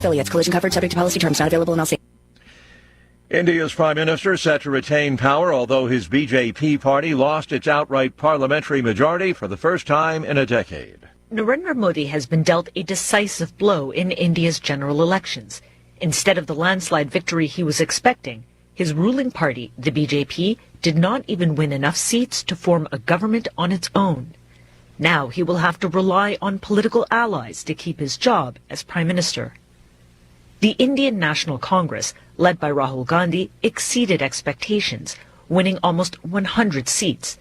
Affiliates. Collision coverage subject to policy terms. Not available in all states. India's prime minister set to retain power, although his BJP party lost its outright parliamentary majority for the first time in a decade. Narendra Modi has been dealt a decisive blow in India's general elections. Instead of the landslide victory he was expecting, his ruling party, the BJP, did not even win enough seats to form a government on its own. Now he will have to rely on political allies to keep his job as prime minister. The Indian National Congress, led by Rahul Gandhi, exceeded expectations, winning almost 100 seats.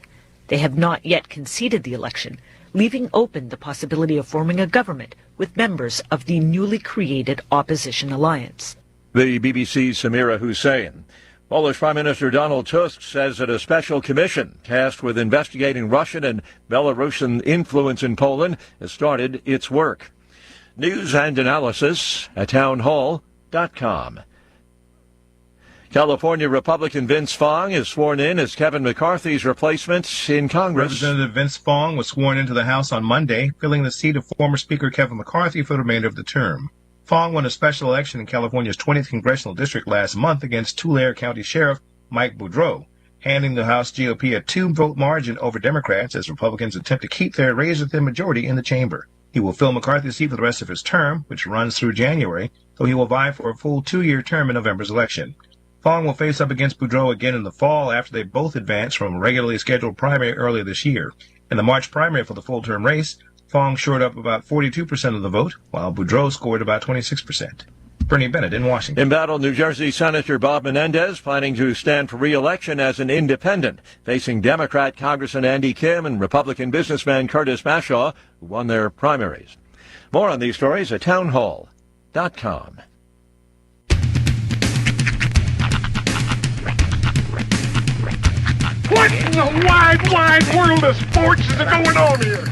They have not yet conceded the election, leaving open the possibility of forming a government with members of the newly created opposition alliance. The BBC's Samira Hussein. Polish Prime Minister Donald Tusk says that a special commission tasked with investigating Russian and Belarusian influence in Poland has started its work. News and analysis at townhall.com. California Republican Vince Fong is sworn in as Kevin McCarthy's replacement in Congress. Representative Vince Fong was sworn into the House on Monday, filling the seat of former Speaker Kevin McCarthy for the remainder of the term. Fong won a special election in California's 20th congressional district last month against Tulare County Sheriff Mike Boudreaux, handing the House GOP a 2-vote margin over Democrats as Republicans attempt to keep their razor-thin majority in the chamber. He will fill McCarthy's seat for the rest of his term, which runs through January, though he will vie for a full 2-year term in November's election. Fong will face up against Boudreaux again in the fall after they both advanced from a regularly scheduled primary earlier this year. In the March primary for the full-term race, Fong shored up about 42% of the vote, while Boudreaux scored about 26%. Bernie Bennett in Washington. In battle, New Jersey Senator Bob Menendez planning to stand for re-election as an independent, facing Democrat Congressman Andy Kim and Republican businessman Curtis Mashaw, who won their primaries. More on these stories at townhall.com. What in the wide, wide world of sports is going on here?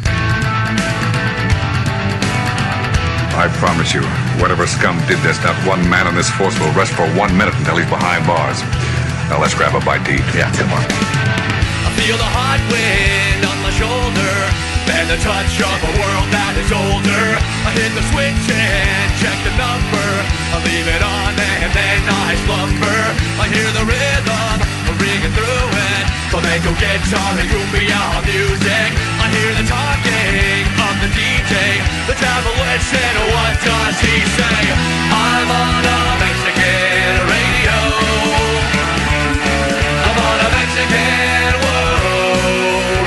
I promise you, whatever scum did this, not one man on this force will rest for 1 minute until he's behind bars. Now let's grab a bite to eat. Yeah, come on. I feel the hot wind on my shoulder and the touch of a world that is older. I hit the switch and check the number. I leave it on and then I slumber. I hear the rhythm ringing through it. Flamenco guitar and cumbia music. I hear the talking of the DJ. The travel said, what does he say? I'm on a Mexican radio. I'm on a Mexican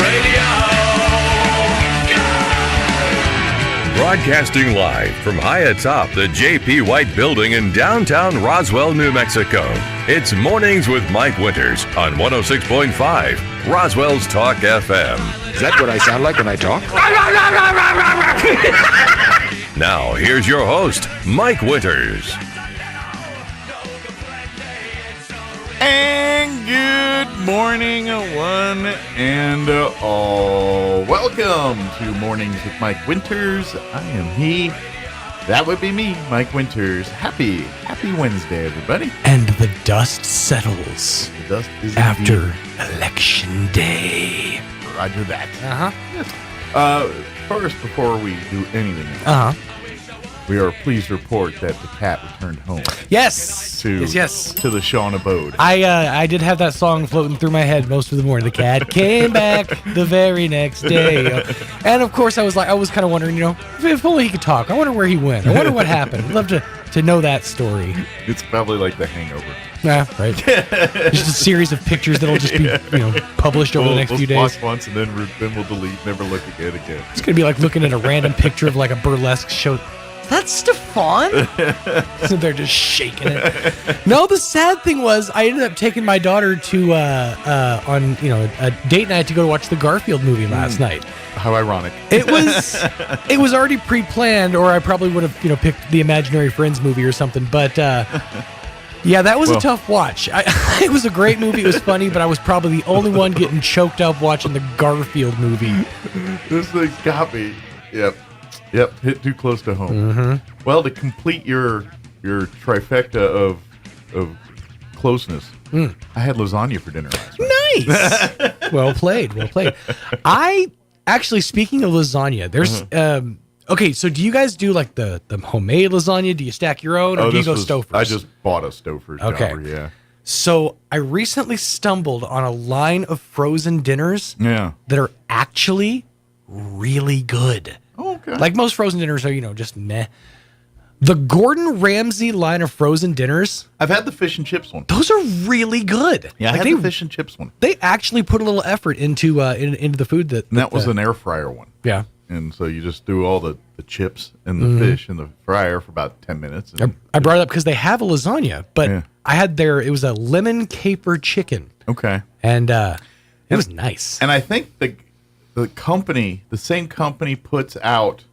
radio. Broadcasting live from high atop the J.P. White Building in downtown Roswell, New Mexico. It's Mornings with Mike Winters on 106.5 Roswell's Talk FM. Is that what I sound like when I talk? Now, here's your host, Mike Winters. And good morning, one and all. Welcome to Mornings with Mike Winters. I am he. That would be me, Mike Winters. Happy Wednesday, everybody. And the dust settles. The dust is after indeed. Election Day. Roger that. Uh-huh. First, before we do anything else, we are pleased to report that the cat returned home. Yes. Yes. To the Shawn abode. I did have that song floating through my head most of the morning. The cat came back the very next day. And of course, I was kind of wondering, if only he could talk. I wonder where he went. I wonder what happened. I'd love to know that story. It's probably like The Hangover. Yeah, right. Just a series of pictures that'll just be, published over the next few days. Watch once and then we'll delete, never look again. It's gonna be like looking at a random picture of like a burlesque show. That's Stefan? So they're just shaking it. No, the sad thing was I ended up taking my daughter to on a date night to go watch the Garfield movie last night. How ironic. It was already pre-planned, or I probably would have picked the Imaginary Friends movie or something. But yeah, that was a tough watch. It was a great movie. It was funny, but I was probably the only one getting choked up watching the Garfield movie. This thing's got me. Yep, hit too close to home. Mm-hmm. Well, to complete your trifecta of closeness, I had lasagna for dinner last night. Nice. Well played. I actually, speaking of lasagna, there's Okay, so do you guys do like the homemade lasagna? Do you stack your own, or do you go Stouffer's? I just bought a Stouffer's. Okay. Jobber, yeah. So I recently stumbled on a line of frozen dinners Yeah. that are actually really good. Oh, okay. Like most frozen dinners are, just meh. The Gordon Ramsay line of frozen dinners, I've had the fish and chips one. those are really good. Yeah, I Like had the fish and chips one. They actually put a little effort into into the food And that was an air fryer one. Yeah. And so you just do all the chips and the fish in the fryer for about 10 minutes. And I brought it up because they have a lasagna, but Yeah. I had it was a lemon caper chicken, okay. and it was nice. And I think the same company puts out,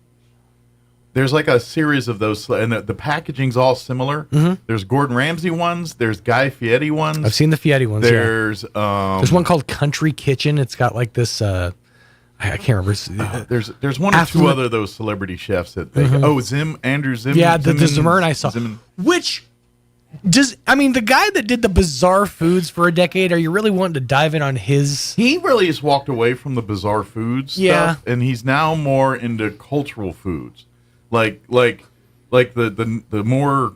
there's like a series of those, and the packaging's all similar. Mm-hmm. There's Gordon Ramsay ones. There's Guy Fieri ones. I've seen the Fieri ones. There's There's one called Country Kitchen. It's got like this. I can't remember. There's one or two other of those celebrity chefs that they Andrew Zimmern. Yeah, the Zimmern I saw. Which the guy that did the bizarre foods for a decade, are you really wanting to dive in on his? He really has walked away from the bizarre foods stuff, and he's now more into cultural foods. Like the more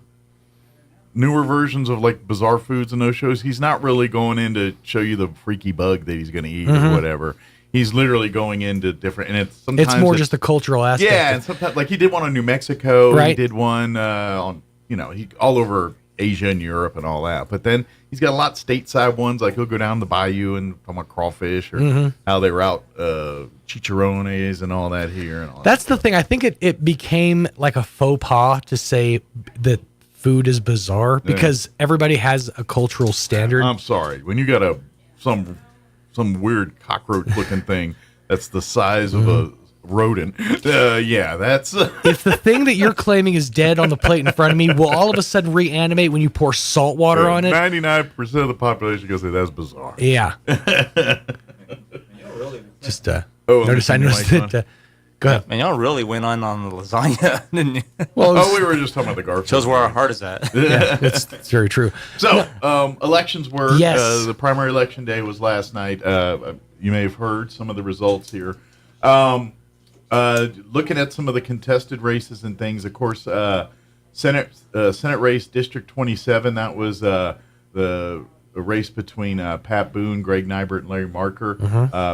newer versions of like bizarre foods in those shows, he's not really going in to show you the freaky bug that he's going to eat or whatever. He's literally going into different, and it's more just the cultural aspect. Yeah, and sometimes like he did one on New Mexico, right. He did one on he all over Asia and Europe and all that. But then he's got a lot of stateside ones, like he'll go down the bayou and talk about crawfish or how they route chicharrones and all that here. And all That's the thing. I think it became like a faux pas to say that food is bizarre because everybody has a cultural standard. I'm sorry. When you got some weird cockroach-looking thing that's the size of a rodent, that's... If the thing that you're claiming is dead on the plate in front of me will all of a sudden reanimate when you pour salt water on it. 99% of the population goes, that's bizarre. Yeah. Just notice I noticed that... Go ahead. Man, y'all really went on the lasagna, didn't you? Well, we were just talking about the Garfield. Shows where our heart is at. Yeah, it's very true. So, elections were, yes. The primary election day was last night. You may have heard some of the results here. Looking at some of the contested races and things, of course, Senate race, District 27, that was the race between Pat Boone, Greg Nibert, and Larry Marker.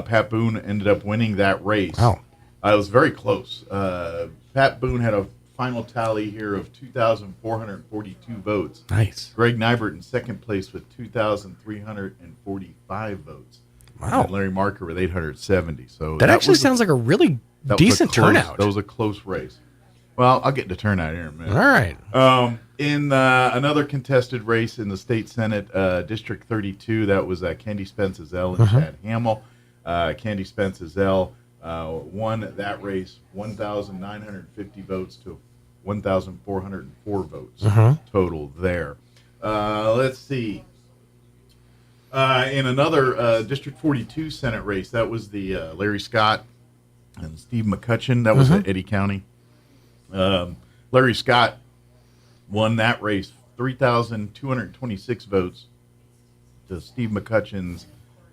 Pat Boone ended up winning that race. Wow. It was very close. Pat Boone had a final tally here of 2,442 votes. Nice. Greg Nibert in second place with 2,345 votes. Wow. And Larry Marker with 870. So that actually sounds like a really decent turnout. That was a close race. Well, I'll get to turnout here in a minute. All right. In another contested race in the state Senate, District 32, that was Candy Spence Ezell and Chad Hamill. Candy Spence Ezell won that race 1,950 votes to 1,404 votes total there. Let's see. In another District 42 Senate race, that was the Larry Scott and Steve McCutcheon. That was at Eddy County. Larry Scott won that race 3,226 votes to Steve McCutcheon's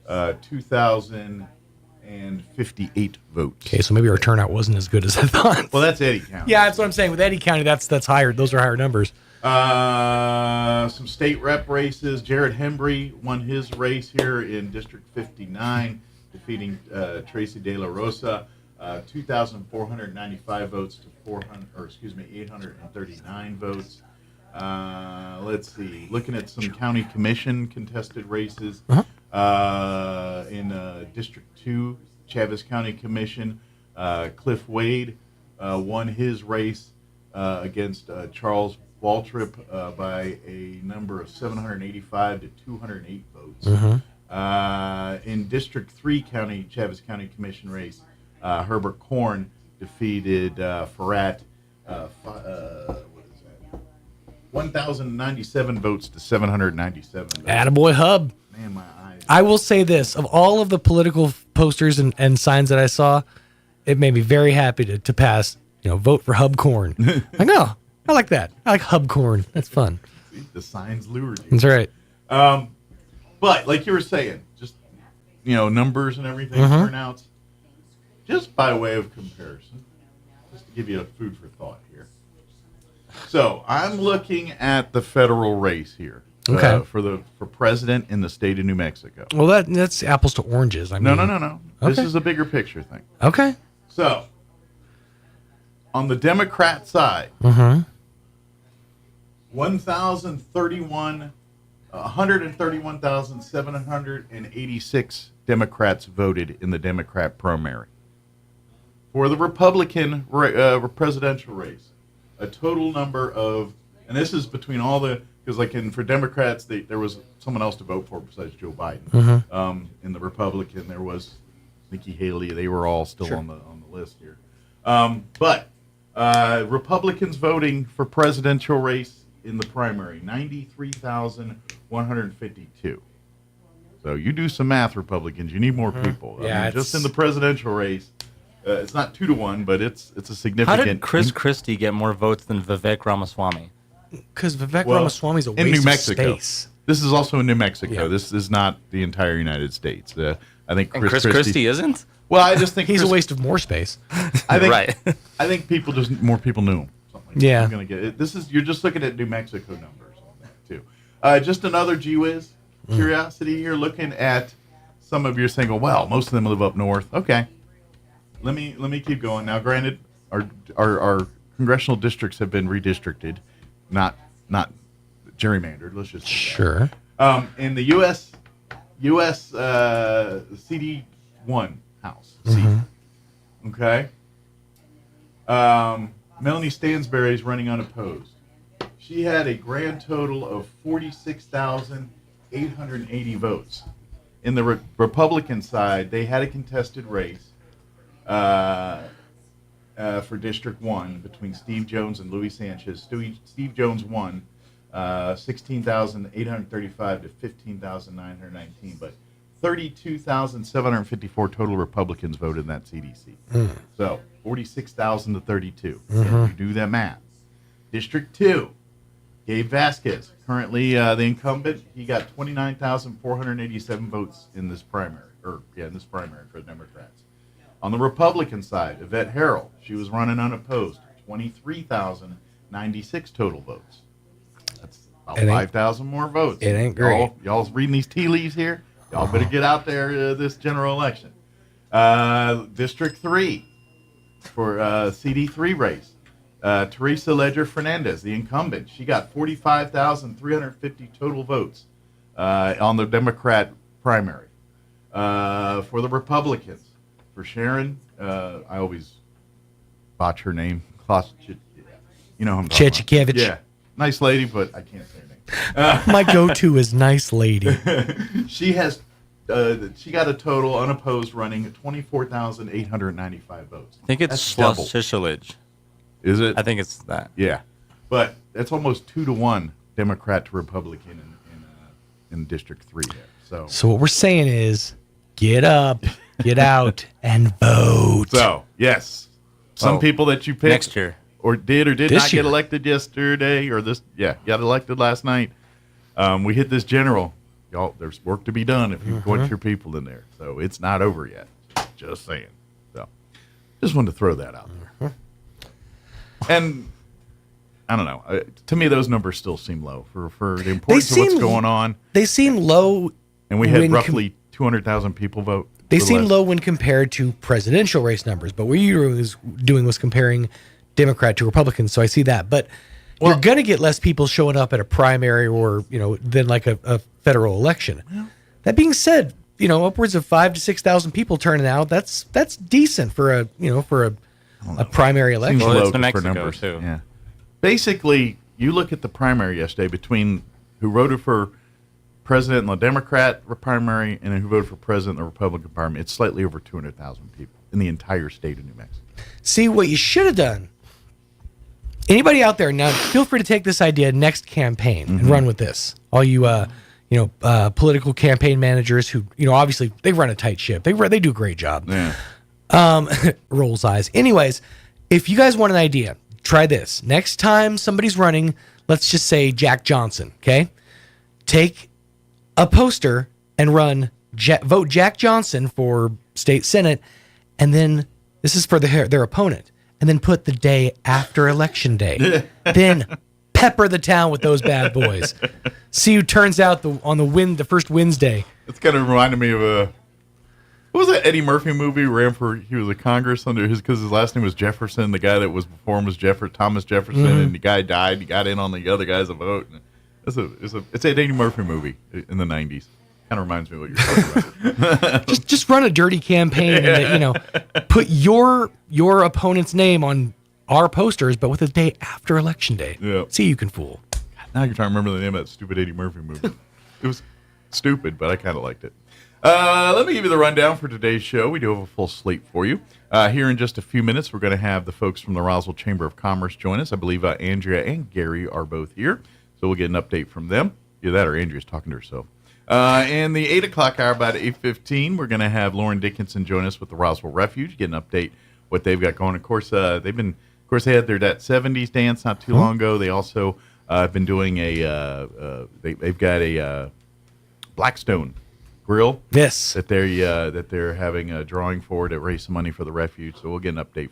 2,058 votes. Okay, so maybe our turnout wasn't as good as I thought. Well, that's Eddy County. Yeah, that's what I'm saying. With Eddy County, that's higher. Those are higher numbers. Some state rep races. Jared Hembry won his race here in District 59, defeating Tracy De La Rosa. 2,495 votes to 839 votes. Let's see. Looking at some county commission contested races. In District 2, Chaves County Commission, Cliff Wade won his race against Charles Waltrip by a number of 785 to 208 votes. In District 3 Chaves County Commission race, Herbert Korn defeated Farrat, 1,097 votes to 797 votes. Attaboy Hub. Man, my eyes. I will say this. Of all of the political posters and signs that I saw, it made me very happy to pass, vote for Hub Corn. I know. I like that. I like Hub Corn. That's fun. See, the signs lured you. That's right. But like you were saying, just, numbers and everything, turnouts, just by way of comparison, just to give you a food for thought here. So I'm looking at the federal race here. Okay. For president in the state of New Mexico. Well, that's apples to oranges. I mean, No. This is a bigger picture thing. Okay. So, on the Democrat side, 131,786 Democrats voted in the Democrat primary. For the Republican presidential race, a total number of, and this is between all the, because for Democrats, there was someone else to vote for besides Joe Biden. In the Republican, there was Nikki Haley. They were all still on the list here. But Republicans voting for presidential race in the primary, 93,152. So you do some math, Republicans. You need more people. Yeah, just in the presidential race, it's not 2-1, but it's a significant. How did Chris Christie get more votes than Vivek Ramaswamy? Because Vivek Ramaswamy's a waste in New Mexico. of space. This is also in New Mexico. Yeah. This is not the entire United States. I think Chris Christie isn't? Well, I just think he's a waste of more space. I think, right. I think more people knew him. Something like Yeah. that. I'm gonna get it. You're just looking at New Mexico numbers on that too. Just another gee whiz curiosity here. Looking at some of your single. Well, most of them live up north. Okay. Let me keep going. Now, granted, our congressional districts have been redistricted, not gerrymandered. Let's just Sure. In the U.S. CD1 House seat. Okay. Melanie Stansberry is running unopposed. She had a grand total of 46,880 votes. In the Republican side, they had a contested race for District 1 between Steve Jones and Louis Sanchez. Steve Jones won 16,835 to 15,919, but 32,754 total Republicans voted in that CDC. So 46,000 to 32. You do that math. District 2, Gabe Vasquez, currently the incumbent. He got 29,487 votes in this primary, for the Democrats. On the Republican side, Yvette Harrell, she was running unopposed, 23,096 total votes. That's about 5,000 more votes. It ain't great. Y'all's reading these tea leaves here? Y'all better get out there this general election. District 3 for CD3 race. Teresa Ledger Fernandez, the incumbent, she got 45,350 total votes on the Democrat primary. For the Republicans, for Sharon, I always botch her name. You know who I'm talking about. Chechikevich. Yeah, nice lady, but I can't say her name. My go-to is nice lady. She has, she got a total unopposed running 24,895 votes. I think it's Schloss-Chichelich. Is it? I think it's that. Yeah, but that's almost 2-1 Democrat to Republican in District 3 there. So what we're saying is, get up, get out, and vote. So yes, some people that you picked next year or did This not year. get elected yesterday or got elected last night. We hit this general. Y'all, there's work to be done if you want your people in there. So it's not over yet. Just saying. So just wanted to throw that out there. And I don't know. To me, those numbers still seem low for the importance of what's going on. They seem low. And we had roughly 200,000 people vote. They seem low when compared to presidential race numbers. But what you were doing was comparing Democrat to Republican. So I see that. But you're going to get less people showing up at a primary or, than like a federal election. Well, that being said, upwards of 5,000 to 6,000 people turning out. That's decent for a primary election. Seems low it's New Mexico, for numbers. too. Yeah. Basically, you look at the primary yesterday between who voted for president in the Democrat primary and who voted for president in the Republican primary. It's slightly over 200,000 people in the entire state of New Mexico. See, what you should have done. Anybody out there now, feel free to take this idea next campaign and run with this. All you, political campaign managers who, obviously they run a tight ship. They do a great job. Yeah. Rolls eyes. Anyways, if you guys want an idea, try this. Next time somebody's running, let's just say Jack Johnson, okay? Take a poster and vote Jack Johnson for state senate, and then this is for their opponent. and then put the day after Election Day. Then pepper the town with those bad boys. See who turns out the first Wednesday. It's kind of reminded me of what was that Eddie Murphy movie? He was a Congress because his last name was Jefferson. The guy that was before him was Thomas Jefferson, and the guy died. He got in on the other guy's vote. It's an Eddie Murphy movie in the 90s. Kind of reminds me of what you're talking about. just run a dirty campaign and put your opponent's name on our posters, but with a day after Election Day. Yeah. See you can fool. Now you're trying to remember the name of that stupid Eddie Murphy movie. It was stupid, but I kind of liked it. Let me give you the rundown for today's show. We do have a full slate for you. Here in just a few minutes, we're going to have the folks from the Roswell Chamber of Commerce join us. I believe Andrea and Gary are both here, so we'll get an update from them. Either that or Andrea's talking to herself. In the 8 o'clock hour, about 8:15, we're going to have Lauren Dickinson join us with the Roswell Refuge, get an update what they've got going. Of course, they had that 70s dance not too long ago. They also have been doing they've got a Blackstone grill. Yes. That they're having a drawing for to raise some money for the refuge. So we'll get an update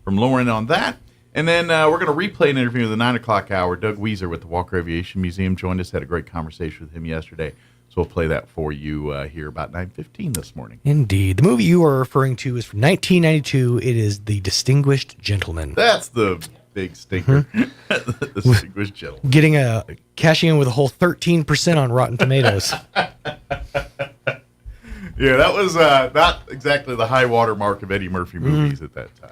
from Lauren on that. And then we're going to replay an interview in the 9 o'clock hour. Doug Weiser with the Walker Aviation Museum joined us. Had a great conversation with him yesterday. So we'll play that for you here about 9:15 this morning. Indeed. The movie you are referring to is from 1992. It is The Distinguished Gentleman. That's the big stinker. The Distinguished Gentleman. Cashing in with a whole 13% on Rotten Tomatoes. Yeah, that was not exactly the high water mark of Eddie Murphy movies at that time.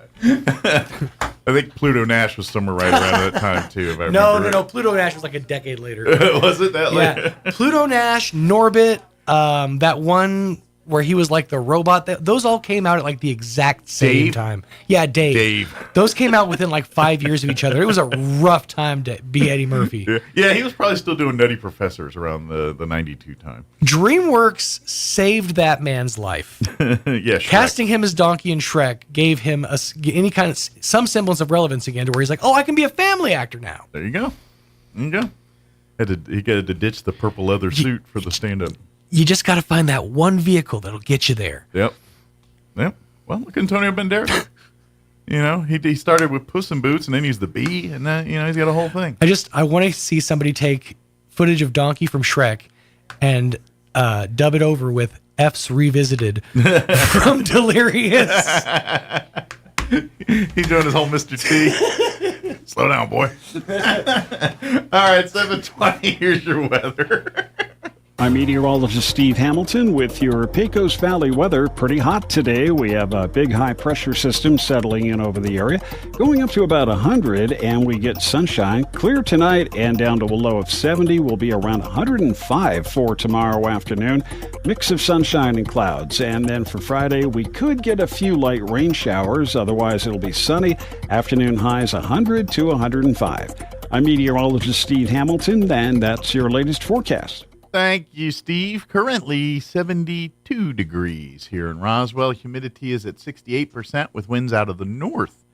I think Pluto Nash was somewhere right around that time, too. If I remember No. Pluto Nash was like a decade later. Was it that late? Yeah. Pluto Nash, Norbit, that one where he was like the robot. Those all came out at like the exact same time. Yeah, Dave. Those came out within like 5 years of each other. It was a rough time to be Eddie Murphy. Yeah, he was probably still doing Nutty Professors around the 92 time. DreamWorks saved that man's life. Yeah, casting him as Donkey in Shrek gave him some semblance of relevance again to where he's like, oh, I can be a family actor now. There you go. He got to ditch the purple leather suit for the stand-up. You just got to find that one vehicle that'll get you there. Yep. Well, look, Antonio Banderas. He started with Puss in Boots, and then he's the bee, and then he's got a whole thing. I want to see somebody take footage of Donkey from Shrek and dub it over with F's Revisited from Delirious. He's doing his whole Mr. T. Slow down, boy. All right, 7:20. Here's your weather. I'm meteorologist Steve Hamilton with your Pecos Valley weather. Pretty hot today. We have a big high pressure system settling in over the area, going up to about 100, and we get sunshine. Clear tonight and down to a low of 70. We'll be around 105 for tomorrow afternoon. Mix of sunshine and clouds. And then for Friday, we could get a few light rain showers. Otherwise, it'll be sunny. Afternoon highs 100 to 105. I'm meteorologist Steve Hamilton, and that's your latest forecast. Thank you, Steve. Currently 72 degrees here in Roswell. Humidity is at 68% with winds out of the north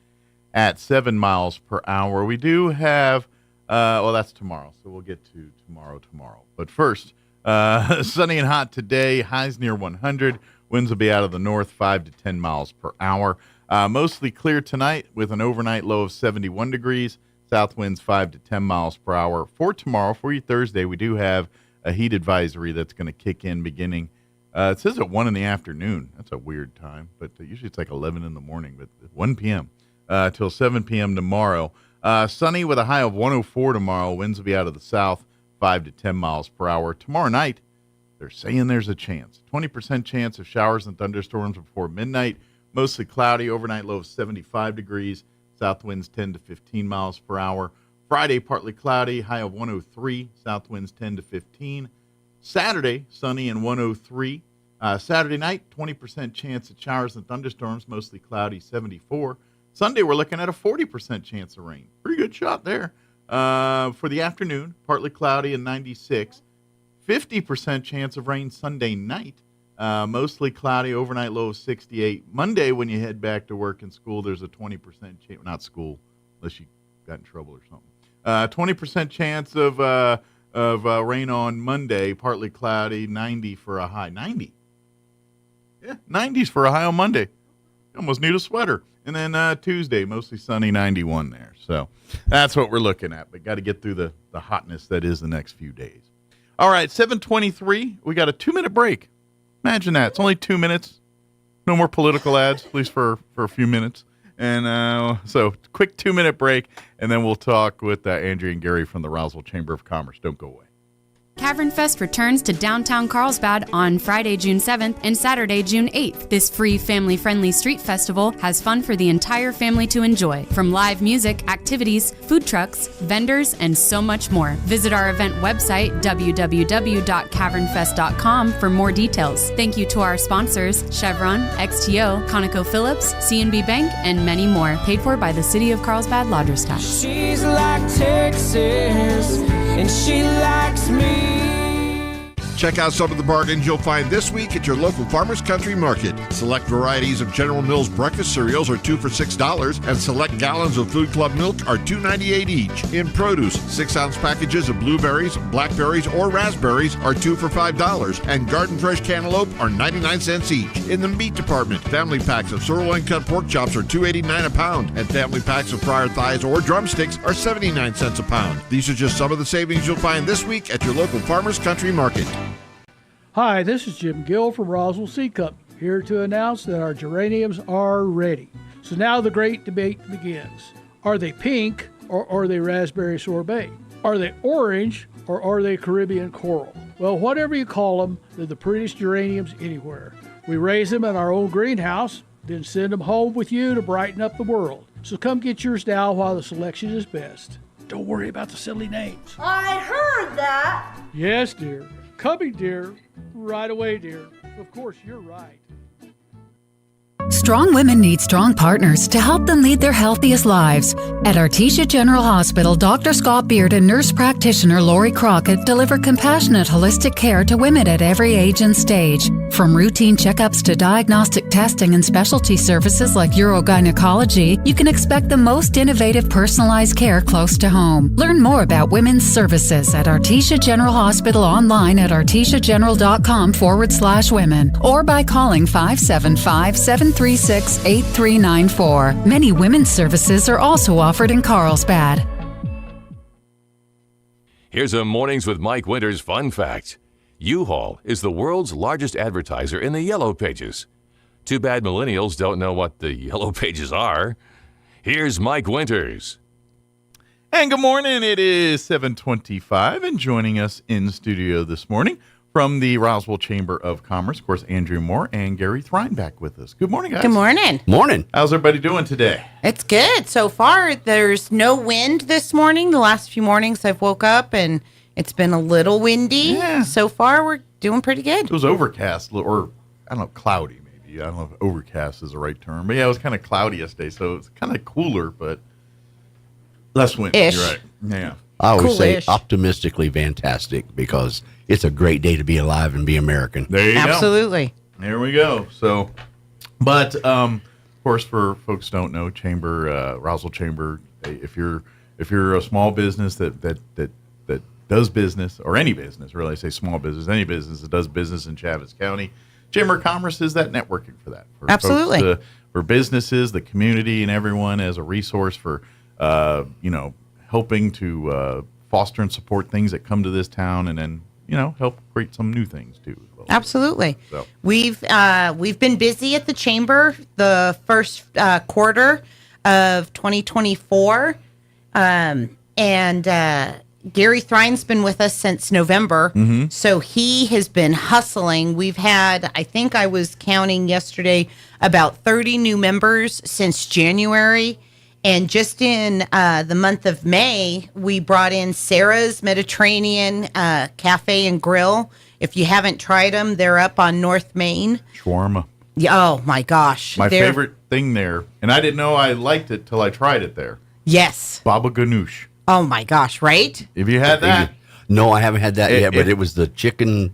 at 7 miles per hour. We do have, that's tomorrow, so we'll get to tomorrow. But first, sunny and hot today, highs near 100. Winds will be out of the north 5 to 10 miles per hour. Mostly clear tonight with an overnight low of 71 degrees. South winds 5 to 10 miles per hour. For tomorrow, for your Thursday, we do have a heat advisory that's going to kick in beginning. It says at 1 in the afternoon. That's a weird time, but usually it's like 11 in the morning, but 1 p.m. Till 7 p.m. tomorrow. Sunny with a high of 104 tomorrow. Winds will be out of the south, 5 to 10 miles per hour. Tomorrow night, they're saying there's a chance. 20% chance of showers and thunderstorms before midnight. Mostly cloudy. Overnight low of 75 degrees. South winds 10 to 15 miles per hour. Friday, partly cloudy, high of 103, south winds 10 to 15. Saturday, sunny and 103. Saturday night, 20% chance of showers and thunderstorms, mostly cloudy, 74. Sunday, we're looking at a 40% chance of rain. Pretty good shot there. For the afternoon, partly cloudy and 96. 50% chance of rain Sunday night, mostly cloudy, overnight low of 68. Monday, when you head back to work and school, there's a 20% chance, not school, unless you got in trouble or something. 20% chance of rain on Monday, partly cloudy, 90 for a high. 90? Yeah, 90s for a high on Monday. You almost need a sweater. And then Tuesday, mostly sunny, 91 there. So that's what we're looking at. But got to get through the hotness that is the next few days. All right, 7:23. We got a 2-minute break. Imagine that. It's only 2 minutes. No more political ads, at least for a few minutes. And so quick 2-minute break, and then we'll talk with Andrea and Gary from the Roswell Chamber of Commerce. Don't go away. Cavern Fest returns to downtown Carlsbad on Friday, June 7th and Saturday, June 8th. This free family-friendly street festival has fun for the entire family to enjoy, from live music, activities, food trucks, vendors, and so much more. Visit our event website, www.cavernfest.com, for more details. Thank you to our sponsors, Chevron, XTO, ConocoPhillips, C&B Bank, and many more. Paid for by the City of Carlsbad Lodgers Tax. She's like Texas, and she likes me. Check out some of the bargains you'll find this week at your local Farmers Country Market. Select varieties of General Mills breakfast cereals are 2 for $6, and select gallons of Food Club milk are $2.98 each. In produce, 6-ounce packages of blueberries, blackberries, or raspberries are 2 for $5, and garden fresh cantaloupe are 99 cents each. In the meat department, family packs of sirloin cut pork chops are $2.89 a pound, and family packs of fryer thighs or drumsticks are 79 cents a pound. These are just some of the savings you'll find this week at your local Farmers Country Market. Hi, this is Jim Gill from Roswell Seed Company, here to announce that our geraniums are ready. So now the great debate begins. Are they pink or are they raspberry sorbet? Are they orange or are they Caribbean coral? Well, whatever you call them, they're the prettiest geraniums anywhere. We raise them in our own greenhouse, then send them home with you to brighten up the world. So come get yours now while the selection is best. Don't worry about the silly names. I heard that. Yes, dear. Coming, dear. Right away, dear. Of course, you're right. Strong women need strong partners to help them lead their healthiest lives. At Artesia General Hospital, Dr. Scott Beard and nurse practitioner Lori Crockett deliver compassionate, holistic care to women at every age and stage. From routine checkups to diagnostic testing and specialty services like urogynecology, you can expect the most innovative, personalized care close to home. Learn more about women's services at Artesia General Hospital online at artesiageneral.com/women or by calling 575-736-8394. Many women's services are also offered in Carlsbad. Here's a Mornings with Mike Winters fun fact. U-Haul is the world's largest advertiser in the Yellow Pages. Too bad millennials don't know what the Yellow Pages are. Here's Mike Winters. And good morning. It is 7:25, and joining us in studio this morning from the Roswell Chamber of Commerce, of course, Andrew Moore and Gary Thrine back with us. Good morning, guys. Good morning. Morning. How's everybody doing today? It's good. So far, there's no wind this morning. The last few mornings I've woke up and it's been a little windy. Yeah. So far, we're doing pretty good. It was overcast, or I don't know, cloudy maybe. I don't know if overcast is the right term. But yeah, it was kind of cloudy yesterday, so it's kind of cooler, but less wind. Ish. You're right. Yeah. I always say Cool-ish. optimistically fantastic because it's a great day to be alive and be American. There you go. Absolutely. There we go. So, but of course, for folks who don't know, Roswell Chamber, if you're a small business that does business, or any business, really, I say small business, any business that does business in Chaves County, Chamber of Commerce is that networking for that. For Absolutely. folks, for businesses, the community, and everyone as a resource for, helping to foster and support things that come to this town, and then, help create some new things too. As well. Absolutely. So. We've been busy at the chamber the first quarter of 2024, and Gary Thrine's been with us since November, so he has been hustling. We've had, I think I was counting yesterday, about 30 new members since January. And just in the month of May, we brought in Sarah's Mediterranean Cafe and Grill. If you haven't tried them, they're up on North Main. Shawarma. Oh, my gosh. My favorite thing there, and I didn't know I liked it till I tried it there. Yes. Baba ganoush. Oh, my gosh, right? Have you had that? No, I haven't had that yet, but it was the chicken.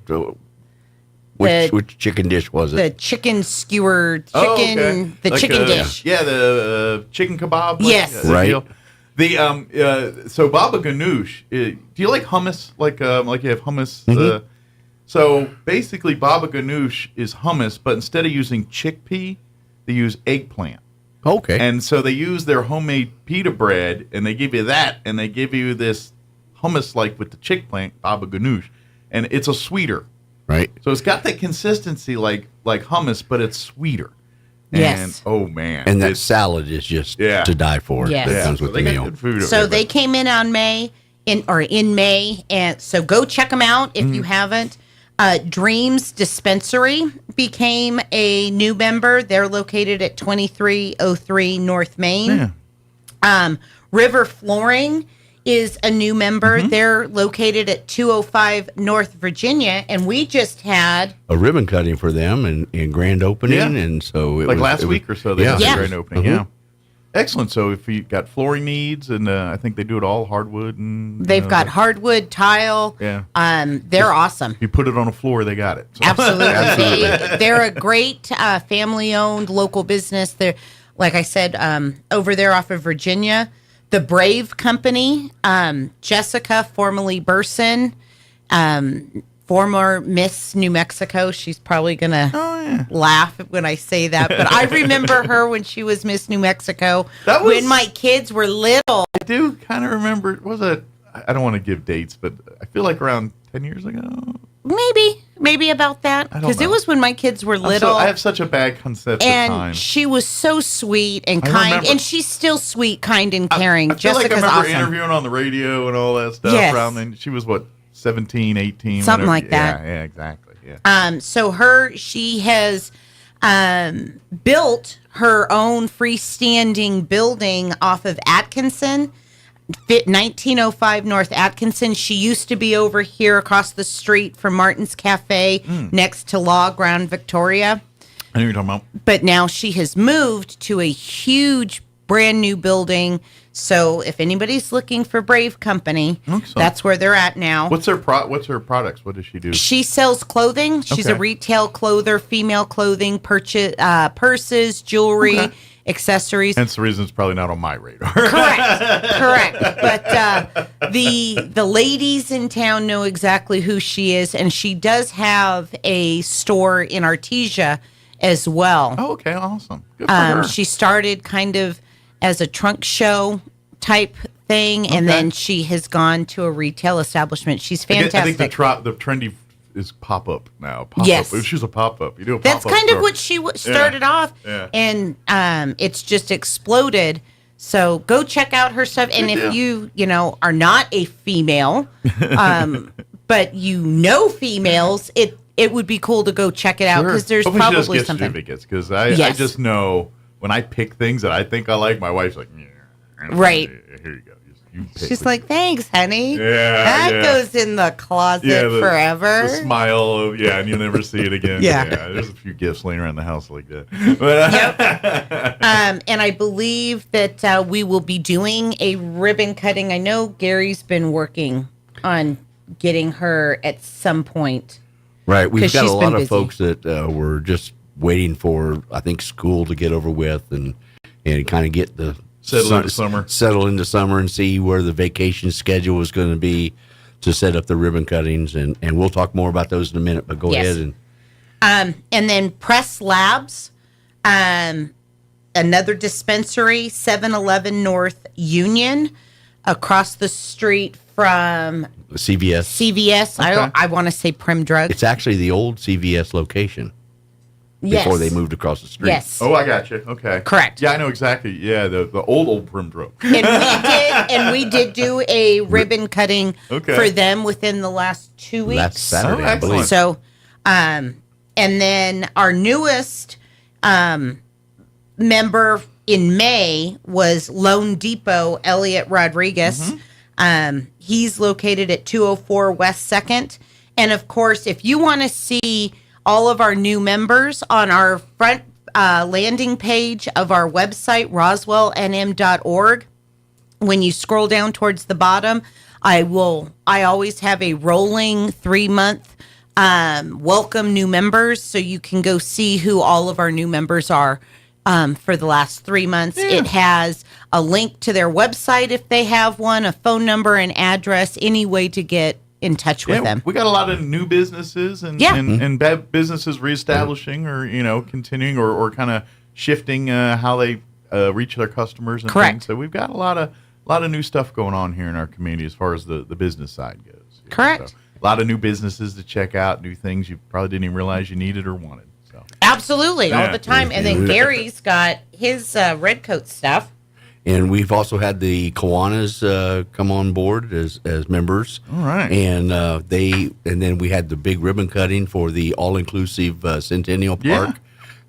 Which chicken dish was it? The chicken skewer, the chicken dish. Yeah, the chicken kebab. Yes. Right. Deal. The so baba ganoush. Do you like hummus? Like you have hummus. So basically, baba ganoush is hummus, but instead of using chickpea, they use eggplant. Okay. And so they use their homemade pita bread, and they give you that, and they give you this hummus like with the chick plant, baba ganoush, and it's a sweeter. Right. So it's got that consistency like hummus, but it's sweeter. Yes. And, oh, man. And that salad is just to die for. Yes. That comes with the meal. So they came in on May, in May, and so go check them out if you haven't. Dreams Dispensary became a new member. They're located at 2303 North Main. Yeah. River Flooring is a new member. They're located at 205 North Virginia, and we just had a ribbon cutting for them and grand opening, and so it like was, last week or so they had a grand opening. Mm-hmm. Yeah. Excellent. So if you got flooring needs, and I think they do it all hardwood, and they've got hardwood, tile. Yeah. They're awesome. If you put it on a floor, they got it. So. Absolutely. They're a great family-owned local business. They're, like I said, over there off of Virginia. The Brave Company, Jessica, formerly Burson, former Miss New Mexico. She's probably going to laugh when I say that. But I remember her when she was Miss New Mexico, when my kids were little. I do kind of remember, I don't want to give dates, but I feel like around 10 years ago. Maybe about that. Because it was when my kids were little. I have such a bad concept of time. And she was so sweet and kind. And she's still sweet, kind, and caring. I feel Jessica's like I remember awesome. interviewing on the radio and all that stuff. Yes. Around then. She was, 17, 18? Something whatever. like that. Yeah, exactly. Yeah. So she has built her own freestanding building off of Atkinson. 1905 North Atkinson. She used to be over here across the street from Martin's Cafe next to Law Ground Victoria. I know what you're talking about. But now she has moved to a huge brand new building. So if anybody's looking for Brave Company, that's where they're at now. What's her products? What does she do? She sells clothing. She's a retail clother, female clothing, purses, jewelry, accessories. Hence the reason it's probably not on my radar. Correct. But the ladies in town know exactly who she is, and she does have a store in Artesia as well. Oh, okay, awesome. Good for her. She started kind of as a trunk show type thing, and then she has gone to a retail establishment. She's fantastic. I think the trendy is pop-up now. Yes. She's a pop-up. You do a pop-up That's kind store. of what she started off, and it's just exploded. So go check out her stuff. And if you are not a female, but you know females, it would be cool to go check it out because there's Hopefully probably she just something. Certificates because I just know when I pick things that I think I like, my wife's like, right. Here you go. You pick She's like, thanks, honey. Yeah, that goes in the closet forever. The smile, and you'll never see it again. There's a few gifts laying around the house like that. But, and I believe that we will be doing a ribbon cutting. I know Gary's been working on getting her at some point. Right. We've got a lot of folks that were just waiting for, I think, school to get over with and kind of get the settle into summer and see where the vacation schedule is going to be to set up the ribbon cuttings. And we'll talk more about those in a minute, but go ahead. And then Press Labs, another dispensary, 711 North Union, across the street from CVS. I want to say Prim Drug. It's actually the old CVS location. Before they moved across the street. Yes. Oh, I got you. Okay. Correct. Yeah, I know exactly. Yeah, the old Prim Drug. And we did do a ribbon cutting for them within the last 2 weeks. Last Saturday, I believe. So, and then our newest member in May was Lone Depot, Elliot Rodriguez. He's located at 204 West 2nd. And of course, if you want to see all of our new members on our front landing page of our website, roswellnm.org. When you scroll down towards the bottom, I always have a rolling 3-month welcome new members, so you can go see who all of our new members are for the last 3 months. Yeah. It has a link to their website if they have one, a phone number, an address, any way to get in touch with them. We got a lot of new businesses and bad businesses reestablishing or continuing or kind of shifting how they reach their customers and Correct. things. So we've got a lot of new stuff going on here in our community as far as the business side goes. Correct. So, a lot of new businesses to check out, new things you probably didn't even realize you needed or wanted. So Absolutely, all the time. And then Gary's got his Redcoat stuff. And we've also had the Kiwanis come on board as members. All right. And then we had the big ribbon cutting for the all-inclusive Centennial Park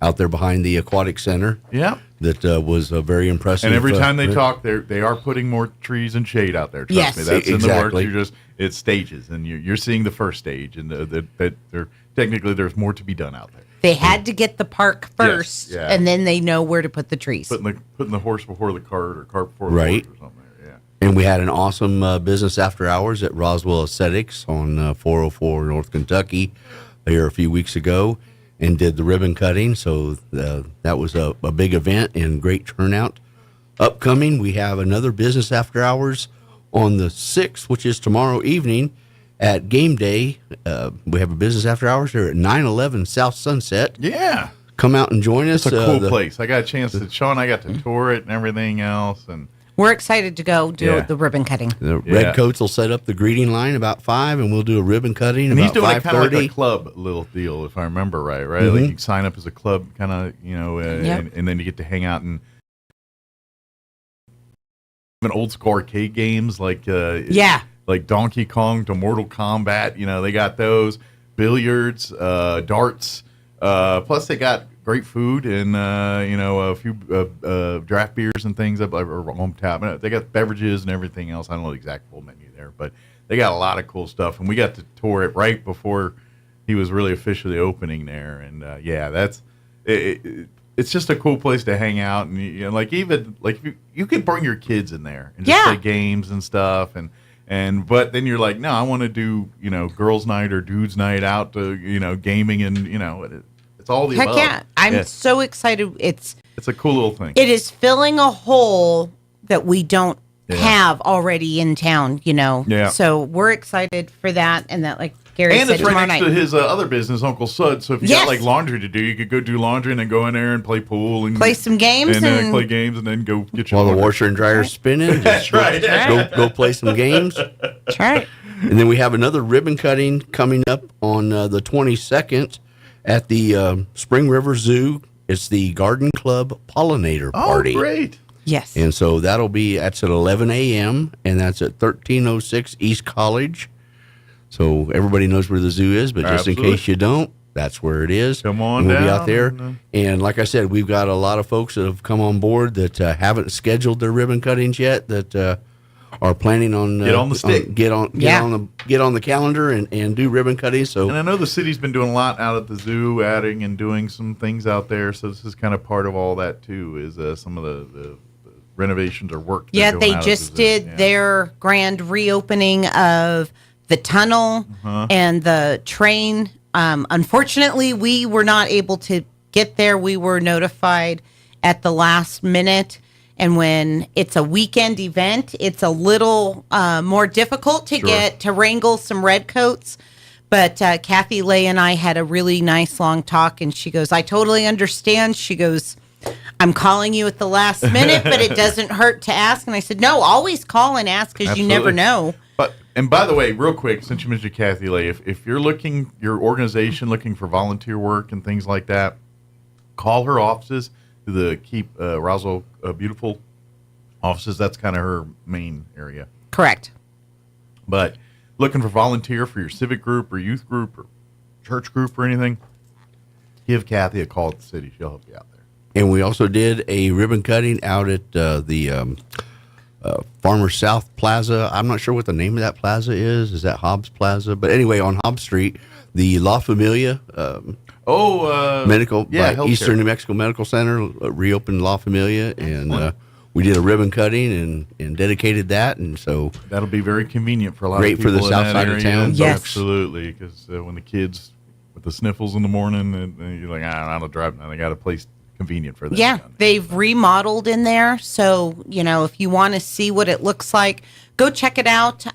out there behind the Aquatic Center. Yeah. That was very impressive. And every time they talk, they are putting more trees and shade out there. Trust me, that's in the works. It's stages, and you're seeing the first stage, and technically there's more to be done out there. They had to get the park first, and then they know where to put the trees. Putting the horse before the cart, or cart before the Right. horse, or something. Yeah. And we had an awesome business after hours at Roswell Aesthetics on 404 North Kentucky here a few weeks ago, and did the ribbon cutting. So that was a big event and great turnout. Upcoming, we have another business after hours on the 6th, which is tomorrow evening at Game Day. We have a business after hours here at 911 South Sunset. Yeah. Come out and join us. It's a cool place. I got a chance to, Sean and I got to tour it and everything else. And we're excited to go do the ribbon cutting. The Redcoats will set up the greeting line about 5, and we'll do a ribbon cutting and about he's doing 5:30. it kind of like a club little deal, if I remember right? Like you can sign up as a club kind of, and then you get to hang out and old school arcade games like like Donkey Kong to Mortal Kombat. They got those, billiards, darts. Plus they got great food and a few draft beers and things or home tap. They got beverages and everything else. I don't know the exact full menu there, but they got a lot of cool stuff. And we got to tour it right before he was really officially opening there. And that's it. It's just a cool place to hang out, and you could bring your kids in there and just play games and stuff, but then you're like, no, I want to do girls' night or dudes' night out to gaming, and it's all the above. Heck yeah! I'm so excited. It's a cool little thing. It is filling a hole that we don't have already in town. Yeah. So we're excited for that, and that Gary and said it's right tomorrow next night. to his other business, Uncle Sud. So if you got laundry to do, you could go do laundry and then go in there and play pool and play some games and play games and then go get your While laundry. the washer and dryer is spinning, That's right. Go play some games. That's right. And then we have another ribbon cutting coming up on the 22nd at the Spring River Zoo. It's the Garden Club Pollinator Party. Oh, great. Yes. And so that's at 11 a.m. and that's at 1306 East College. So everybody knows where the zoo is, but just in case you don't, that's where it is. Come on we'll down. be out there. And like I said, we've got a lot of folks that have come on board that haven't scheduled their ribbon cuttings yet, that are planning on get on the stick, get on the calendar and do ribbon cutting. So, and I know the city's been doing a lot out at the zoo, adding and doing some things out there. So this is kind of part of all that too. Is some of the renovations or work. Yeah, they just did their grand reopening of the tunnel and the train. Unfortunately, we were not able to get there. We were notified at the last minute. And when it's a weekend event, it's a little more difficult to get to wrangle some redcoats. But Kathy Lay and I had a really nice long talk, and she goes, I totally understand. She goes, I'm calling you at the last minute, but it doesn't hurt to ask. And I said, no, always call and ask because you never know. And by the way, real quick, since you mentioned Kathy Lay, if you're your organization looking for volunteer work and things like that, call her offices, the Keep Roswell Beautiful offices. That's kind of her main area. Correct. But looking for volunteer for your civic group or youth group or church group or anything, give Kathy a call at the city. She'll help you out there. And we also did a ribbon cutting out at the Farmer South Plaza. I'm not sure what the name of that plaza is. Is that Hobbs Plaza? But anyway, on Hobbs Street, the La Familia Medical Eastern New Mexico Medical Center reopened La Familia, and we did a ribbon cutting and dedicated that, and so that'll be very convenient for a lot of people. Great for the south side of town. Yes, absolutely. Because when the kids with the sniffles in the morning, and you're like, I don't drive. They got a place convenient for them. Yeah, they've remodeled in there, so if you want to see what it looks like, go check it out.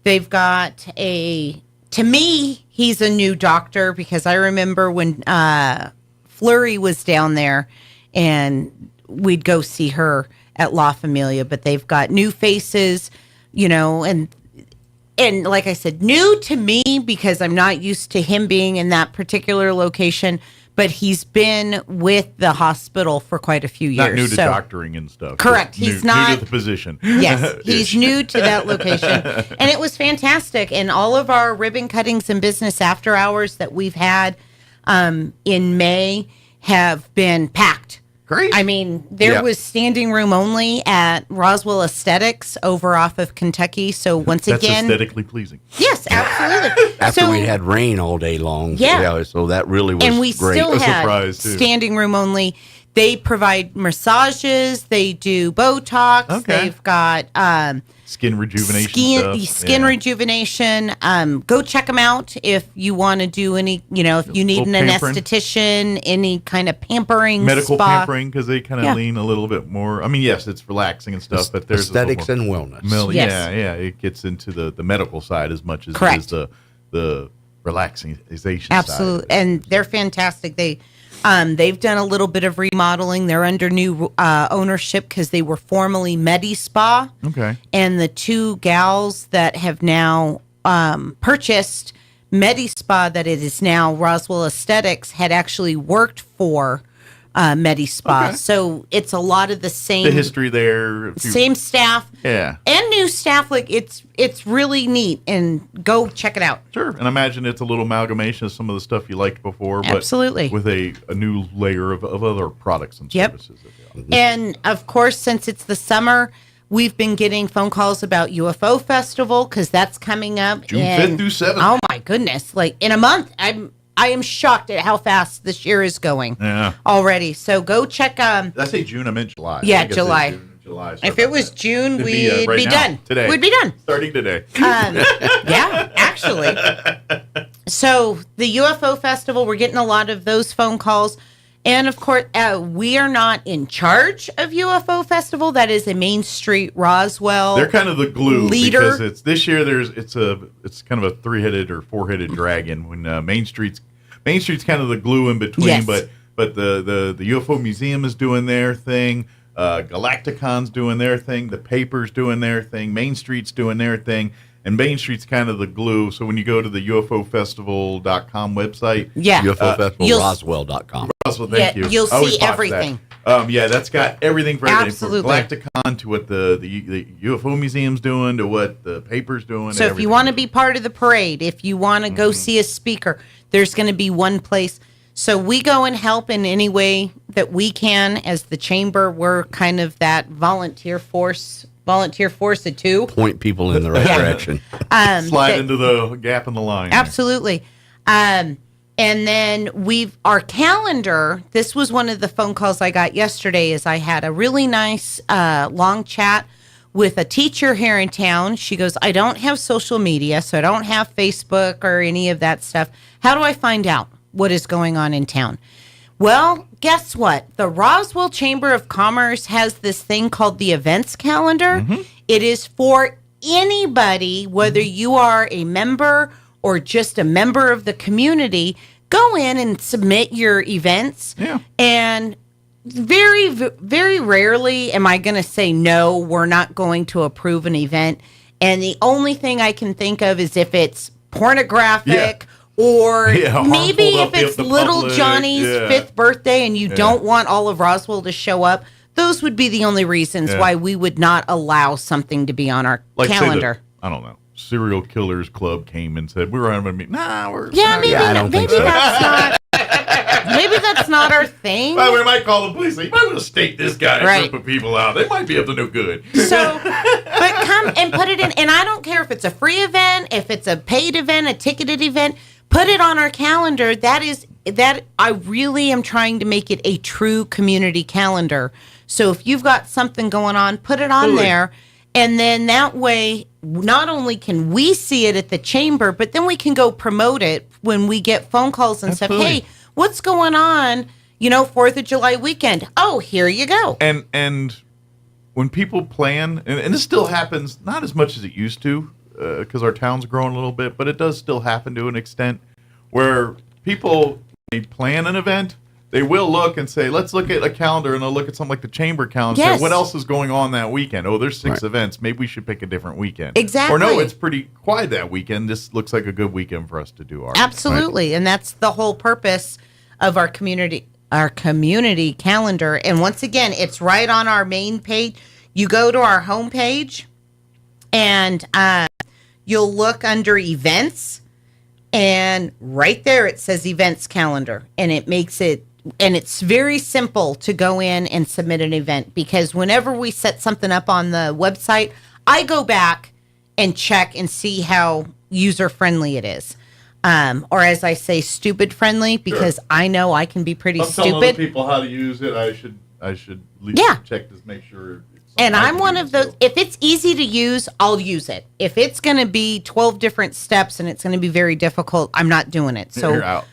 They've got to me, he's a new doctor, because I remember when Flurry was down there, and we'd go see her at La Familia. But they've got new faces, and like I said, new to me because I'm not used to him being in that particular location. But he's been with the hospital for quite a few years. Not new to doctoring and stuff. Correct. He's not new to the position. Yes, he's new to that location. And it was fantastic. And all of our ribbon cuttings and business after hours that we've had in May have been packed. Great. I mean, there was standing room only at Roswell Aesthetics over off of Kentucky. So once That's again, aesthetically pleasing. Yes, absolutely. After we had rain all day long. Yeah. So that really was and we great. still had standing room only. They provide massages. They do Botox. Okay. They've got skin rejuvenation skin rejuvenation. Go check them out if you want to do any, if you need an anesthetician, any kind of pampering medical spa. pampering, because they kind of lean a little bit more. I mean, yes, it's relaxing and stuff, but there's aesthetics and wellness. Yeah, it gets into the medical side as much as Correct. it is the relaxation Absolutely. side. And they're fantastic. They've done a little bit of remodeling. They're under new ownership because they were formerly Medi Spa. Okay. And the two gals that have now purchased Medi Spa, that it is now Roswell Aesthetics, had actually worked for Medi Spa. Okay. So it's a lot of the same. The history there. Same staff. Yeah. And new staff. Like it's really neat. And go check it out. Sure. And I imagine it's a little amalgamation of some of the stuff you liked before. But Absolutely. with a new layer of other products and services. And of course, since it's the summer, we've been getting phone calls about UFO Festival because that's coming up June 5th through 7th. Oh my goodness! Like in a month, I am shocked at how fast this year is going. Yeah. Already. So go check. Did I say June? I meant July. Yeah, I guess July. June, July. If it was June, It'd we'd right be now, done. today. We'd be done. Starting today. Yeah, actually. So the UFO Festival, we're getting a lot of those phone calls. And of course, we are not in charge of UFO Festival. That is a Main Street Roswell. They're kind of the glue leader. because it's this year. It's kind of a 3-headed or 4-headed dragon. When Main Street's kind of the glue in between. Yes. But the UFO Museum is doing their thing. Galacticon's doing their thing. The paper's doing their thing. Main Street's doing their thing. And Main Street's kind of the glue. So when you go to the UFOfestival.com website, UFOfestivalroswell.com. Roswell, thank you. You'll I always see botch everything. that. That's got everything for everything. Absolutely. From Galacticon to what the UFO Museum's doing to what the paper's doing. So if you want to be part of the parade, if you want to go see a speaker, there's going to be one place. So we go and help in any way that we can as the chamber. We're kind of that volunteer force of two. Point people in the right direction. Slide into the gap in the line. Absolutely. And then our calendar, this was one of the phone calls I got yesterday, is I had a really nice long chat with a teacher here in town. She goes, I don't have social media, so I don't have Facebook or any of that stuff. How do I find out what is going on in town? Well, guess what? The Roswell Chamber of Commerce has this thing called the events calendar. Mm-hmm. It is for anybody, whether you are a member or just a member of the community. Go in and submit your events. Yeah. And very, very rarely am I going to say, no, we're not going to approve an event. And the only thing I can think of is if it's pornographic or maybe if it's little Johnny's 5th birthday and you don't want all of Roswell to show up. Those would be the only reasons why we would not allow something to be on our calendar. I don't know. Serial Killers Club came and said, we're having a meeting. Nah, we're maybe that's not. Maybe that's not our thing. Well, we might call the police. You might want to stake this guy and group of people out. They might be up to no good. So, but come and put it in. And I don't care if it's a free event, if it's a paid event, a ticketed event. Put it on our calendar. That I really am trying to make it a true community calendar. So if you've got something going on, put it on there. And then that way, not only can we see it at the chamber, but then we can go promote it when we get phone calls and stuff. Hey, what's going on? 4th of July weekend. Oh, here you go. And when people plan, and this still happens, not as much as it used to, because our town's growing a little bit, but it does still happen to an extent where people, they plan an event, they will look and say, let's look at a calendar, and they'll look at something like the chamber calendar and say, what else is going on that weekend? Oh, there's 6 events. Maybe we should pick a different weekend. Exactly. Or no, it's pretty quiet that weekend. This looks like a good weekend for us to do our Absolutely. And that's the whole purpose of our community calendar. And once again, it's right on our main page. You go to our homepage and you'll look under events, and right there it says events calendar, and it makes it, and it's very simple to go in and submit an event, because whenever we set something up on the website, I go back and check and see how user friendly it is. Or as I say, stupid friendly, because I know I can be pretty stupid. Telling other people how to use it. I should at least check to make sure. And I'm one of those, if it's easy to use, I'll use it. If it's going to be 12 different steps and it's going to be very difficult, I'm not doing it. So you're out.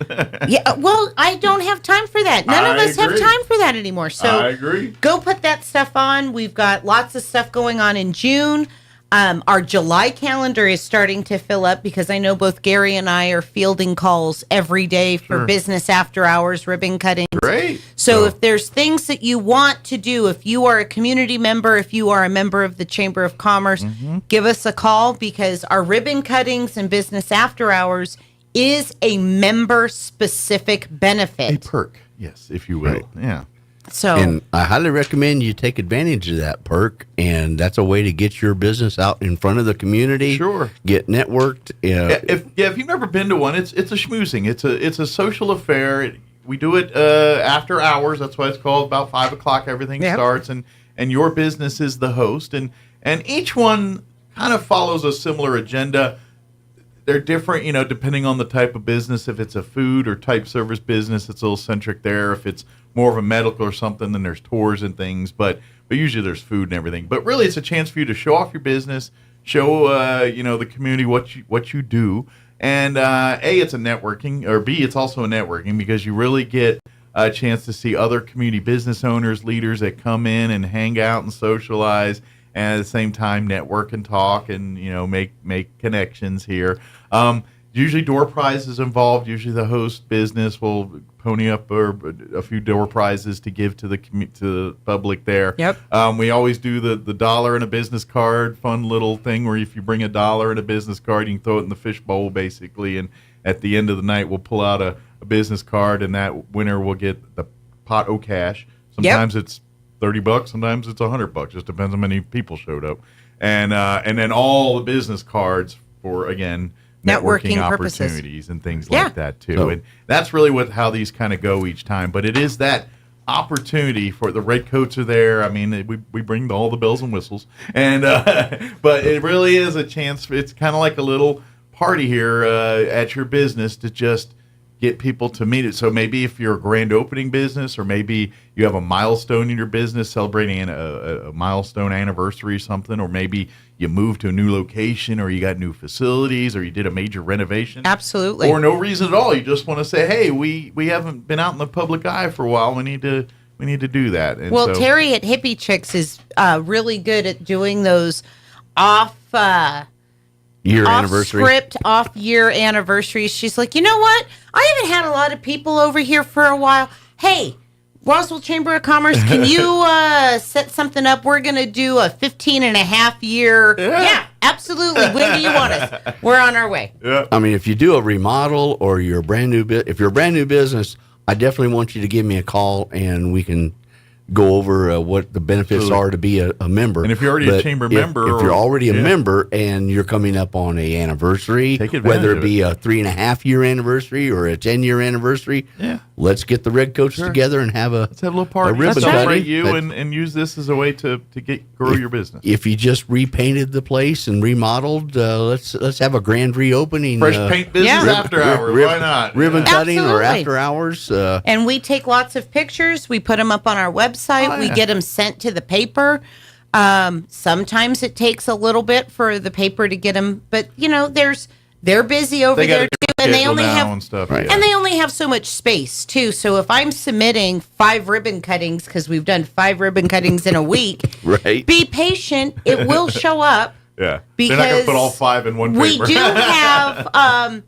yeah, well, I don't have time for that. None of us have time for that anymore. So I agree. Go put that stuff on. We've got lots of stuff going on in June. Our July calendar is starting to fill up, because I know both Gary and I are fielding calls every day for business after hours, ribbon cutting. Great. So if there's things that you want to do, if you are a community member, if you are a member of the Chamber of Commerce, give us a call, because our ribbon cuttings and business after hours is a member-specific benefit. A perk, yes, if you will. Yeah. So, and I highly recommend you take advantage of that perk, and that's a way to get your business out in front of the community. Sure, get networked. If you've never been to one, it's a schmoozing. It's a social affair. We do it after hours. That's why it's called. About 5 o'clock, everything starts, and your business is the host, and each one kind of follows a similar agenda. They're different, depending on the type of business. If it's a food or type service business, it's a little centric there. If it's more of a medical or something, then there's tours and things. But usually there's food and everything. But really, it's a chance for you to show off your business, show the community what you do, and A, it's a networking, or B, it's also a networking, because you really get a chance to see other community business owners, leaders that come in and hang out and socialize, and at the same time network and talk and make connections here. Usually door prizes involved. Usually the host business will pony up a few door prizes to give to the public there. Yep. We always do the dollar and a business card, fun little thing where if you bring a dollar and a business card, you can throw it in the fish bowl basically, and at the end of the night we'll pull out a business card, and that winner will get the pot o' cash. Sometimes it's $30, sometimes it's $100. Just depends on how many people showed up, and then all the business cards for, again, networking opportunities and things like that too. So, and that's really how these kind of go each time. But it is that opportunity for the red coats are there. I mean, we bring all the bells and whistles, and but it really is a chance. It's kind of like a little party here at your business to just get people to meet it. So maybe if you're a grand opening business, or maybe you have a milestone in your business, celebrating a milestone anniversary or something, or maybe you moved to a new location, or you got new facilities, or you did a major renovation. Absolutely. Or no reason at all. You just want to say, hey, we haven't been out in the public eye for a while. We need to do that. And well, Terry at Hippie Chicks is really good at doing those off-year anniversaries. She's like, you know what? I haven't had a lot of people over here for a while. Hey, Roswell Chamber of Commerce, can you set something up? We're going to do a 15-and-a-half-year. Yeah, absolutely. When do you want us? We're on our way. Yeah. I mean, if you do a remodel, or you're a brand new if you're a brand new business, I definitely want you to give me a call, and we can go over what the benefits are to be a member. And if you're already a chamber member, if you're already a member and you're coming up on a anniversary, whether it be a 3.5-year anniversary or a 10-year anniversary, let's get the red coats together and have a little party. Let's celebrate you and use this as a way to grow your business. If you just repainted the place and remodeled, let's have a grand reopening. Fresh paint business after hours. Why not? Ribbon cutting or after hours. And we take lots of pictures. We put them up on our website. We get them sent to the paper. Sometimes it takes a little bit for the paper to get them, but they're busy over there too, and they only have so much space too. So if I'm submitting 5 ribbon cuttings, because we've done 5 ribbon cuttings in a week, be patient. It will show up. Yeah, because they're not going to put all 5 in one paper. We do have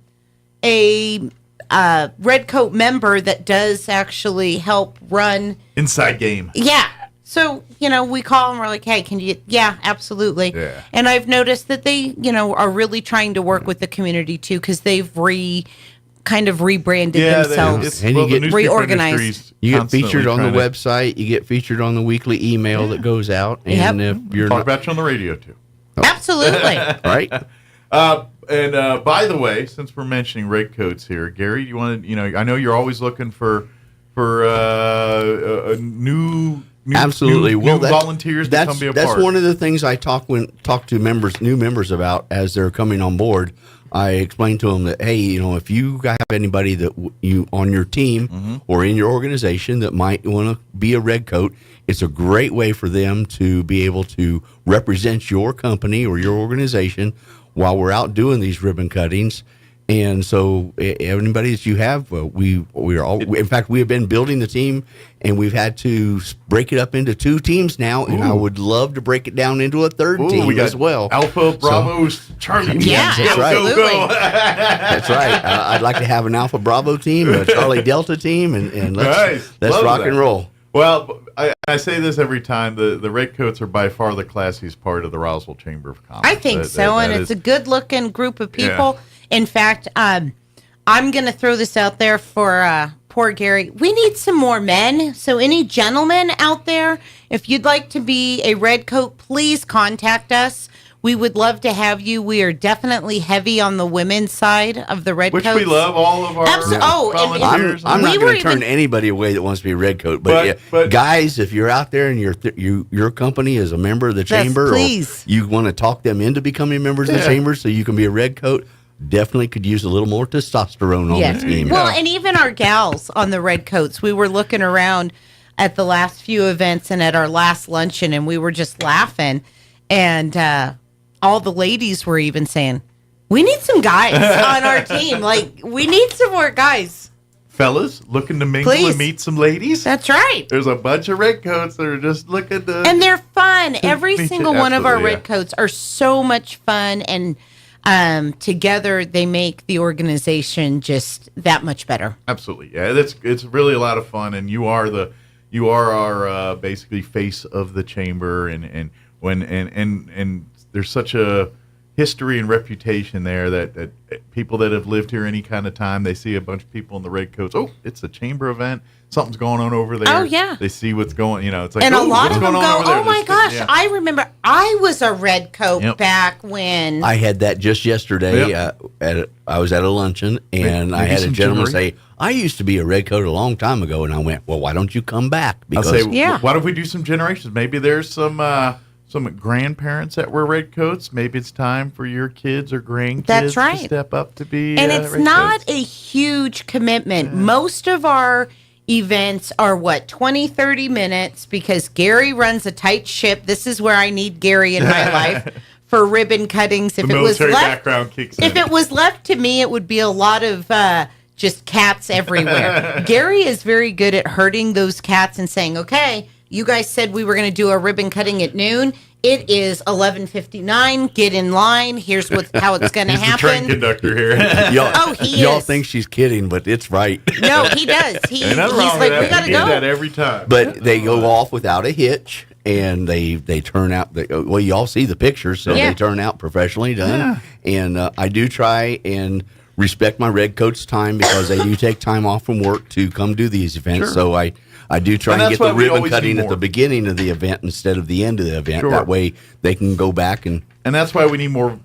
a Redcoat member that does actually help run Inside game. Yeah. So, we call them, we're like, hey, can you, yeah, absolutely. Yeah. And I've noticed that they, are really trying to work with the community too, because they've kind of rebranded themselves, and you get reorganized. You get featured on the website. You get featured on the weekly email that goes out. And if you're talk about you on the radio too. Absolutely. Right. And by the way, since we're mentioning Redcoats here, Gary, you want to, I know you're always looking for a new absolutely new volunteers to come be a part. That's one of the things I talk to new members about as they're coming on board. I explain to them that, hey, if you have anybody that you on your team or in your organization that might want to be a Redcoat, it's a great way for them to be able to represent your company or your organization while we're out doing these ribbon cuttings. And so anybody that you have, we are all, in fact, we have been building the team, and we've had to break it up into 2 teams now, and I would love to break it down into a 3rd team as well. Alpha, Bravo, Charlie. Yeah, that's right. Absolutely. That's right. I'd like to have an Alpha Bravo team, a Charlie Delta team, and let's rock and roll. Well, I say this every time. The Redcoats are by far the classiest part of the Roswell Chamber of Commerce. I think and it's a good-looking group of people. Yeah. In fact, I'm going to throw this out there for poor Gary. We need some more men. So any gentlemen out there, if you'd like to be a Redcoat, please contact us. We would love to have you. We are definitely heavy on the women's side of the Redcoats. Which we love, all of our volunteers. I'm not going to turn anybody away that wants to be a Redcoat. But guys, if you're out there and your company is a member of the chamber, or you want to talk them into becoming members of the chamber so you can be a Redcoat, definitely could use a little more testosterone on the team. Well, and even our gals on the Redcoats, we were looking around at the last few events and at our last luncheon, and we were just laughing. And all the ladies were even saying, we need some guys on our team. Like, we need some more guys. Fellas, looking to mingle and meet some ladies? That's right. There's a bunch of Redcoats that are just looking to... And they're fun. Every single one of our Redcoats are so much fun, and together they make the organization just that much better. Absolutely. Yeah, it's really a lot of fun, and you are our basically face of the chamber, and there's such a history and reputation there that people that have lived here any kind of time, they see a bunch of people in the Redcoats. Oh, it's a chamber event. Something's going on over there. Oh, yeah. They see what's going, it's like, and a lot of them go, oh my gosh, yeah. I remember I was a Redcoat back when. I had that just yesterday. I was at a luncheon, and I had a gentleman say, I used to be a Redcoat a long time ago. And I went, well, why don't you come back? Because why don't we do some generations? Maybe there's some grandparents that were Redcoats. Maybe it's time for your kids or grandkids to step up to be and it's Redcoats. Not a huge commitment. Most of our events are 20-30 minutes, because Gary runs a tight ship. This is where I need Gary in my life for ribbon cuttings. If it was left to me, it would be a lot of just cats everywhere. Gary is very good at herding those cats and saying, okay, you guys said we were going to do a ribbon cutting at noon. It is 11:59. Get in line. Here's how it's going to happen. The train conductor here. Y'all think she's kidding, but it's right. No, he does. He's like, we got to go. That every time. But they go off without a hitch, and they turn out. Well, y'all see the pictures, so they turn out professionally done. Yeah. And I do try and respect my Redcoats' time, because they do take time off from work to come do these events. Sure. So I do try and get the ribbon cutting at the beginning of the event instead of the end of the event. Sure. That way they can go back and that's why we need more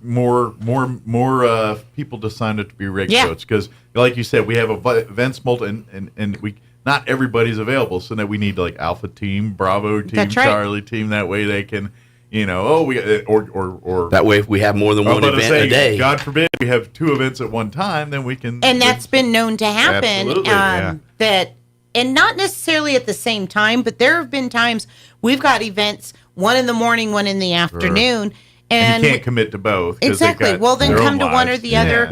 people to sign up to be Redcoats, because like you said, we have events and we not everybody's available, so that we need like Alpha team, Bravo team, Charlie team. That way they can. Or that way, if we have more than one event a day, God forbid, we have 2 events at one time, then we can. And that's been known to happen. Absolutely, and not necessarily at the same time, but there have been times we've got events, one in the morning, one in the afternoon, and you can't commit to both. Exactly. Well, then come to one or the other.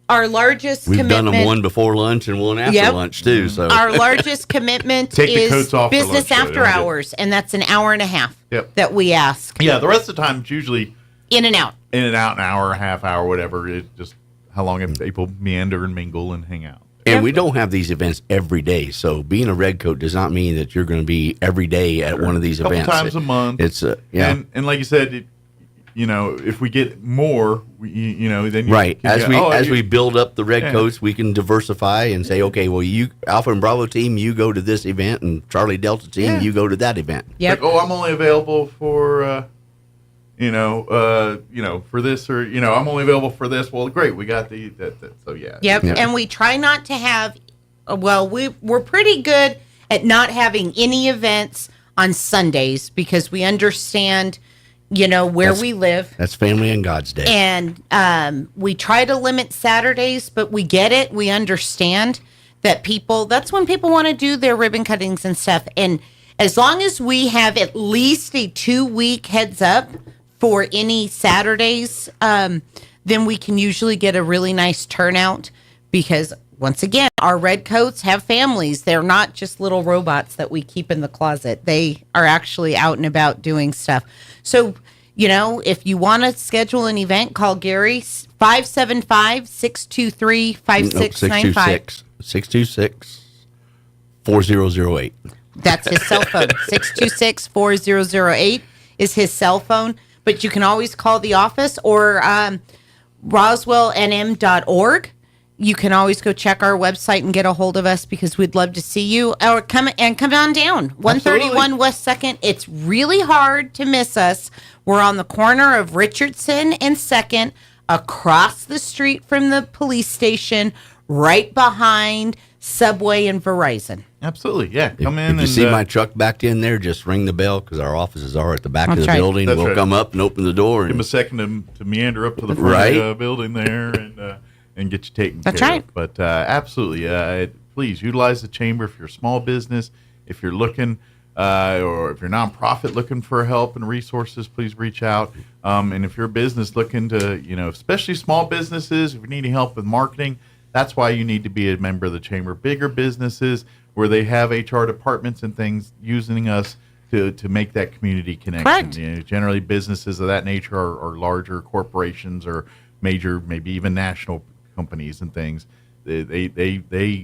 Our largest commitment. We've done them one before lunch and one after lunch too. So our largest commitment is business after hours, and that's an hour and a half that we ask. Yeah, the rest of the time it's usually in and out, an hour, a half hour, whatever. It's just how long people meander and mingle and hang out. And we don't have these events every day. So being a redcoat does not mean that you're going to be every day at one of these events. Times a month. It's And like you said, if we get more, then right. As we build up the redcoats, we can diversify and say, okay, well, you Alpha and Bravo team, you go to this event, and Charlie Delta team, you go to that event. Yep. Like, I'm only available for, for this, or I'm only available for this. Well, great, we got so yeah. Yep. And we try not to have. Well, we're pretty good at not having any events on Sundays because we understand. Where we live. That's family and God's day. And we try to limit Saturdays, but we get it. We understand that that's when people want to do their ribbon cuttings and stuff. And as long as we have at least a 2-week heads up for any Saturdays, then we can usually get a really nice turnout because, once again, our redcoats have families. They're not just little robots that we keep in the closet. They are actually out and about doing stuff. So, if you want to schedule an event, call Gary, 575-623-5695. 626-4008. That's his cell phone. 626-4008 is his cell phone. But you can always call the office or roswellnm.org. You can always go check our website and get a hold of us because we'd love to see you. Or come on down. 131 West 2nd. It's really hard to miss us. We're on the corner of Richardson and 2nd, across the street from the police station, right behind Subway and Verizon. Absolutely, yeah. Come in. If you see my truck backed in there, just ring the bell because our offices are at the back of the building. We'll come up and open the door. Give them a second to meander up to the front building there and get you taken care of. But absolutely, please utilize the chamber if you're a small business. If you're looking, or if you're a nonprofit looking for help and resources, please reach out. And if you're a business looking to, especially small businesses, if you need help with marketing, that's why you need to be a member of the chamber. Bigger businesses where they have HR departments and things using us to make that community connection. Generally, businesses of that nature are larger corporations or major, maybe even national companies and things. They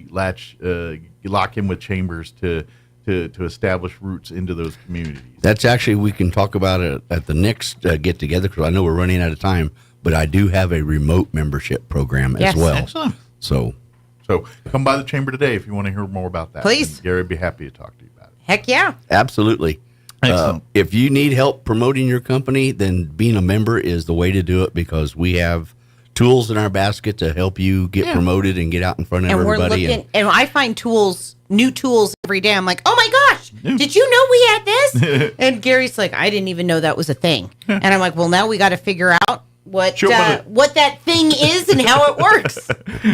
lock in with chambers to establish roots into those communities. That's actually, we can talk about it at the next get together because I know we're running out of time. But I do have a remote membership program as well. Excellent. So come by the chamber today if you want to hear more about that. Please. And Gary would be happy to talk to you about it. Heck yeah. Absolutely. If you need help promoting your company, then being a member is the way to do it because we have tools in our basket to help you get promoted and get out in front of everybody. And I find new tools every day. I'm like, oh my gosh, did you know we had this? And Gary's like, I didn't even know that was a thing. And I'm like, well, now we got to figure out what that thing is and how it works.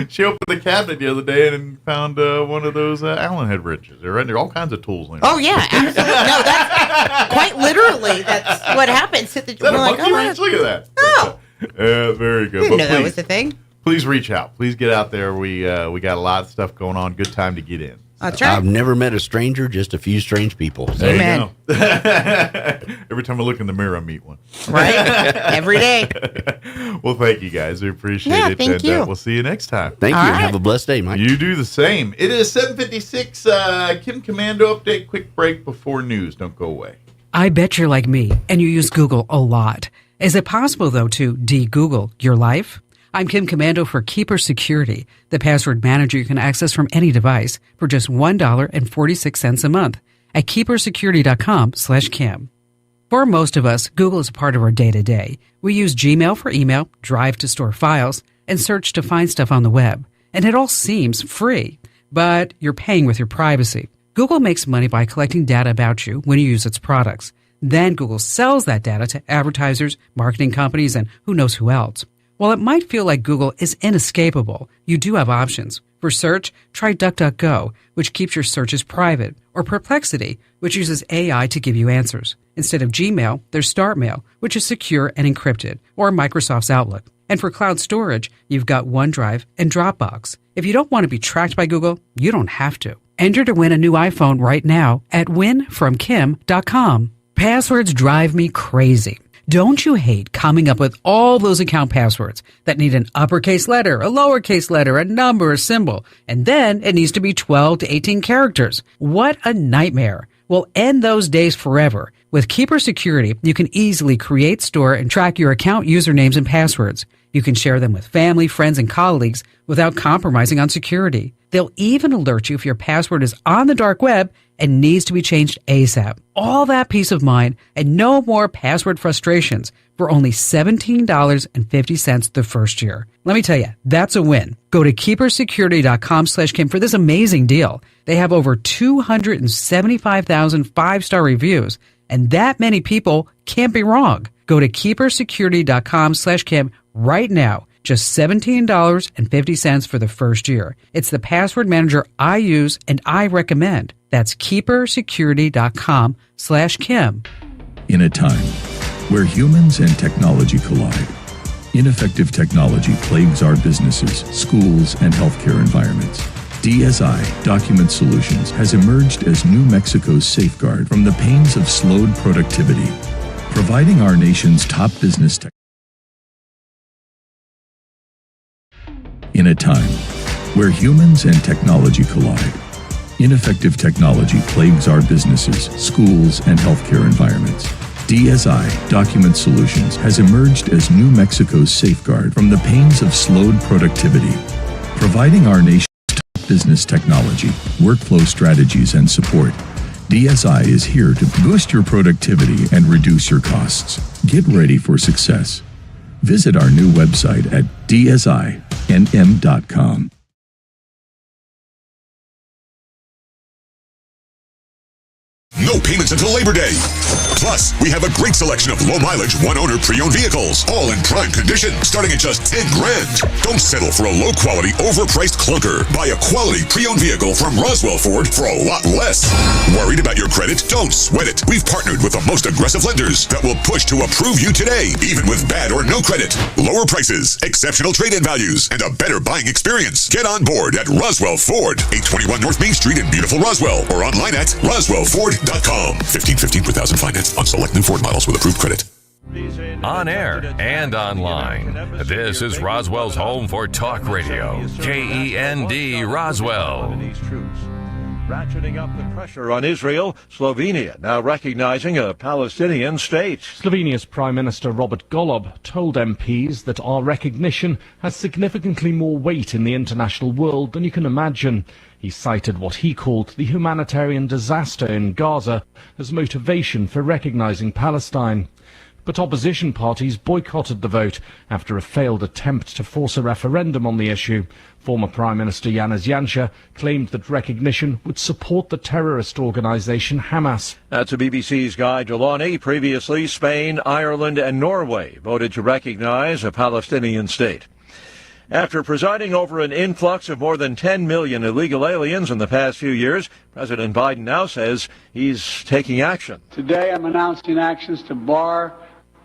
She opened the cabinet the other day and found one of those Allen head wrenches. There are all kinds of tools in there. Oh yeah, absolutely. No, that's quite literally that's what happens. Is that a monkey wrench? Look at that. Oh, very good. I didn't know that was a thing. Please reach out. Please get out there. We got a lot of stuff going on. Good time to get in. That's right. I've never met a stranger, just a few strange people. There you go. Every time I look in the mirror, I meet one. Right. Every day. Well, thank you guys. We appreciate it. Thank you. We'll see you next time. Thank you. Have a blessed day, Mike. You do the same. It is 7:56. Kim Commando update. Quick break before news. Don't go away. I bet you're like me and you use Google a lot. Is it possible, though, to de-Google your life? I'm Kim Commando for Keeper Security, the password manager you can access from any device for just $1.46 a month at keepersecurity.com/Kim. For most of us, Google is a part of our day-to-day. We use Gmail for email, Drive to store files, and Search to find stuff on the web. And it all seems free, but you're paying with your privacy. Google makes money by collecting data about you when you use its products. Then Google sells that data to advertisers, marketing companies, and who knows who else. While it might feel like Google is inescapable, you do have options. For search, try DuckDuckGo, which keeps your searches private, or Perplexity, which uses AI to give you answers. Instead of Gmail, there's StartMail, which is secure and encrypted, or Microsoft's Outlook. And for cloud storage, you've got OneDrive and Dropbox. If you don't want to be tracked by Google, you don't have to. Enter to win a new iPhone right now at winfromkim.com. Passwords drive me crazy. Don't you hate coming up with all those account passwords that need an uppercase letter, a lowercase letter, a number, a symbol, and then it needs to be 12 to 18 characters? What a nightmare. Well, end those days forever. With Keeper Security, you can easily create, store, and track your account usernames and passwords. You can share them with family, friends, and colleagues without compromising on security. They'll even alert you if your password is on the dark web and needs to be changed ASAP. All that peace of mind and no more password frustrations for only $17.50 the first year. Let me tell you, that's a win. Go to keepersecurity.com/Kim for this amazing deal. They have over 275,000 five-star reviews, and that many people can't be wrong. Go to keepersecurity.com/Kim right now. Just $17.50 for the first year. It's the password manager I use and I recommend. That's keepersecurity.com/Kim. In a time where humans and technology collide, ineffective technology plagues our businesses, schools, and healthcare environments. DSI Document Solutions has emerged as New Mexico's safeguard from the pains of slowed productivity, providing our nation's top business tech. In a time where humans and technology collide, ineffective technology plagues our businesses, schools, and healthcare environments. DSI Document Solutions has emerged as New Mexico's safeguard from the pains of slowed productivity, providing our nation's top business technology, workflow strategies, and support. DSI is here to boost your productivity and reduce your costs. Get ready for success. Visit our new website at dsinm.com. No payments until Labor Day. Plus, we have a great selection of low-mileage, one-owner pre-owned vehicles, all in prime condition, starting at just $10,000. Don't settle for a low-quality, overpriced clunker. Buy a quality pre-owned vehicle from Roswell Ford for a lot less. Worried about your credit? Don't sweat it. We've partnered with the most aggressive lenders that will push to approve you today, even with bad or no credit. Lower prices, exceptional trade-in values, and a better buying experience. Get on board at Roswell Ford, 821 North Main Street in beautiful Roswell, or online at roswellford.com. $1,515 per thousand finance on select new Ford models with approved credit. On air and online. This is Roswell's home for talk radio. KEND Roswell. Ratcheting up the pressure on Israel, Slovenia now recognizing a Palestinian state. Slovenia's Prime Minister Robert Golob told MPs that our recognition has significantly more weight in the international world than you can imagine. He cited what he called the humanitarian disaster in Gaza as motivation for recognizing Palestine. But opposition parties boycotted the vote after a failed attempt to force a referendum on the issue. Former Prime Minister Janez Janša claimed that recognition would support the terrorist organisation Hamas. That's a BBC's Guy Delany. Previously, Spain, Ireland and Norway voted to recognize a Palestinian state. After presiding over an influx of more than 10 million illegal aliens in the past few years, President Biden now says he's taking action. Today I'm announcing actions to bar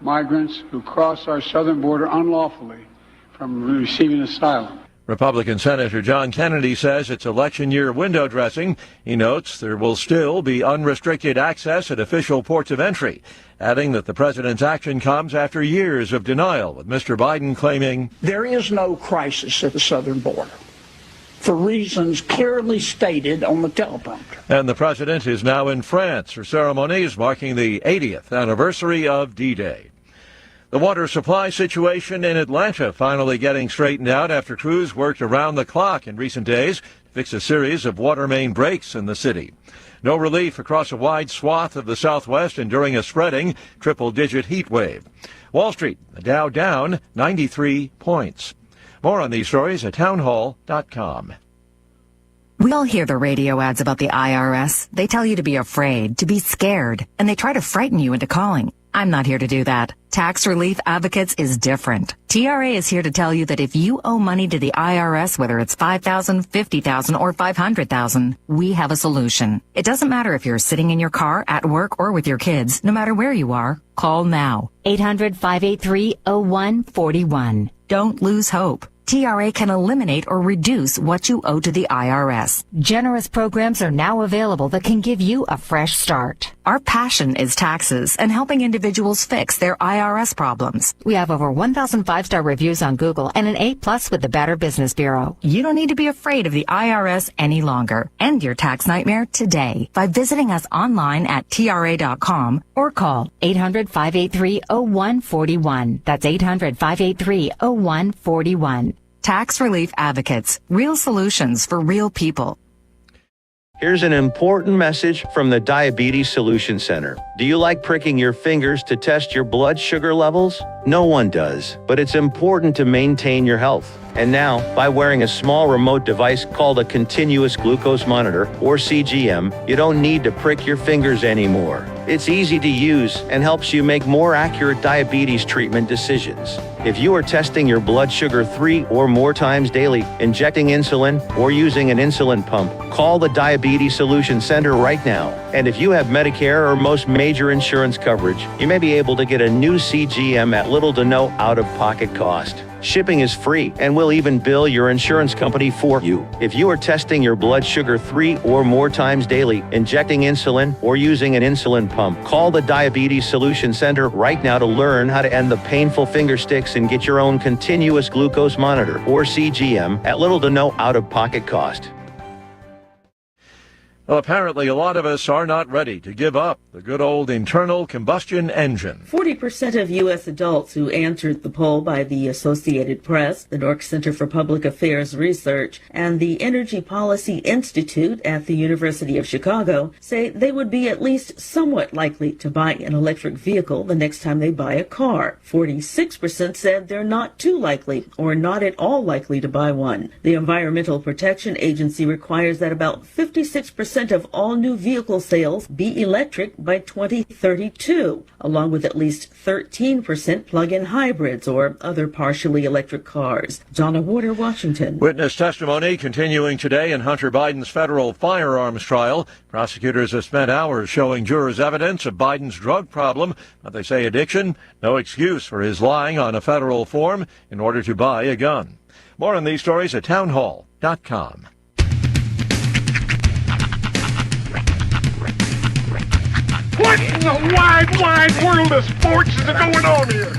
migrants who cross our southern border unlawfully from receiving asylum. Republican Senator John Kennedy says it's election year window dressing. He notes there will still be unrestricted access at official ports of entry, adding that the president's action comes after years of denial, with Mr. Biden claiming there is no crisis at the southern border for reasons clearly stated on the teleprompter. And the president is now in France for ceremonies marking the 80th anniversary of D-Day. The water supply situation in Atlanta finally getting straightened out after crews worked around the clock in recent days to fix a series of water main breaks in the city. No relief across a wide swath of the Southwest enduring a spreading triple-digit heat wave. Wall Street, the Dow down 93 points. More on these stories at townhall.com. We all hear the radio ads about the IRS. They tell you to be afraid, to be scared, and they try to frighten you into calling. I'm not here to do that. Tax Relief Advocates is different. TRA is here to tell you that if you owe money to the IRS, whether it's $5,000, $50,000, or $500,000, we have a solution. It doesn't matter if you're sitting in your car, at work, or with your kids. No matter where you are, call now. 800-583-0141. Don't lose hope. TRA can eliminate or reduce what you owe to the IRS. Generous programs are now available that can give you a fresh start. Our passion is taxes and helping individuals fix their IRS problems. We have over 1,000 5-star reviews on Google and an A+ with the Better Business Bureau. You don't need to be afraid of the IRS any longer. End your tax nightmare today by visiting us online at TRA.com or call 800-583-0141. That's 800-583-0141. Tax Relief Advocates. Real solutions for real people. Here's an important message from the Diabetes Solution Center. Do you like pricking your fingers to test your blood sugar levels? No one does, but it's important to maintain your health. And now, by wearing a small remote device called a continuous glucose monitor, or CGM, you don't need to prick your fingers anymore. It's easy to use and helps you make more accurate diabetes treatment decisions. If you are testing your blood sugar 3 or more times daily, injecting insulin, or using an insulin pump, call the Diabetes Solution Center right now. And if you have Medicare or most major insurance coverage, you may be able to get a new CGM at little to no out-of-pocket cost. Shipping is free, and we'll even bill your insurance company for you. If you are testing your blood sugar 3 or more times daily, injecting insulin, or using an insulin pump, call the Diabetes Solution Center right now to learn how to end the painful finger sticks and get your own continuous glucose monitor, or CGM, at little to no out-of-pocket cost. Well, apparently a lot of us are not ready to give up the good old internal combustion engine. 40% of U.S. adults who answered the poll by the Associated Press, the Nork Center for Public Affairs Research, and the Energy Policy Institute at the University of Chicago say they would be at least somewhat likely to buy an electric vehicle the next time they buy a car. 46% said they're not too likely or not at all likely to buy one. The Environmental Protection Agency requires that about 56% of all new vehicle sales be electric by 2032, along with at least 13% plug-in hybrids or other partially electric cars. Donna Warder, Washington. Witness testimony continuing today in Hunter Biden's federal firearms trial. Prosecutors have spent hours showing jurors evidence of Biden's drug problem, but they say addiction, no excuse for his lying on a federal form in order to buy a gun. More on these stories at townhall.com. What in the wide, wide world of sports is going on here?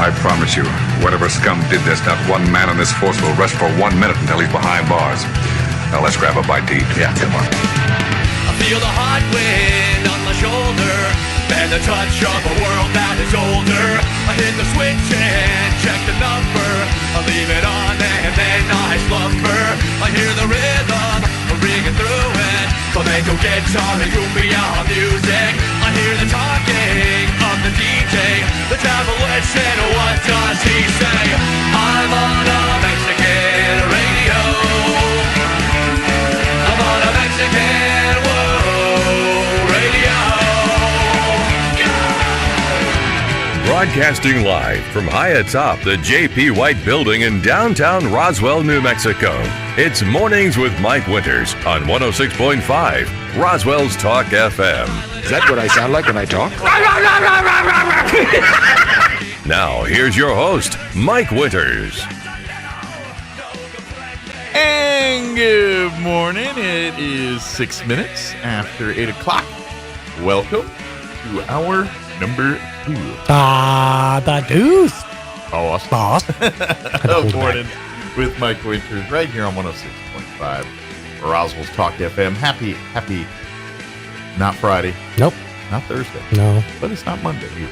I promise you, whatever scum did this, not one man in this force will rest for 1 minute until he's behind bars. Now let's grab a bite to eat. Yeah, come on. I feel the hot wind on my shoulder and the touch of a world that is older. I hit the switch and check the number. I leave it on and then I slumber. I hear the rhythm ringing through it. Flamenco guitar and cumbia music. I hear the talking of the DJ. The travel listen, what does he say? I'm on a Mexican radio. I'm on a Mexican radio. Broadcasting live from high atop the J.P. White Building in downtown Roswell, New Mexico. It's Mornings with Mike Winters on 106.5 Roswell's Talk FM. Is that what I sound like when I talk? Now, here's your host, Mike Winters. And good morning. It is 6 minutes after 8 o'clock. Welcome to hour number 2. The deuce. Boss. Good morning with Mike Winters right here on 106.5 Roswell's Talk FM. Happy, not Friday. Nope. Not Thursday. No. But it's not Monday either.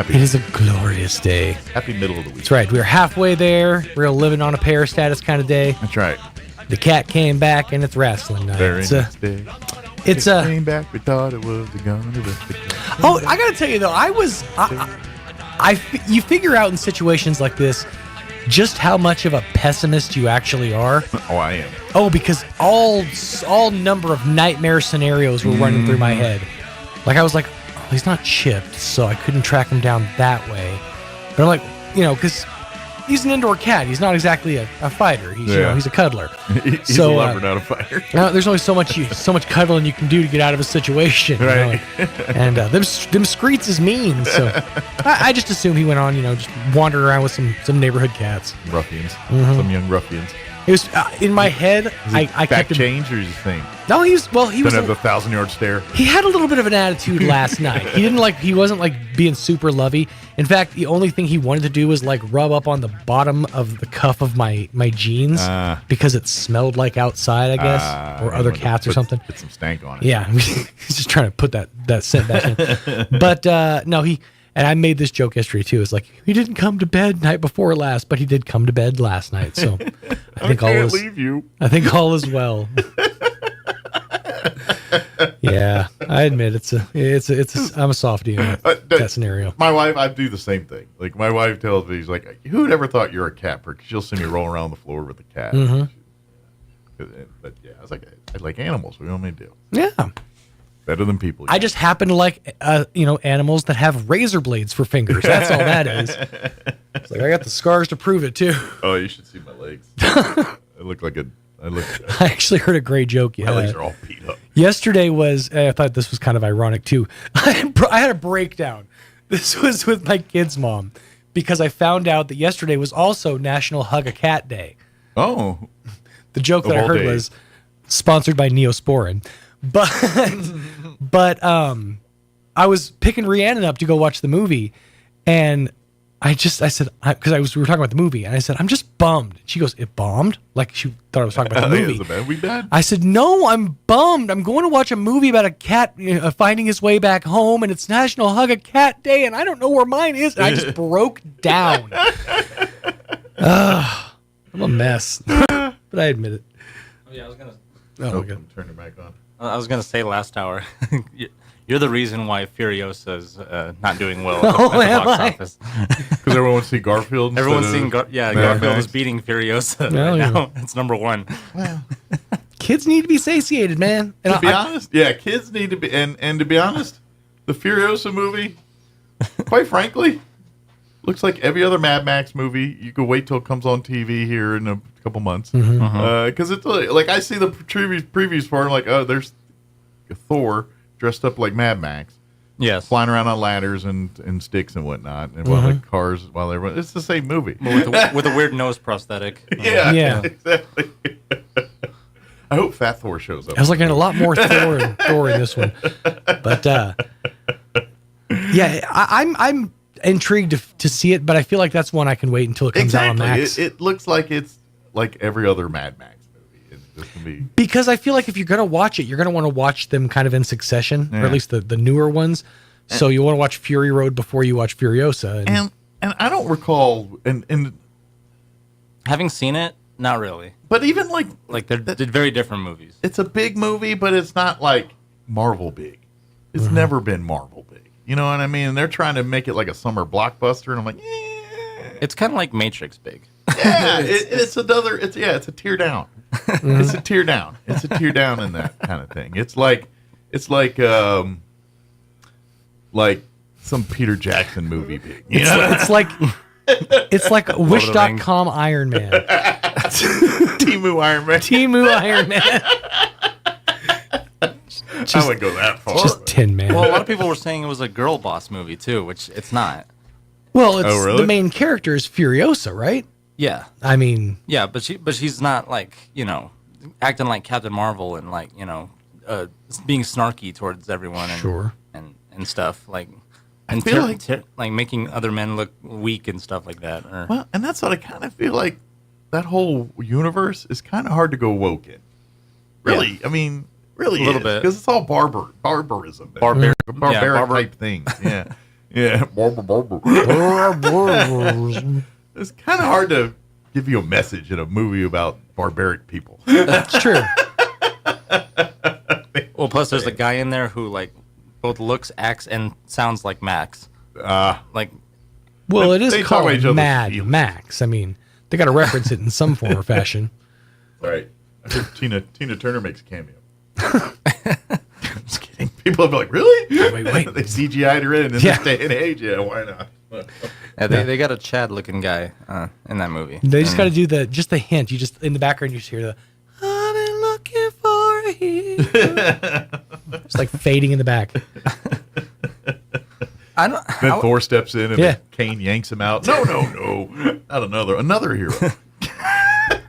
It is a glorious day. Happy middle of the week. That's right. We're halfway there. We're a living on a pair status kind of day. That's right. The cat came back and it's wrestling night. Very next day. It's came back. We thought it was the gun. Oh, I gotta tell you though, you figure out in situations like this just how much of a pessimist you actually are. Oh, I am. Oh, because all number of nightmare scenarios were running through my head. Like I was like, oh, he's not chipped, so I couldn't track him down that way. But I'm like, because he's an indoor cat. He's not exactly a fighter. He's he's a cuddler. He's a lover, not a fighter. There's only so much cuddling you can do to get out of a situation. Right. And them screets is mean. So I just assume he went on, just wandered around with some neighborhood cats. Ruffians. Mm-hmm. Some young ruffians. It was in my head. I kept him. Change or his thing. No, he was have the 1,000-yard stare. He had a little bit of an attitude last night. He wasn't being super lovey. In fact, the only thing he wanted to do was rub up on the bottom of the cuff of my jeans because it smelled like outside, I guess, or other cats or something. Put some stank on it. Yeah, he's just trying to put that scent back in. But no, and I made this joke yesterday too. It's he didn't come to bed night before last, but he did come to bed last night. So I think I think all is well. Yeah, I admit I'm a softie in that scenario. My wife, I do the same thing. My wife tells me, she's like, "Who would ever thought you're a cat person?" She'll see me rolling around the floor with a cat. Mm-hmm. But yeah, I was like, I like animals. What do you want me to do? Yeah. Better than people. I just happen to like, animals that have razor blades for fingers. That's all that is. It's I got the scars to prove it too. Oh, you should see my legs. I actually heard a great joke. My legs are all beat up. Yesterday I thought this was kind of ironic too. I had a breakdown. This was with my kid's mom because I found out that yesterday was also National Hug a Cat Day. Oh. The joke that I heard was sponsored by Neosporin. But I was picking Rhiannon up to go watch the movie, and I said, because we were talking about the movie, and I said, I'm just bummed. She goes, it bombed? Like she thought I was talking about the movie. I said, no, I'm bummed. I'm going to watch a movie about a cat finding his way back home, and it's National Hug a Cat Day, and I don't know where mine is. And I just broke down. I'm a mess, but I admit it. Oh, yeah, I was going to... Oh, turn it back on. I was going to say last hour, you're the reason why Furiosa's not doing well at the box office. Because everyone wants to see Garfield. Everyone's seeing Garfield is beating Furiosa right now. It's number one. Well, kids need to be satiated, man. And to be honest, kids need to be, and to be honest, the Furiosa movie, quite frankly, looks like every other Mad Max movie. You could wait till it comes on TV here in a couple months. Because it's I see the previews for it, I'm like, oh, there's Thor dressed up like Mad Max. Yes. Flying around on ladders and sticks and whatnot. And while the cars, while they run. It's the same movie. With a weird nose prosthetic. Yeah. Exactly. I hope Fat Thor shows up. I was looking at a lot more Thor in this one. But, I'm intrigued to see it, but I feel like that's one I can wait until it comes out on Max. It looks like it's like every other Mad Max movie. It's just gonna be... Because I feel like if you're going to watch it, you're going to want to watch them kind of in succession, or at least the newer ones. So you want to watch Fury Road before you watch Furiosa. And I don't recall, and having seen it, not really. But even they're very different movies. It's a big movie, but it's not like Marvel big. It's never been Marvel big. You know what I mean? And they're trying to make it like a summer blockbuster, and I'm like, it's kind of like Matrix big. Yeah, it's a tear down. It's a tear down. It's a tear down in that kind of thing. It's like some Peter Jackson movie big. You know? It's like Wish.com Iron Man. Temu Iron Man. Temu Iron Man. I wouldn't go that far. Just Tin Man. Well, a lot of people were saying it was a girl boss movie too, which it's not. Well, it's the main character is Furiosa, right? Yeah. I mean, yeah, but she's not acting like Captain Marvel and being snarky towards everyone and stuff and making other men look weak and stuff like that. Well, and that's what I kind of feel like that whole universe is kind of hard to go woke in. Really, I mean, really a little bit because it's all barbarism, barbaric type things. Yeah, yeah, It's kind of hard to give you a message in a movie about barbaric people. That's true. Well, plus there's a guy in there who both looks, acts, and sounds like Max. Well, it is called Mad Max. I mean, they got to reference it in some form or fashion. Right. I heard Tina Turner makes a cameo. Just kidding. People will be like, really? Wait. They CGI'd her in this day and age. Yeah, why not? Yeah, they got a Chad-looking guy in that movie. They just got to do just the hint. You just in the background you just hear the "I've been looking for a hero." It's like fading in the back. I don't. Then Thor steps in and Kane yanks him out. No, not another hero.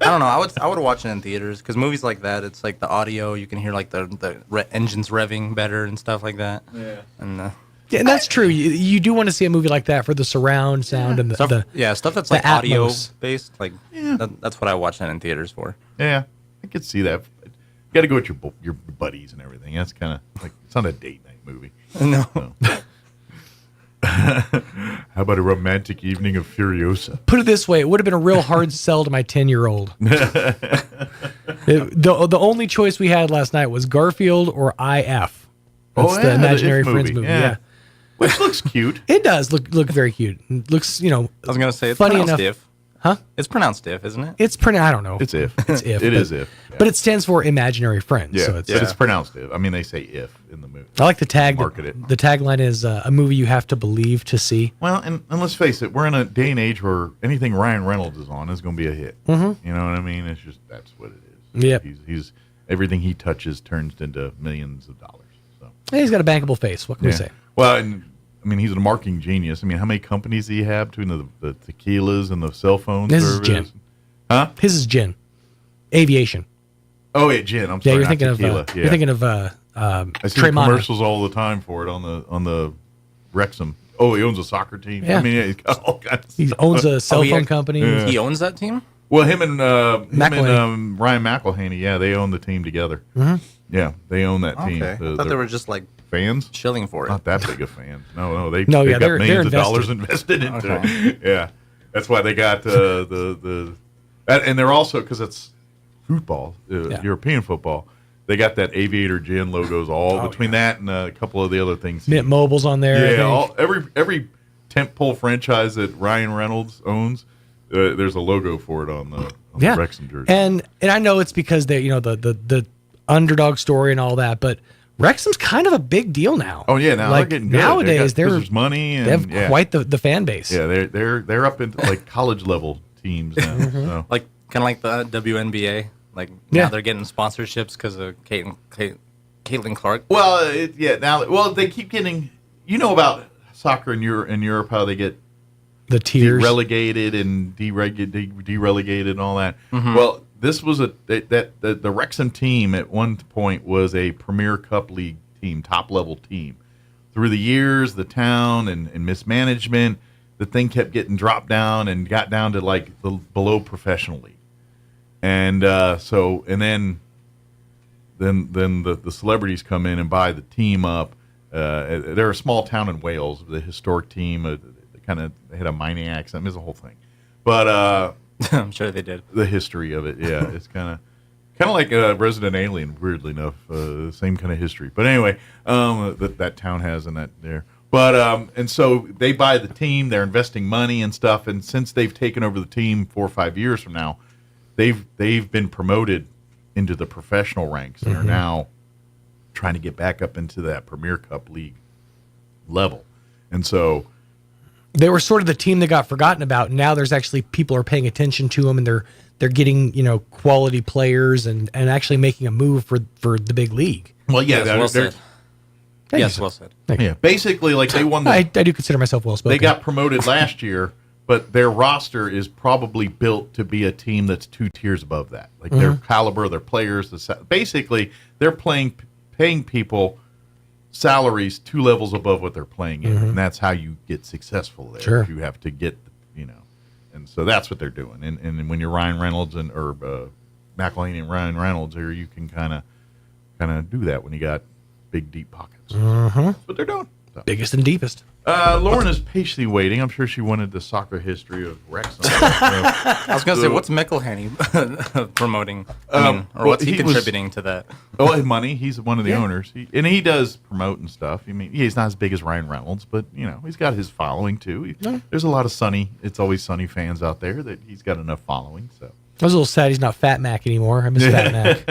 I don't know. I would watch it in theaters because movies like that, it's like the audio. You can hear like the engines revving better and stuff like that. Yeah, and that's true. You do want to see a movie like that for the surround sound and stuff that's like audio based. Like that's what I watch that in theaters for. Yeah, I could see that. You got to go with your buddies and everything. That's kind of like it's not a date night movie. No. How about a romantic evening of Furiosa? Put it this way, it would have been a real hard sell to my 10-year-old. The only choice we had last night was Garfield or IF. That's the Imaginary Friends movie. Yeah. Which looks cute. It does look very cute. It looks, I was going to say, it's funny pronounced enough. if. Huh? It's pronounced if, isn't it? It's pronounced, I don't know. It's if. It's if. It is if. Yeah. But it stands for Imaginary Friends. Yeah, So it's pronounced if. I mean, they say if in the movie. I like the tag. Market it. The tagline is a movie you have to believe to see. Well, and let's face it, we're in a day and age where anything Ryan Reynolds is on is going to be a hit. Mm-hmm. You know what I mean? It's just, that's what it is. Yep. He's everything he touches turns into millions of dollars. So He's got a bankable face. What can we say? Well, and I mean, he's a marketing genius. I mean, how many companies do you have between the tequilas and the cell phone His service? is gin. Huh? His is gin. Aviation. Oh, yeah, gin. I'm sorry. You're thinking of tequila. you're thinking of I see Tremana. commercials all the time for it on the Wrexham. Oh, he owns a soccer team. Yeah. I mean, he's got all kinds of He stuff. owns a cell phone company. Yeah. He owns that team? Well, him and Ryan McElhaney. McElhaney, they own the team together. Mhm. Yeah, they own that team. Okay. I thought they were just like fans chilling for it. Not that big of fans. No, they've No, yeah, got they're millions of invested. dollars invested into Okay. it. Yeah, that's why they got and they're also, because it's football, European football. They got that Aviator Gin logos all between that and a couple of the other things. Mint Mobile's on there. Yeah, every tentpole franchise that Ryan Reynolds owns, there's a logo for it on the Wrexham jersey. And I know it's because they the underdog story and all that, but Wrexham's kind of a big deal now. Oh yeah, now like they're getting good. nowadays there's money and they have quite the fan base. Yeah, they're up into like college level teams now. Mm-hmm. So. Like kind of like the WNBA. Like now they're getting sponsorships because of Caitlin Clark. Well, they keep getting. You know about soccer in Europe, how they get the tiers relegated and derelegated and all that. Mm-hmm. Well, this was the Wrexham team at one point was a Premier Cup League team, top level team. Through the years, the town and mismanagement, the thing kept getting dropped down and got down to like the below professional league. And then the celebrities come in and buy the team up. They're a small town in Wales, the historic team. They had a mining accent. It's a whole thing, but I'm sure they did. The history of it, yeah, it's kind of like Resident Alien. Weirdly enough, same kind of history. But anyway, that town has in that there. But and so they buy the team. They're investing money and stuff. And since they've taken over the team 4 or 5 years from now, they've been promoted into the professional ranks and are now trying to get back up into that Premier Cup League level. And so they were sort of the team that got forgotten about. Now there's actually people are paying attention to them, and they're getting quality players and actually making a move for the big league. Well, yeah, well said. Yes, well said. Yeah, basically, like they won. I do consider myself well spoken. They got promoted last year, but their roster is probably built to be a team that's 2 tiers above that. Like their caliber, their players, basically they're paying people salaries 2 levels above what they're playing in, and that's how you get successful there. Sure. You have to get, and so that's what they're doing. And when you're Ryan Reynolds or McElhaney and Ryan Reynolds here, you can kind of do that when you got big deep pockets. That's what they're doing. So. Biggest and deepest. Lauren is patiently waiting. I'm sure she wanted the soccer history of Wrexham. I was going to say, what's McElhaney promoting? What's he contributing to that? Oh, money. He's one of the owners. He does promote and stuff. I mean, he's not as big as Ryan Reynolds, but he's got his following too. There's a lot of It's Always Sunny fans out there that he's got enough following. So I was a little sad he's not Fat Mac anymore. I miss Fat Mac.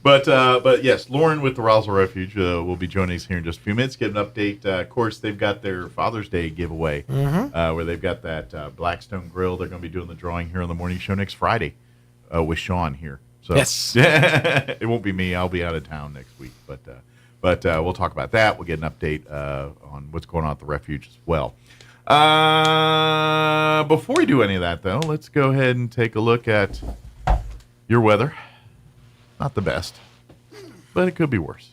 But yes, Lauren with the Roswell Refuge will be joining us here in just a few minutes. Get an update. Of course, they've got their Father's Day giveaway where they've got that Blackstone Grill. They're going to be doing the drawing here on the morning show next Friday with Sean here. So yes, it won't be me. I'll be out of town next week, but we'll talk about that. We'll get an update on what's going on at the refuge as well. Before we do any of that, though, let's go ahead and take a look at your weather. Not the best, but it could be worse.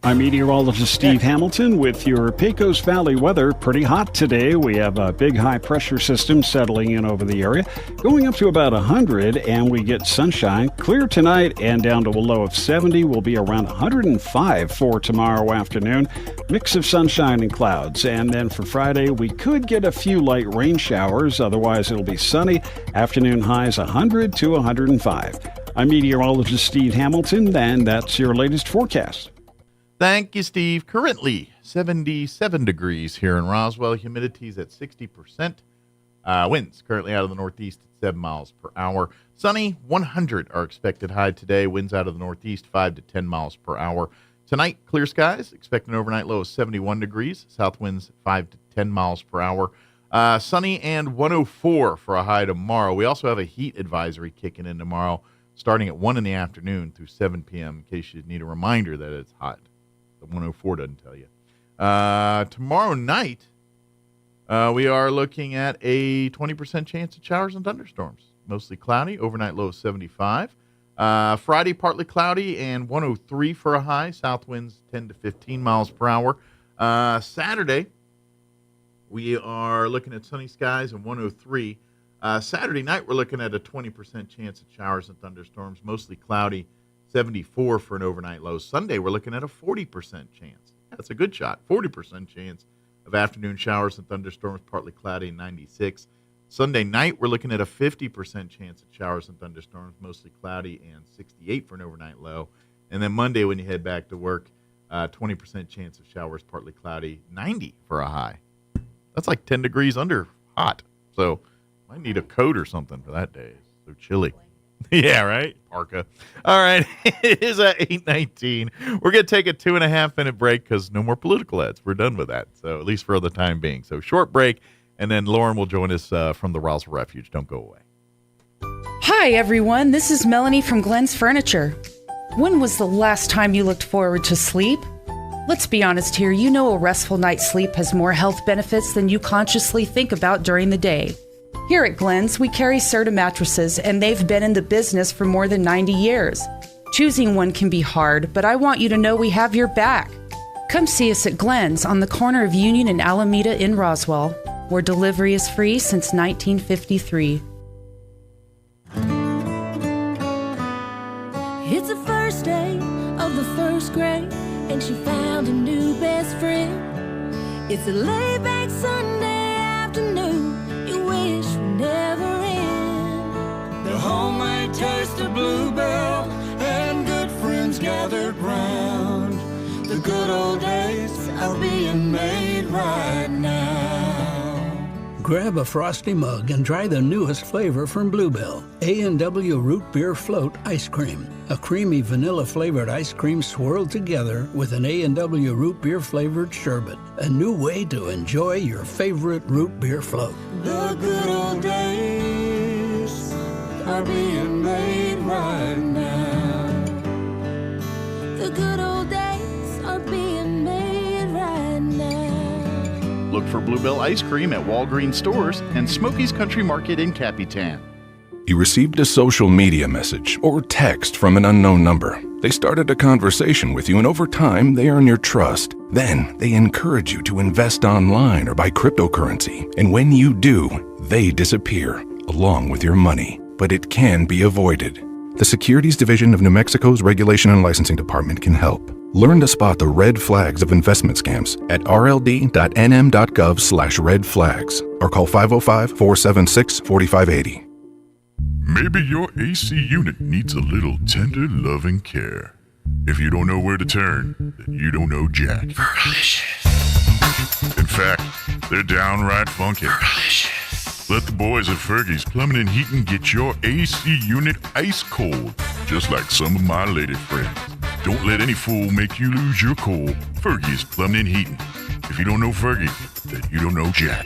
I'm meteorologist Steve Hamilton with your Pecos Valley weather. Pretty hot today. We have a big high pressure system settling in over the area, going up to about 100, and we get sunshine. Clear tonight and down to a low of 70. Will be around 105 for tomorrow afternoon. Mix of sunshine and clouds. And then for Friday, we could get a few light rain showers. Otherwise, it'll be sunny. Afternoon highs 100 to 105. I'm meteorologist Steve Hamilton, and that's your latest forecast. Thank you, Steve. Currently, 77 degrees here in Roswell. Humidity's at 60%. Winds currently out of the northeast at 7 miles per hour. Sunny, 100 are expected high today. Winds out of the northeast, 5 to 10 miles per hour. Tonight, clear skies. Expect an overnight low of 71 degrees. South winds, 5 to 10 miles per hour. Sunny and 104 for a high tomorrow. We also have a heat advisory kicking in tomorrow, starting at 1 in the afternoon through 7 p.m. in case you need a reminder that it's hot. The 104 doesn't tell you. Tomorrow night, we are looking at a 20% chance of showers and thunderstorms. Mostly cloudy, overnight low of 75. Friday, partly cloudy and 103 for a high. South winds 10 to 15 miles per hour. Saturday, we are looking at sunny skies and 103. Saturday night, we're looking at a 20% chance of showers and thunderstorms. Mostly cloudy, 74 for an overnight low. Sunday, we're looking at a 40% chance. That's a good shot. 40% chance of afternoon showers and thunderstorms, partly cloudy, 96. Sunday night, we're looking at a 50% chance of showers and thunderstorms, mostly cloudy, and 68 for an overnight low. And then Monday, when you head back to work, 20% chance of showers, partly cloudy, 90 for a high. That's like 10 degrees under hot. So might need a coat or something for that day. It's so chilly. Yeah, right? Parka. All right. It is at 8:19. We're going to take a 2.5-minute break because no more political ads. We're done with that. So at least for the time being. So short break, and then Lauren will join us from the Roswell Refuge. Don't go away. Hi, everyone. This is Melanie from Glenn's Furniture. When was the last time you looked forward to sleep? Let's be honest here. You know a restful night's sleep has more health benefits than you consciously think about during the day. Here at Glenn's, we carry Serta mattresses, and they've been in the business for more than 90 years. Choosing one can be hard, but I want you to know we have your back. Come see us at Glenn's on the corner of Union and Alameda in Roswell, where delivery is free since 1953. It's the first day of the first grade, and she found a new best friend. It's a laid-back Sunday afternoon you wish would never end. The homemade taste of Bluebell and good friends gathered round. The good old days are being made right now. Grab a frosty mug and try the newest flavor from Bluebell, A&W Root Beer Float Ice Cream. A creamy vanilla-flavored ice cream swirled together with an A&W Root Beer flavored sherbet. A new way to enjoy your favorite root beer float. The good old days are being made right now. The good old days are being made right now. Look for Bluebell ice cream at Walgreens stores and Smokey's Country Market in Capitan. You received a social media message or text from an unknown number. They started a conversation with you, and over time, they earn your trust. Then, they encourage you to invest online or buy cryptocurrency. And when you do, they disappear, along with your money. But it can be avoided. The Securities Division of New Mexico's Regulation and Licensing Department can help. Learn to spot the red flags of investment scams at rld.nm.gov/red flags or call 505-476-4580. Maybe your AC unit needs a little tender loving care. If you don't know where to turn, then you don't know jack. In fact, they're downright funky. Let the boys at Fergie's Plumbing and Heating get your AC unit ice cold just like some of my lady friends. Don't let any fool make you lose your cool. Fergie's Plumbing and Heating. If you don't know Fergie, then you don't know Jack.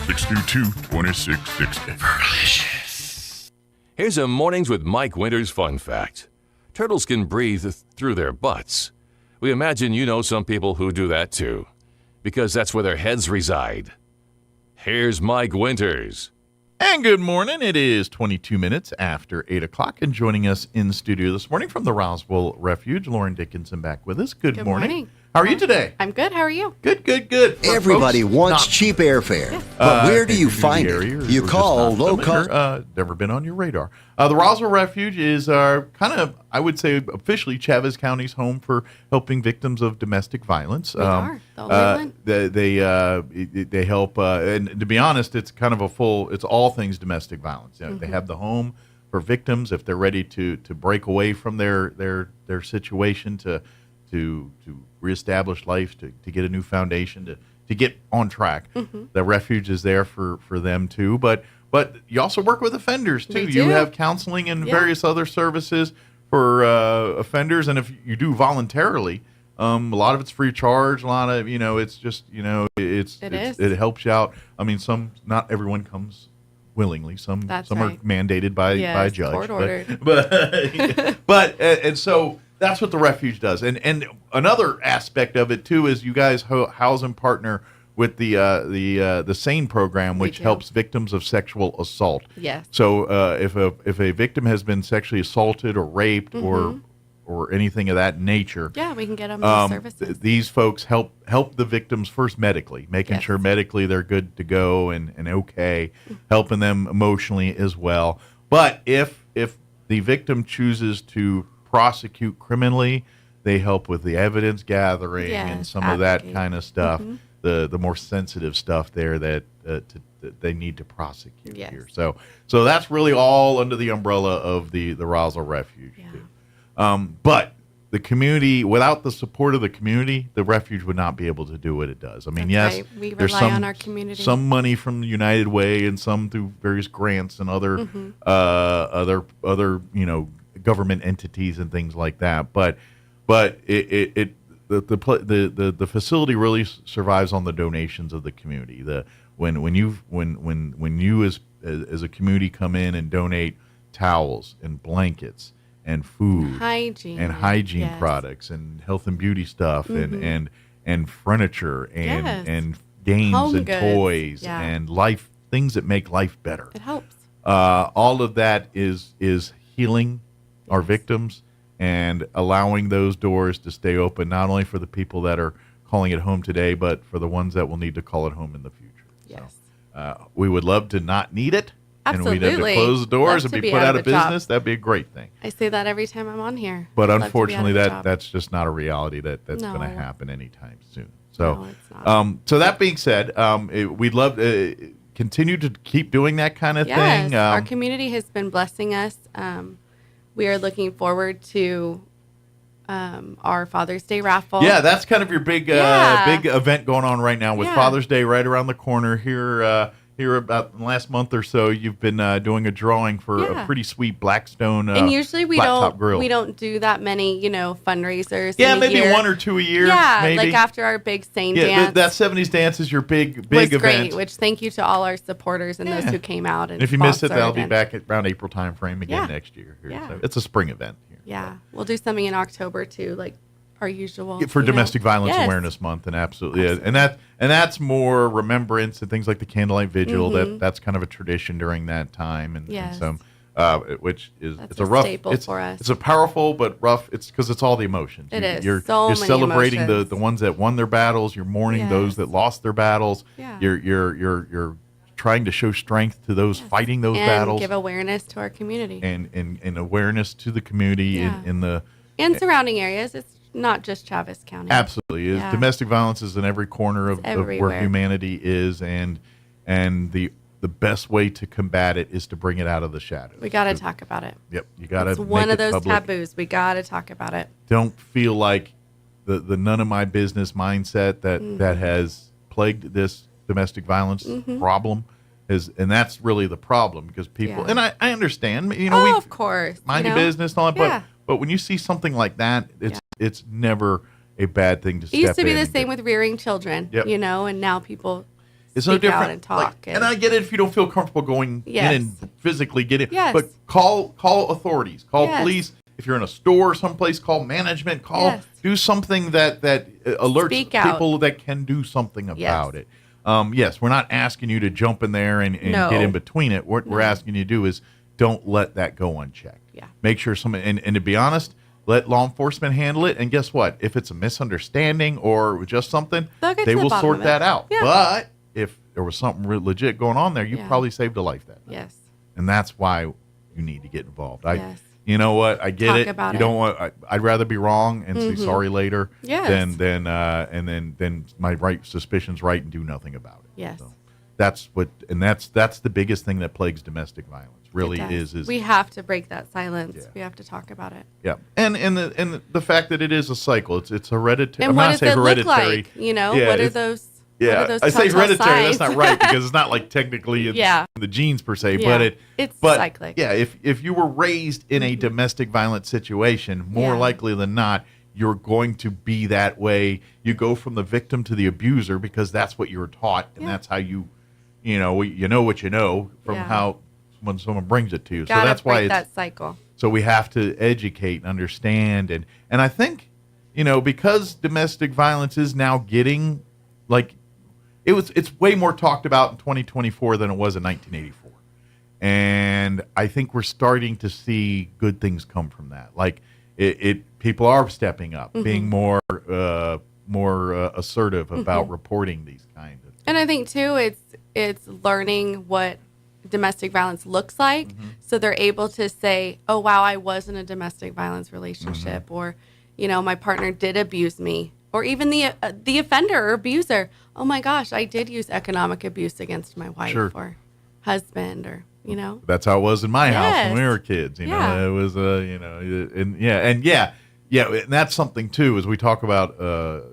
632-2660. Fergalicious. Here's a Mornings with Mike Winters fun fact. Turtles can breathe through their butts. We imagine you know some people who do that too, because that's where their heads reside. Here's Mike Winters. And good morning. It is 22 minutes after 8 o'clock, and joining us in the studio this morning from the Roswell Refuge, Lauren Dickinson back with us. Good morning. How are you today? I'm good. How are you? Good. Everybody wants cheap airfare, but where do you find it? You call low cost. Never been on your radar. The Roswell Refuge is kind of, I would say, officially Chavez County's home for helping victims of domestic violence. They are. The only one. They help, and to be honest, it's kind of it's all things domestic violence. You know, They have the home for victims if they're ready to break away from their situation to reestablish life, to get a new foundation, to get on track. The refuge is there for them too, but you also work with offenders too. You have counseling and various other services for offenders, and if you do voluntarily, a lot of it's free of charge. A lot of it's just it helps you out. I mean, not everyone comes willingly. Some are mandated by a judge, court-ordered. but and so. That's what the refuge does, and another aspect of it too is you guys house and partner with the SANE program, which helps victims of sexual assault. Yes. So if a victim has been sexually assaulted or raped or anything of that nature, we can get them these services. These folks help the victims first medically, making sure medically they're good to go and okay, helping them emotionally as well. But if the victim chooses to prosecute criminally, they help with the evidence gathering and some of that kind of stuff, the more sensitive stuff there that they need to prosecute here. So that's really all under the umbrella of the Roswell Refuge. But the community, without the support of the community, the refuge would not be able to do what it does. I mean, we there's rely on our community. Some money from the United Way and some through various grants and other government entities and things like that, but the facility really survives on the donations of the community. When you as a community come in and donate towels and blankets and food, hygiene products and health and beauty stuff and furniture and games home and goods. Toys and life things that make life better. It helps. All of that is healing our victims and allowing those doors to stay open, not only for the people that are calling it home today, but for the ones that will need to call it home in the future. Yes. So, we would love to not need it. Absolutely. And we'd have to close the doors and be put out of business. That'd be a great thing. I say that every time I'm on here. But unfortunately, that's just not a reality that's going to happen anytime soon. So, no, it's not. So that being said, we'd love to continue to keep doing that kind of thing. Our community has been blessing us. We are looking forward to our Father's Day raffle. Yeah, that's kind of your big event going on right now with Father's Day right around the corner here. Here about the last month or so, you've been doing a drawing for a pretty sweet Blackstone and usually we don't do that many fundraisers. Yeah, in a maybe year. 1 or 2 a year. Yeah, maybe. like after our big SANE dance. That 70s dance is your big was event. Great, which thank you to all our supporters and those who came out. And if you missed it, that'll be back at around April time frame again next year. Here. Yeah. So it's a spring event here. Yeah, we'll do something in October too, like our usual for Domestic Violence Awareness Month, and absolutely. And that's more remembrance and things like the candlelight vigil. That's kind of a tradition during that time, and some which is that's it's a rough staple for us. It's a powerful but rough. It's because it's all the emotions. You're celebrating emotions. the ones that won their battles. You're mourning those that lost their battles. Yeah. You're trying to show strength to those fighting those battles, give awareness to our community, and awareness to the community in the surrounding areas. It's not just Chavez County. Absolutely. Domestic violence is in every corner of where humanity is, and the best way to combat it is to bring it out of the shadows. We got to talk about it. Yep, you got to. It's one of those taboos. We got to talk about it. Don't feel like the none of my business mindset that has plagued this domestic violence problem. And that's really the problem because people, and I understand, of course, mind your business and all that, but when you see something like that, it's never a bad thing to step in. It used to be the same with rearing children, and now people it's speak no different. out and talk. And I get it if you don't feel comfortable going in and physically get it, but call authorities, call police. If you're in a store someplace, call management, do something that alerts people that can do something about it. Yes, we're not asking you to jump in there and get in between it. What we're asking you to do is don't let that go unchecked. Yeah. Make sure and to be honest, let law enforcement handle it. And guess what? If it's a misunderstanding or just something, they will sort that out. Yeah. But if there was something legit going on there, you probably saved a life that night. Yes. And that's why you need to get involved. You know what? I get it. You don't want. I'd rather be wrong and say sorry later than my suspicions right and do nothing about it. Yes. So that's the biggest thing that plagues domestic violence. Really is we have to break that silence. Yeah. We have to talk about it. Yeah, and the fact that it is a cycle. It's hereditary. And what does it look like? What are those? Yeah, I say hereditary. Signs? That's not right because it's not like technically in the genes per se, it's but cyclic. Yeah, if you were raised in a domestic violence situation, more likely than not, you're going to be that way. You go from the victim to the abuser because that's what you were taught, and that's how you know what you know from how when someone brings it to you. Gotta so that's why break that cycle. So we have to educate and understand, and I think because domestic violence is now getting like. It's way more talked about in 2024 than it was in 1984. And I think we're starting to see good things come from that. Like people are stepping up, being more assertive about reporting these kinds of things. And I think too it's learning what domestic violence looks like, so they're able to say, "Oh wow, I was in a domestic violence relationship," or my partner did abuse me. Or even the offender or abuser. Oh my gosh, I did use economic abuse against my wife or husband, or That's how it was in my house when we were kids. It was and that's something too. As we talk about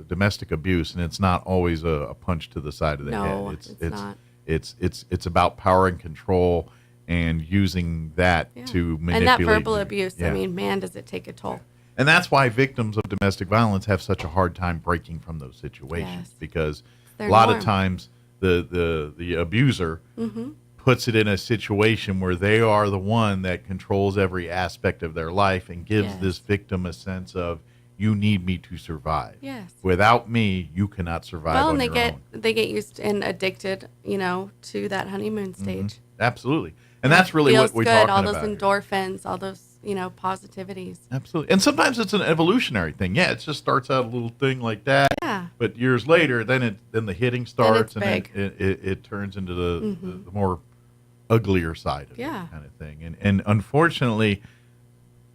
domestic abuse, and it's not always a punch to the side of the head. It's not. It's about power and control and using that to manipulate. And that verbal abuse. I mean, man, does it take a toll. And that's why victims of domestic violence have such a hard time breaking from those situations because a lot of times the abuser puts it in a situation where they are the one that controls every aspect of their life and gives this victim a sense of, you need me to survive. Yes. Without me, you cannot survive on your own. They get used and addicted, to that honeymoon stage. Absolutely. And that's really what we're talking about. All those endorphins, all those positivities. Absolutely. And sometimes it's an evolutionary thing. Yeah, it just starts out a little thing like that. Yeah. But years later, then the hitting starts and big. it turns into the more uglier side of it kind of thing. And unfortunately,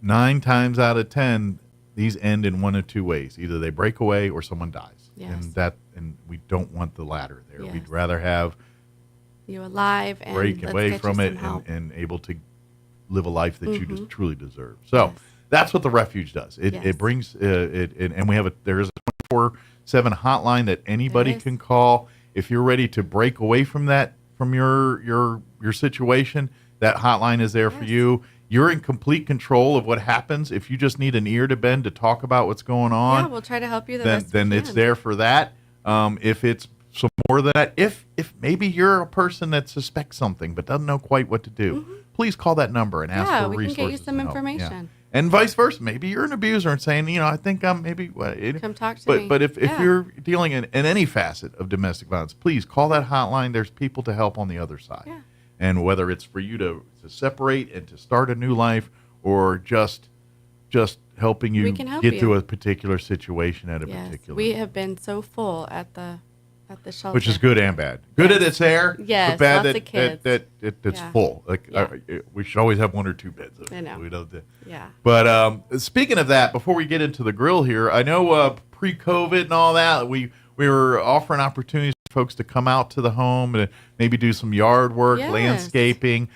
9 times out of 10, these end in one of two ways. Either they break away or someone dies. Yes. And we don't want the latter there. Yes. We'd rather have you alive and break away from it and able to live a life that you just truly deserve. So that's what the refuge does. It brings and we have there is a 24/7 hotline that anybody can call if you're ready to break away from your situation. That hotline is there for you. You're in complete control of what happens. If you just need an ear to bend to talk about what's going on, we'll try to help you. Then it's there for that. If it's some more than that, if maybe you're a person that suspects something but doesn't know quite what to do, please call that number and ask for resources. We can get you some information. Yeah. And vice versa. Maybe you're an abuser and saying, I think I'm maybe. Come talk to me. But if you're dealing in any facet of domestic violence, please call that hotline. There's people to help on the other side. Yeah. And whether it's for you to separate and to start a new life, or just helping you get through a particular situation at a particular. We have been so full at the shelter, which is good and bad. Good at its air, but bad lots of kids. that it's full. We should always have 1 or 2 beds. I know. We don't. Yeah. But speaking of that, before we get into the grill here, I know pre-COVID and all that, we were offering opportunities for folks to come out to the home and maybe do some yard work, landscaping.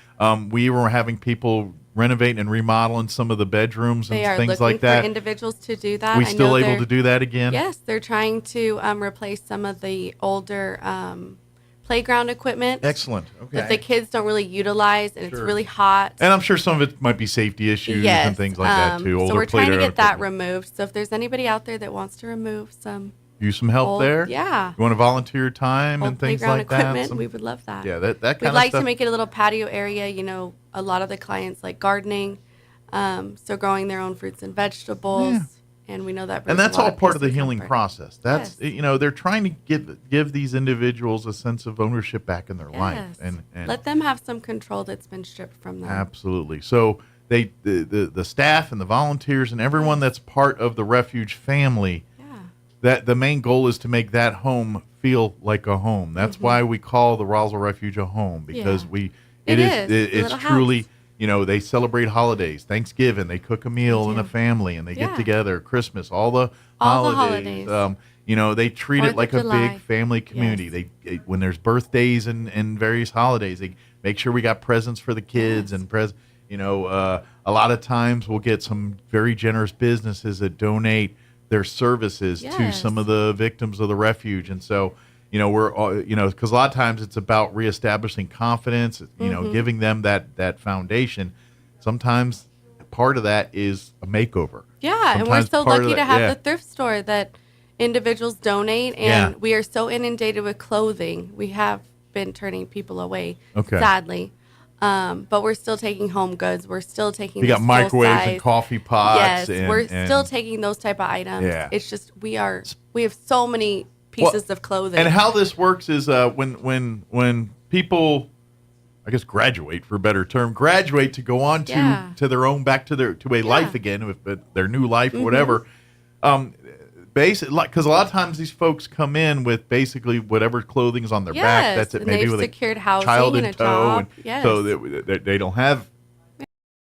We were having people renovating and remodeling some of the bedrooms and things like that. They are looking for individuals to do that. We still able to do that again? Yes, they're trying to replace some of the older playground equipment. Excellent. Okay. That the kids don't really utilize, and it's really hot. And I'm sure some of it might be safety issues and things like that too. So we're trying to get that removed. So if there's anybody out there that wants to remove some, use some help there. Yeah. You want to volunteer time old and things playground like equipment, that. we would love that. Yeah, that kind We'd of like stuff. to make it a little patio area. You know, a lot of the clients like gardening, so growing their own fruits and vegetables. Yeah. And we know that. And that's all part of the healing process. That's they're trying to give these individuals a sense of ownership back in their life, and let them have some control that's been stripped from them. absolutely. So the staff and the volunteers and everyone that's part of the refuge family. That the main goal is to make that home feel like a home. That's why we call the Roswell Refuge a home, because it's truly. You know, they celebrate holidays, Thanksgiving, they cook a meal in a family, and they get together, Christmas, all the holidays. They treat it like a big family community. They when there's birthdays and various holidays, they make sure we got presents for the kids and a lot of times we'll get some very generous businesses that donate their services to some of the victims of the refuge, and so. We're because a lot of times it's about reestablishing confidence, giving them that foundation. Sometimes part of that is a makeover. Yeah, and we're so lucky to have the thrift store that individuals donate, and we are so inundated with clothing. We have been turning people away, sadly. But we're still taking home goods. We're still taking. We got microwaves and coffee pots. Yes, we're still taking those type of items. Yeah. It's just we have so many pieces of clothing. And how this works is when people, I guess, graduate for a better term, to go on to their own to a life again, with their new life or whatever. Basically, because a lot of times these folks come in with basically whatever clothing is on their back. That's it. Maybe with secured a housing child in and a tow, job. so they don't have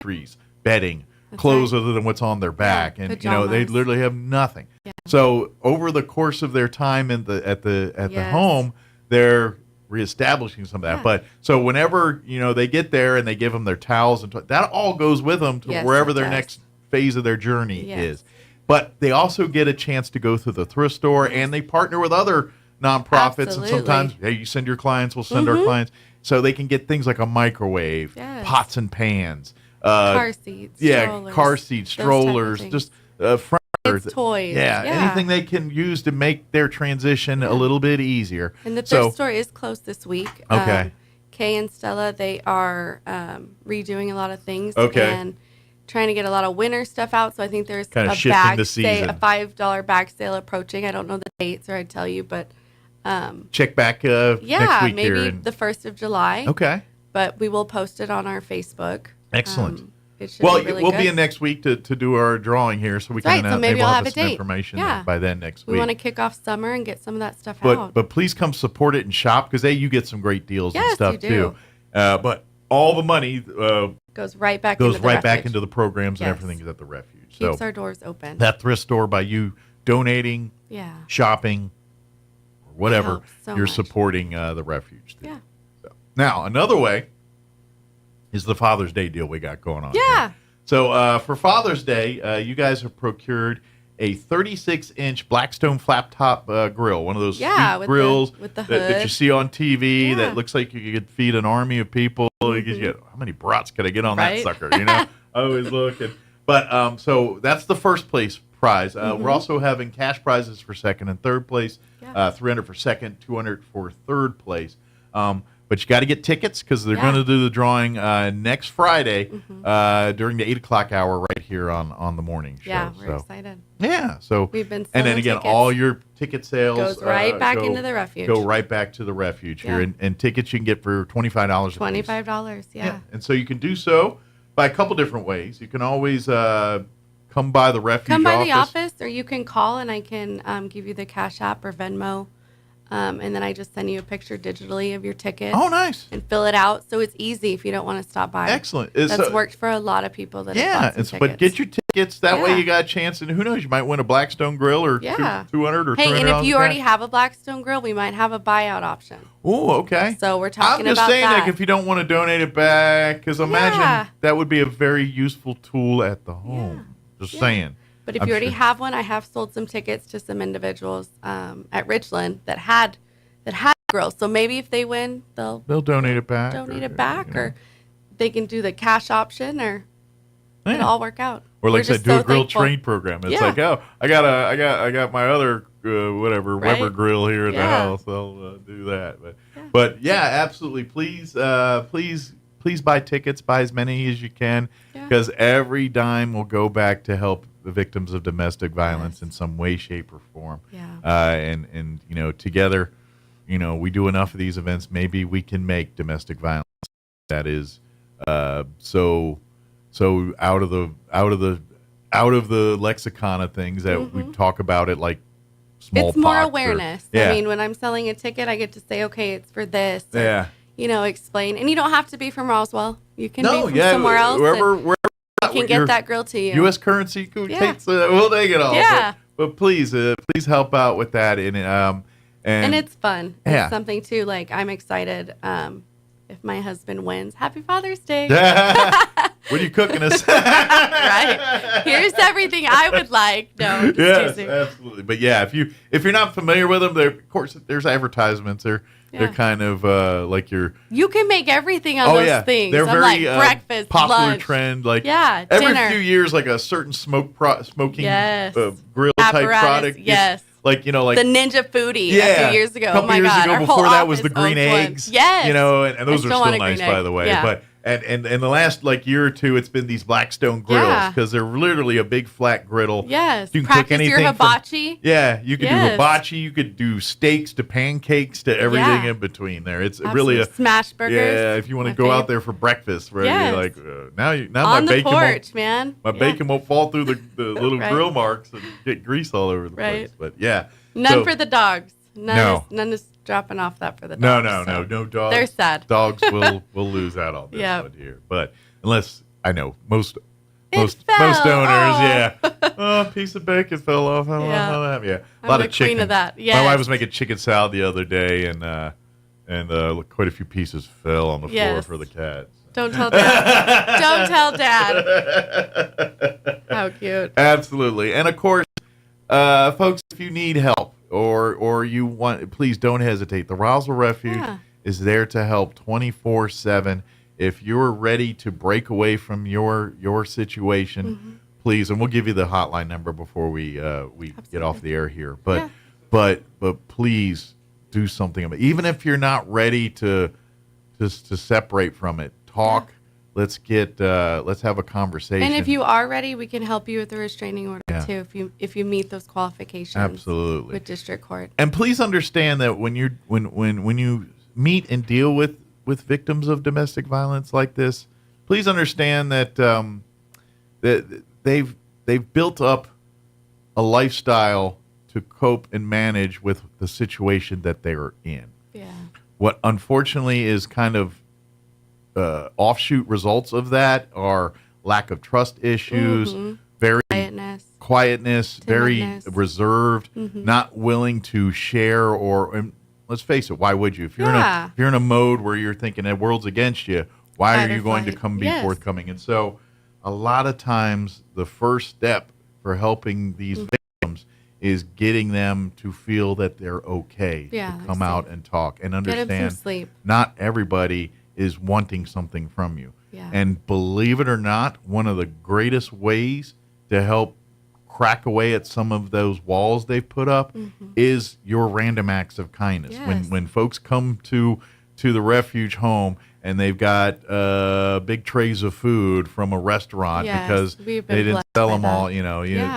trees, bedding. Clothes other than what's on their back, and they literally have nothing. So over the course of their time at the home, they're reestablishing some of that. But so whenever they get there and they give them their towels and that all goes with them to wherever their next phase of their journey is. But they also get a chance to go through the thrift store, and they partner with other nonprofits. And sometimes, hey, you send your clients, we'll send our clients, so they can get things like a microwave, pots and pans. Car seats, strollers, car seats, strollers, just toys. Anything they can use to make their transition a little bit easier. And the thrift store is closed this week. Okay. Kay and Stella, they are redoing a lot of things and trying to get a lot of winter stuff out. So I think there's kind of a $5 bag sale approaching. I don't know the dates, or I'd tell you, but check back next week maybe here. the 1st of July. Okay. But we will post it on our Facebook. Excellent. We'll be in next week to do our drawing here, so we can so maybe we'll I'll have a some date. information Yeah. by then next week. We want to kick off summer and get some of that stuff out. But please come support it and shop, because you get some great deals and stuff you do. too. But all the money goes right back into the the programs and everything at the refuge. Keeps our doors open. That thrift store, by you donating, shopping, or whatever, you're supporting the refuge. Yeah. So, now another way is the Father's Day deal we got going on. Yeah. Here. So for Father's Day, you guys have procured a 36-inch Blackstone flat top grill, one of those sweet grills with the that you see on TV that looks like you could feed an army of people. You get, how many brats could I get on that sucker? I always look. But so that's the first place prize. We're also having cash prizes for second and third place, $300 for second, $200 for third place. But you got to get tickets, because they're going to do the drawing next Friday during the 8 o'clock hour right here on the morning show. Yeah, we're excited. Yeah, so we've been selling and then again, tickets. all your ticket sales goes right back into the refuge. Go right back to the refuge here, and tickets you can get for $25. $25, yeah. And so you can do so by a couple different ways. You can always come by the refuge. Come by the office, or you can call and I can give you the Cash App or Venmo. And then I just send you a picture digitally of your ticket. Oh, nice. And fill it out, so it's easy if you don't want to stop by. Excellent. That's worked for a lot of people that have bought some tickets. But get your tickets. That way you got a chance, and who knows, you might win a Blackstone grill or $200 or $300. Hey, and if you already have a Blackstone grill, we might have a buyout option. Oh, okay. So we're talking about that. I'm just saying that. if you don't want to donate it back, because imagine that would be a very useful tool at the home. Just saying. But if you already have one, I have sold some tickets to some individuals at Richland that had grill. So maybe if they win, they'll donate it back. Or they can do the cash option, or it'll all work out. Or like I said, do a grill thankful. trade program. It's like, oh, I got my other Weber grill here at the house. I'll do that. But yeah, absolutely. Please buy tickets. Buy as many as you can, because every dime will go back to help the victims of domestic violence in some way, shape, or form. And together, we do enough of these events. Maybe we can make domestic violence that is so out of the lexicon of things that we talk about it like smallpox. It's more awareness. I mean, when I'm selling a ticket, I get to say, okay, it's for this. Yeah. Explain. And you don't have to be from Roswell. You can be from somewhere else. Wherever we can get that grill to you. U.S. currency, we'll take it all. Yeah. But please help out with that. And it's fun. It's something too. Like, I'm excited. If my husband wins, Happy Father's Day. What are you cooking us? Right. Here's everything I would like. No, yes, absolutely. But yeah, if you're not familiar with them, of course there's advertisements. They're kind of like your. You can make everything on those things. They're very like breakfast, popular lunch. Trend. Like dinner. Every few years, like a certain smoking grill type Apparatus, product. Yes. Like the Ninja Foodie a few years ago. Oh my God! Our Before whole that was the office green owns eggs. One. Yes. And those are still nice, by the way. Yeah. But and the last year or two, it's been these Blackstone grills because they're literally a big flat griddle. Yes. You can Practice cook anything. Your hibachi. You can do hibachi. You could do steaks to pancakes to everything in between. There, it's really a smash burgers. Yeah, if you want to go out there for breakfast, right? You're like now on my the bacon porch, man. My bacon won't fall through the little grill marks and get grease all over the place. But none for the dogs. None is dropping off that for the dogs. No dogs. They're sad. Dogs will lose out on this one here. But unless I know most owners, a piece of bacon fell off. I don't know how that. Yeah, a lot of chicken. Queen of that. Yes. My wife was making chicken salad the other day, and quite a few pieces fell on the floor for the cats. Don't tell Dad. Don't tell Dad. How cute. Absolutely, and of course, folks, if you need help. Or you want, please don't hesitate. The Roswell Refuge is there to help 24/7. If you're ready to break away from your situation, please, and we'll give you the hotline number before we get off the air here. But please do something about it. Even if you're not ready to separate from it, talk. Let's have a conversation. And if you are ready, we can help you with the restraining order too. If you meet those qualifications, absolutely, with district court. And please understand that when you meet and deal with victims of domestic violence like this, please understand that that they've built up a lifestyle to cope and manage with the situation that they're in. Yeah. What unfortunately is kind of offshoot results of that are lack of trust issues, very quietness, very reserved, not willing to share and let's face it, why would you? If you're in a mode where you're thinking the world's against you, why are you going to be forthcoming? And so a lot of times the first step for helping these victims is getting them to feel that they're okay to come out and talk and understand not everybody is wanting something from you. Yeah. And believe it or not, one of the greatest ways to help crack away at some of those walls they've put up is your random acts of kindness. Yes. When folks come to the refuge home and they've got big trays of food from a restaurant because they didn't sell them all,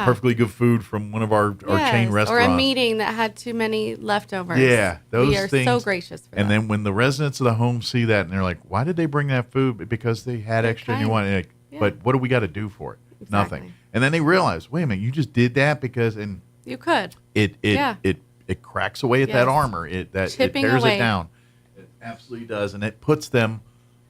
perfectly good food from one of our chain restaurants. Or a meeting that had too many leftovers. Yeah, those we are things. so gracious for and that. then when the residents of the home see that and they're like, why did they bring that food? Because they had extra and you wanted it. But what do we got to do for it? Exactly. Nothing. And then they realize, wait a minute, you just did that because you could. It cracks away at that armor. It tears it down. It absolutely does, and it puts them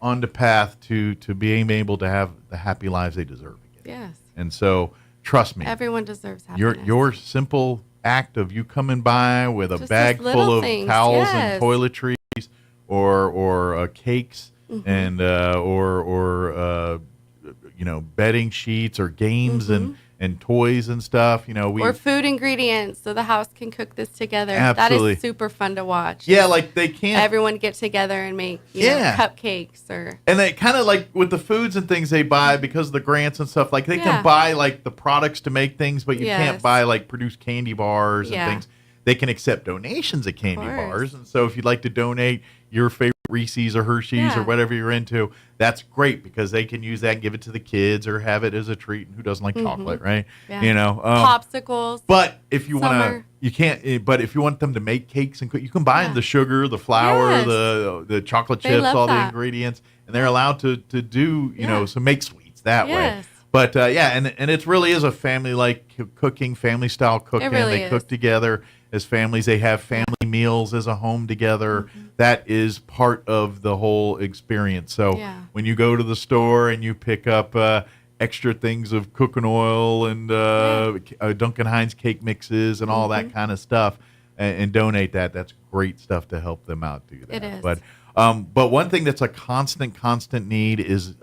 on the path to being able to have the happy lives they deserve again. Yes. And so, trust me, everyone deserves happiness. Your simple act of you coming by with a bag full of towels and toiletries, or cakes, and or bedding sheets or games and and toys and stuff. Or food ingredients, so the house can cook this together. Absolutely. That is super fun to watch. Yeah, like they can't. Everyone get together and make cupcakes or. And they kind of like with the foods and things they buy because of the grants and stuff. Like they can buy like the products to make things, but you can't buy like produce candy bars and things. They can accept donations of candy bars, and so if you'd like to donate your favorite Reese's or Hershey's or whatever you're into, that's great because they can use that and give it to the kids or have it as a treat. And who doesn't like chocolate, right? Yeah. Popsicles. But if you want to, you can't. But if you want them to make cakes and cook, you can buy them the sugar, the flour, the chocolate chips, all the ingredients, and they're allowed to do so make sweets that way. But and it really is a family-like cooking, family-style cooking. Really they cook together as families. They have family meals as a home together. That is part of the whole experience. So when you go to the store and you pick up extra things of cooking oil and Duncan Hines cake mixes and all that kind of stuff and donate that, that's great stuff to help them out do that. It is. But one thing that's a constant need is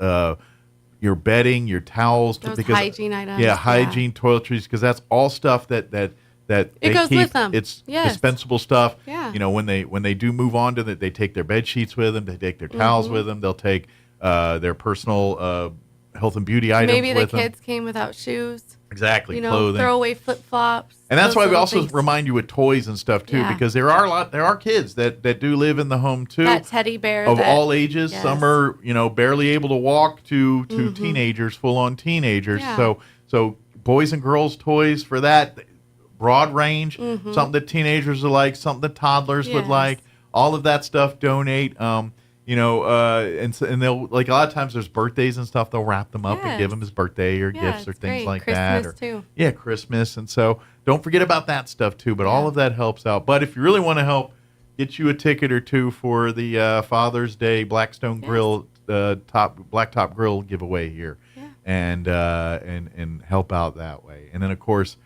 your bedding, your towels. Those hygiene items. Yeah, hygiene, toiletries, because that's all stuff that it they goes keep. with them. It's dispensable stuff. Yeah. When they do move on to that, they take their bed sheets with them. They take their towels with them. They'll take their personal health and beauty items Maybe the with them. kids came without shoes. Exactly, clothing. Throw away flip flops. And that's why we also remind you with toys and stuff too, because there are kids that do live in the home too. That teddy bear of all ages. Some are barely able to walk to teenagers, full on teenagers. Yeah. So boys and girls toys for that broad range, something that teenagers are like, something that toddlers would like. All of that stuff. Donate. And they'll like a lot of times there's birthdays and stuff. They'll wrap them up and give them his birthday or gifts or things like that. Christmas too. Yeah, Christmas. And so don't forget about that stuff too. But all of that helps out. But if you really want to help, get you a ticket or two for the Father's Day Blackstone Grill Blacktop Grill giveaway here, and help out that way. And then of course,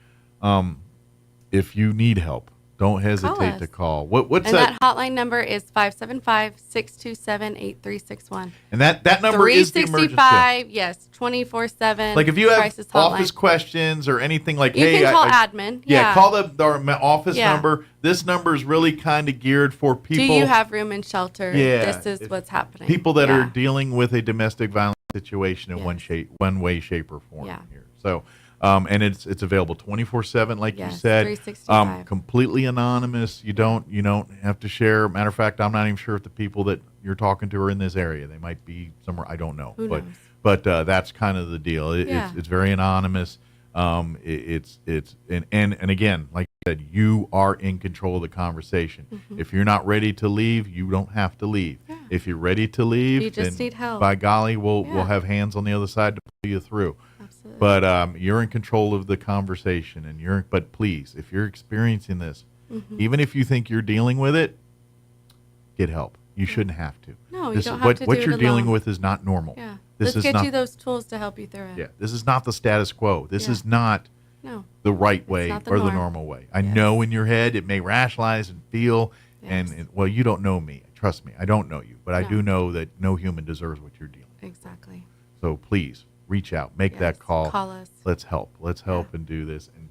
if you need help, don't hesitate to call. What's that hotline number is 575-627-8361. And that number is the emergency. 365, yes, 24/7. Like if you have office questions or anything like, you can call admin. Yeah, call our office number. This number is really kind of geared for people. Do you have room and shelter? Yeah, this is what's happening. People that are dealing with a domestic violence situation in one way, shape, or form here. So. And it's available 24/7, like you said. 365. Completely anonymous. You don't have to share. Matter of fact, I'm not even sure if the people that you're talking to are in this area. They might be somewhere. I don't know. Who knows? But that's kind of the deal. It's very anonymous. And again, like I said, you are in control of the conversation. If you're not ready to leave, you don't have to leave. If you're ready to leave, you just then need help. By golly, we'll have hands on the other side to pull you through. Absolutely. But you're in control of the conversation, but please, if you're experiencing this, even if you think you're dealing with it, get help. You shouldn't have to. No, you don't have to do what it you're dealing alone. with is not normal. Yeah. This Let's is get not, you those tools to help you through it. Yeah, this is not the status quo. This is not the right way not the or the norm. normal way. I know in your head it may rationalize and feel, and well, you don't know me. Trust me, I don't know you, but I do know that no human deserves what you're dealing with. Exactly. So please reach out, make that call. Call us. Let's help. Let's help and do this. And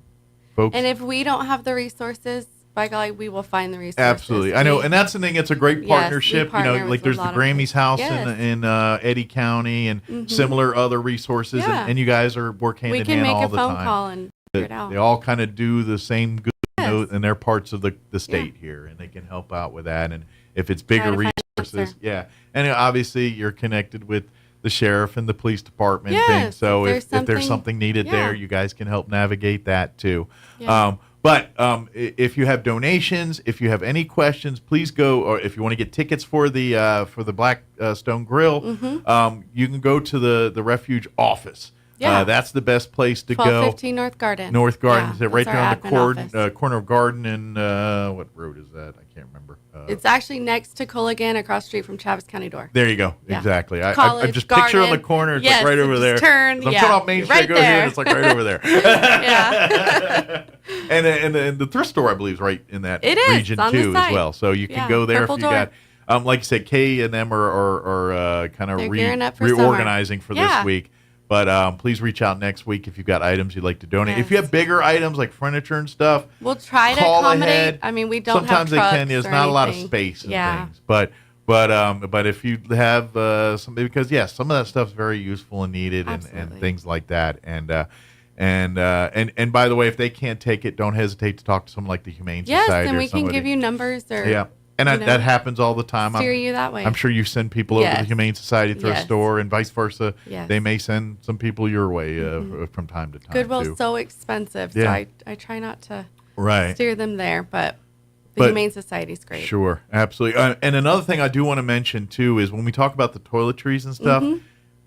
folks, And if we don't have the resources, by golly, we will find the resources. absolutely, I know, and that's the thing. It's a great we partnership. partner Like with there's a the lot of Grammys people. House Yes. in Eddy County and similar other resources, Yeah. and you guys are work hand We in can hand make all a the phone time. call and figure it out. They all kind of do the same good, and they're parts of the state here, and they can help out with that. And if it's bigger resources, and obviously you're connected with the sheriff and the police department thing. So if there's something needed there, you guys can help navigate that too. Yeah. But if you have donations, if you have any questions, please go. Or if you want to get tickets for the Blackstone Grill, you can go to the Refuge office. Yeah. That's the best place to go. 1215 North Garden. North Garden, Yeah, right that's there our on admin the corner of Garden and what road is that? I can't remember. It's actually next to Culligan, across the street from Travis County Door. There you go. Yeah. Exactly. I College, just picture on the Garden. corner. It's Yes, like right over just there. turn, I'm yeah, coming off Main Street. right I go here. there. And it's like right over there. Yeah. and the thrift store, I believe, is right in that It is, region on the too, as site. well. So you can Yeah, go there Purple if you Door. got. Like you said, Kay and them are kind of They're gearing up for summer. reorganizing for this week. But please reach out next week if you've got items you'd like to donate. If you have bigger items like furniture and stuff, we'll try to accommodate. Ahead. I mean, we don't sometimes have trucks they can. There's not a lot of space and things. But if you have something, because some of that stuff is very useful and needed and things like that. And by the way, if they can't take it, don't hesitate to talk to someone like the Humane Society. Yes, and we can give you numbers or and that happens all the time. Steer you that way. I'm sure you send people over to the Humane Society through a store, and vice versa. Yes. They may send some people your way from time to time. Goodwill's so expensive, so I try not to steer them there, but the Humane Society is great. Sure, absolutely. And another thing I do want to mention too is when we talk about the toiletries and stuff,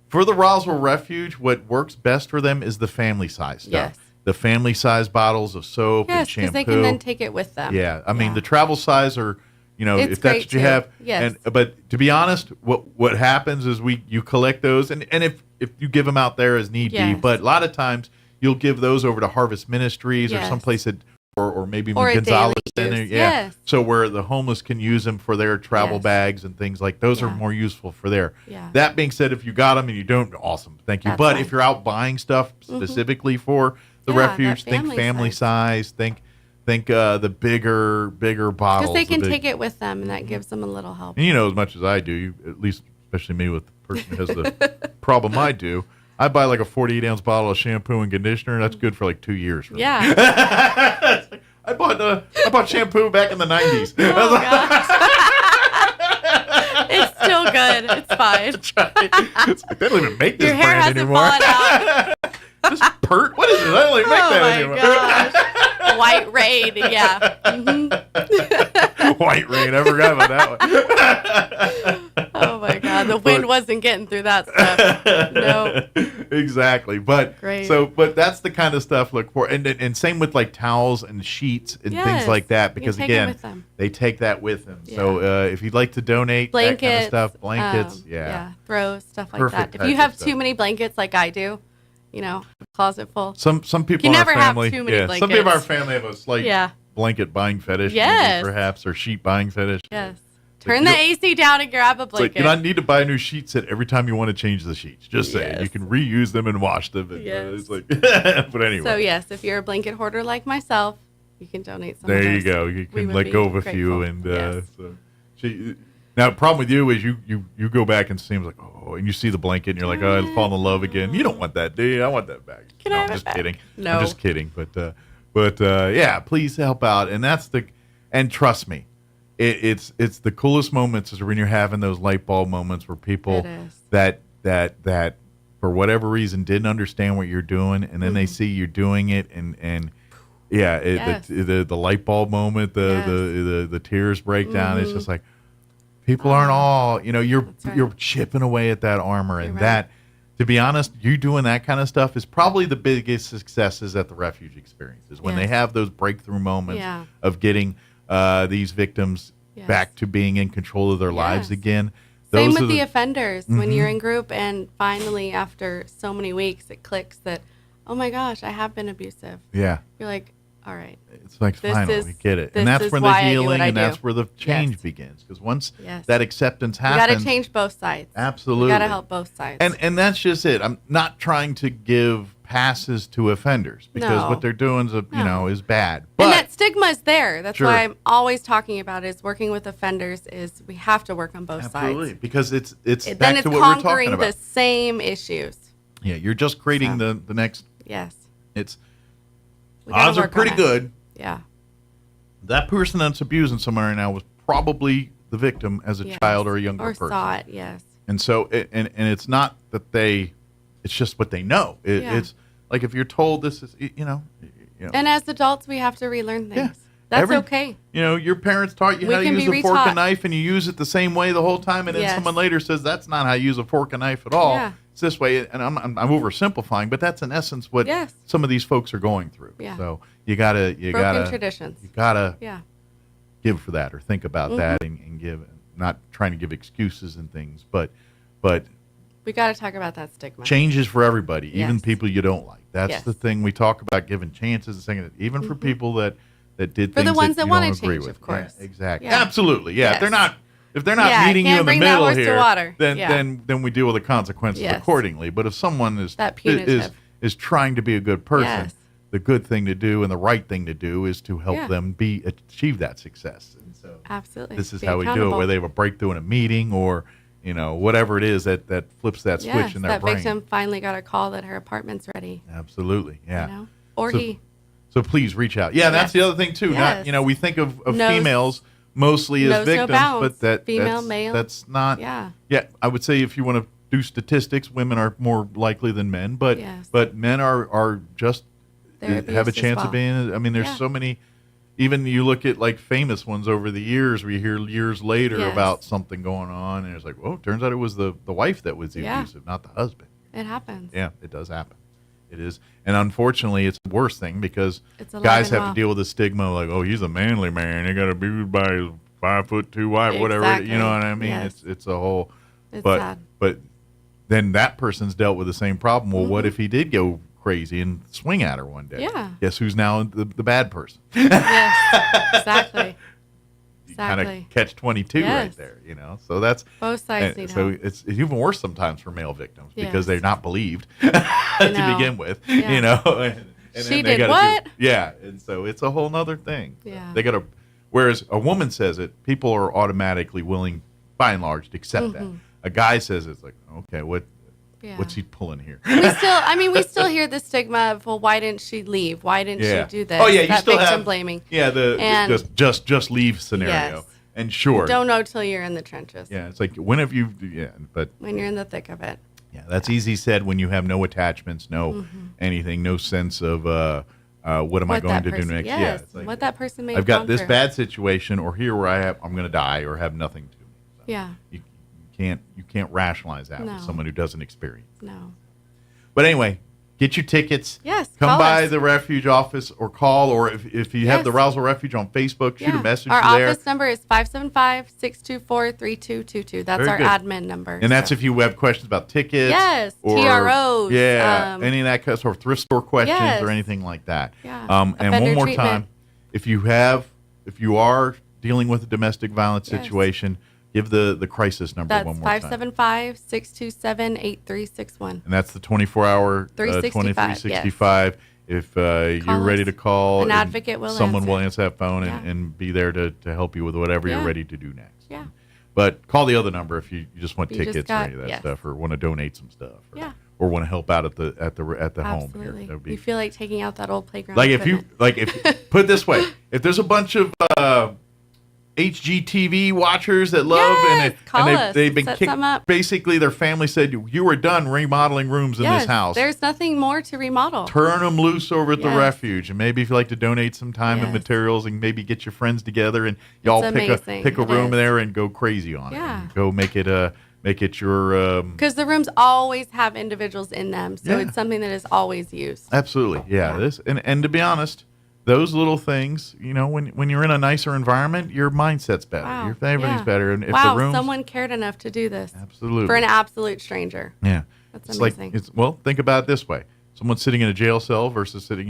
for the Roswell Refuge, what works best for them is the family size stuff. Yes. The family size bottles of soap and shampoo. Yes, because they can then take it with them. Yeah, I mean the travel size are. If that's what you have. Yes. But to be honest, what happens is you collect those, and if you give them out there as need be, but a lot of times you'll give those over to Harvest Ministries or someplace that, or maybe Gonzalez Center. Yes. So where the homeless can use them for their travel bags and things like those are more useful for there. Yeah. That being said, if you got them and you don't, awesome, thank you. But if you're out buying stuff specifically for the refuge, think family size, think the bigger bottles. Because they can take it with them, and that gives them a little help. And as much as I do, at least especially me with the person who has the problem I do, I buy like a 48-ounce bottle of shampoo and conditioner, and that's good for like 2 years. For me. I bought shampoo back in the 90s. Oh, gosh. It's still good. It's fine. It's like, they don't even make this Your hair brand hasn't anymore. fallen out. This Pert? What is it? I don't even make that anymore. Gosh. White Rain, yeah. White Rain, I forgot about that one. Oh my God, the wind wasn't getting through that stuff. No. Exactly, but that's the kind of stuff look for, and same with like towels and sheets and things like that, because again, they take that with them. Yeah. So if you'd like to donate blankets, that kind of stuff, blankets, throws, stuff like that. If you have too many blankets, like I do. Closet full. Some people you in our never family, have too many blankets. Some people in our family have a slight blanket buying fetish, maybe, perhaps, or sheet buying fetish. Yes. Turn the AC down and grab a blanket. You don't need to buy a new sheet set every time you want to change the sheets. Just saying, you can reuse them and wash them. And, it's like, but anyway. So yes, if you're a blanket hoarder like myself, you can donate some. There you go. You can let go of a few, and now the problem with you is you go back and seems like and you see the blanket and you're like I'd fall in love again. You don't want that, do you? I want that back. I'm just kidding. No, I'm just kidding. But please help out. And trust me, it's the coolest moments is when you're having those light bulb moments where people that for whatever reason didn't understand what you're doing, and then they see you're doing it, and the light bulb moment, the tears break down. It's just like. People aren't all, you're chipping away at that armor, and that, to be honest, you doing that kind of stuff is probably the biggest successes that the refuge experiences when they have those breakthrough moments of getting these victims back to being in control of their lives again. Same with the offenders when you're in group, and finally after so many weeks it clicks that, oh my gosh, I have been abusive. Yeah, you're like. All right. It's like, finally, we get it. And that's where the healing and that's where the change begins. Because once that acceptance happens. You got to change both sides. Absolutely. You got to help both sides. And that's just it. I'm not trying to give passes to offenders because what they're doing is bad. But, and that stigma is there. That's why I'm always talking about is working with offenders is we have to work on both sides. Absolutely. Because it's then back it's to what we're talking conquering about. the same issues. Yeah, you're just creating the next. Yes. Odds are pretty good. Yeah. That person that's abusing someone right now was probably the victim as a child or a younger person. Or saw it, yes. And so, and it's not that it's just what they know. It's like if you're told this is, And as adults, we have to relearn things. Yeah. That's okay. Your parents taught you how to use a fork and knife, and you use it the same way the whole time, and then someone later says that's not how you use a fork and knife at all. Yeah. It's this way, and I'm oversimplifying, but that's in essence what some of these folks are going through. Yeah. So you gotta traditions. You gotta give for that or think about that and give, not trying to give excuses and things, but we got to talk about that stigma. Changes for everybody, even people you don't like. That's the thing we talk about, giving chances and saying even for people that did for things the ones that want to change, of course. Yeah, exactly. Yeah. Absolutely. Yeah. Yes. They're not if they're not meeting you in the bring that middle horse to here, water. then we deal with the consequences Yes. accordingly. But if someone is That punitive. is trying to be a good person, Yes. the good thing to do and the right thing to do is to help Yeah. them achieve that success. And so Absolutely. this is Be how we do it, accountable. whether they have a breakthrough in a meeting or whatever it is that flips that switch Yes, in their that brain. victim finally got a call that her apartment's ready. Absolutely, yeah. You know? Or so, he. So please reach out. Yeah, that's the other thing too. Yes. Not we think of Knows- females mostly as knows no victims, bounds. but Female, that's, male. That's not. Yeah. Yeah, I would say if you want to do statistics, women are more likely than men, but Yes. but men are just They're have a abused as chance well. of being. I mean, there's Yeah. so many. Even you look at like famous ones over the years, we hear years later Yes. about something going on, and it's like, oh, turns out it was the wife that was the Yeah. abusive, not the husband. It happens. Yeah, it does happen. It is, and unfortunately, it's the worst thing because It's alive guys and have well. to deal with the stigma, like, oh, he's a manly man. He got abused by his 5'2" wife, whatever. Exactly. You know what I mean? Yes. It's a whole. It's but sad. but then that person's dealt with the same problem. Well, what if he did go crazy and swing at her one day? Yeah. Guess who's now the bad person? Yes. Exactly. Kind Exactly. of catch-22 right Yes. there, So that's Both sides need so help. it's even worse sometimes for male victims because Yes. they're not believed know. to begin with, Yeah. And She then they did gotta what? yeah, and so it's a whole nother thing. Yeah. They got to. Whereas a woman says it, people are automatically willing, by and large, to accept that. Mhm. A guy says it's like, okay, Yeah. what's he pulling here? we still hear the stigma of, well, why didn't she leave? Why didn't Yeah. she do this? Oh yeah, you that still victim have blaming. Yeah, the And- just leave scenario. Yes. And sure, You don't know till you're in the trenches. yeah, it's like when have you? Yeah, but When you're in the thick of it. yeah, that's easy said when you have no attachments, no Mhm. anything, no sense of what am I What going that to do person- next? yes, Yeah, it's like, what that person may I've have got gone this through. bad situation, or here where I'm going to die, or have nothing to me. Yeah. You can't rationalize that No. with someone who doesn't experience. No. But anyway, get your tickets. Yes, Come call by us. the refuge office or call, or if you have Yes. the Roswell Refuge on Facebook, shoot a message Our there. office number is 575-624-3222. That's Very our good. admin number. And that's so. if you have questions about tickets. Yes, or, TROs, Yeah, any of that kind of sort of thrift store questions Yes. or anything like that. Yeah. And Offender one more treatment. time, if you are dealing with a domestic violence Yes. situation, give the crisis number That's one more time. 575-627-8361. And that's the 24-hour 365, 2365. If you're ready us. to call, An and advocate will someone will answer. answer that phone Yeah. and be there to help you with whatever Yeah. you're ready to do next. Yeah. But call the other number if you just want You just tickets got- or any of that yes. stuff, or want to donate some stuff, Yeah. or want to help out at the home here. Absolutely. That would be You feel like taking out that old playground. if equipment. put it this way, if there's a bunch of HGTV watchers that love call us. they've been Set kicked, some up. basically their family said you were done remodeling rooms in Yes, this house. There's nothing more to remodel. Turn them loose over at the Yes. refuge, and maybe if you like to donate some time and Yes. materials, and maybe get your friends together and y'all It's pick amazing. a It room is. there and go crazy on it. Yeah. And go make it your Because the rooms always have individuals in them, so Yeah. it's something that is always used. absolutely yeah. This and to be honest, those little things, when you're in a nicer environment, your mindset's better, Wow. your everything's Yeah. better, and if wow, the rooms someone cared enough to do this. Absolutely. For an absolute stranger. Yeah. That's it's amazing. like think about it this way. Someone sitting in a jail cell versus sitting,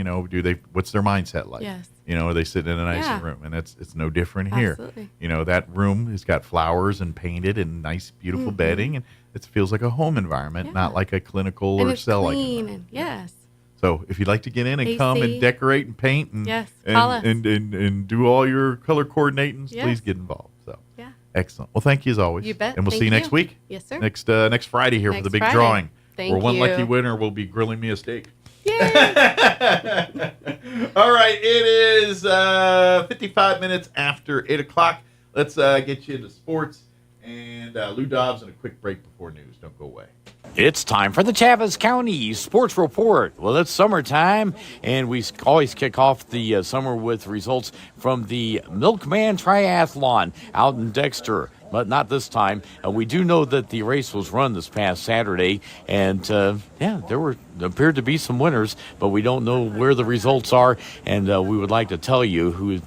what's their mindset like? Yes. Are they sitting in a nicer Yeah. room? And it's no different here. Absolutely. That room has got flowers and painted and nice, beautiful Mhm. bedding, and it feels like a home environment, not like a clinical And or it's cell-like clean. environment. And, yes. So if you'd like to get in and come AC. and decorate and paint and Yes, call us. and do all your color coordinating, Yes. please get involved. So Yeah. excellent. Well, thank you as always. You bet. And we'll Thank see you next you. week. Yes, sir. Next Friday here for Next the big Friday. drawing. Thank where one you. lucky winner will be grilling me a steak. All right, it is 55 minutes after 8 o'clock. Let's get you into sports and Lou Dobbs and a quick break before news. Don't go away. It's time for the Chaves County Sports Report. Well, it's summertime, and we always kick off the summer with results from the Milkman Triathlon out in Dexter. But not this time. We do know that the race was run this past Saturday, and there appeared to be some winners, but we don't know where the results are, and we would like to tell you who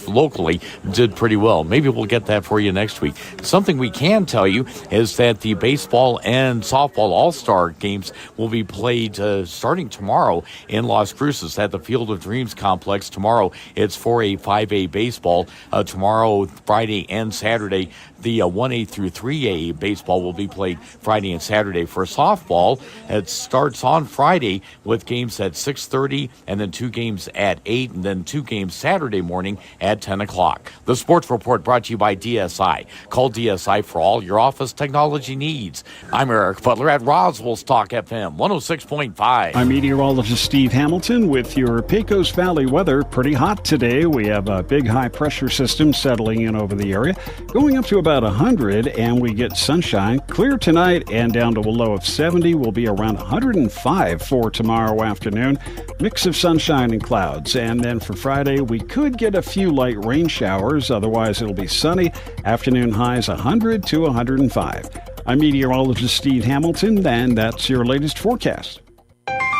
locally did pretty well. Maybe we'll get that for you next week. Something we can tell you is that the baseball and softball all-star games will be played starting tomorrow in Las Cruces at the Field of Dreams complex. Tomorrow it's 4A, 5A baseball. Tomorrow, Friday and Saturday, the 1A through 3A baseball will be played Friday and Saturday. For softball, it starts on Friday with games at 6:30 and then 2 games at 8 and then 2 games Saturday morning at 10 o'clock. The Sports Report brought to you by DSI. Call DSI for all your office technology needs. I'm Eric Butler at Roswell Talk FM 106.5. I'm meteorologist Steve Hamilton with your Pecos Valley weather. Pretty hot today. We have a big high pressure system settling in over the area, going up to about 100, and we get sunshine. Clear tonight and down to a low of 70. Will be around 105 for tomorrow afternoon. Mix of sunshine and clouds. And then for Friday, we could get a few light rain showers. Otherwise, it'll be sunny. Afternoon highs 100 to 105. I'm meteorologist Steve Hamilton, and that's your latest forecast.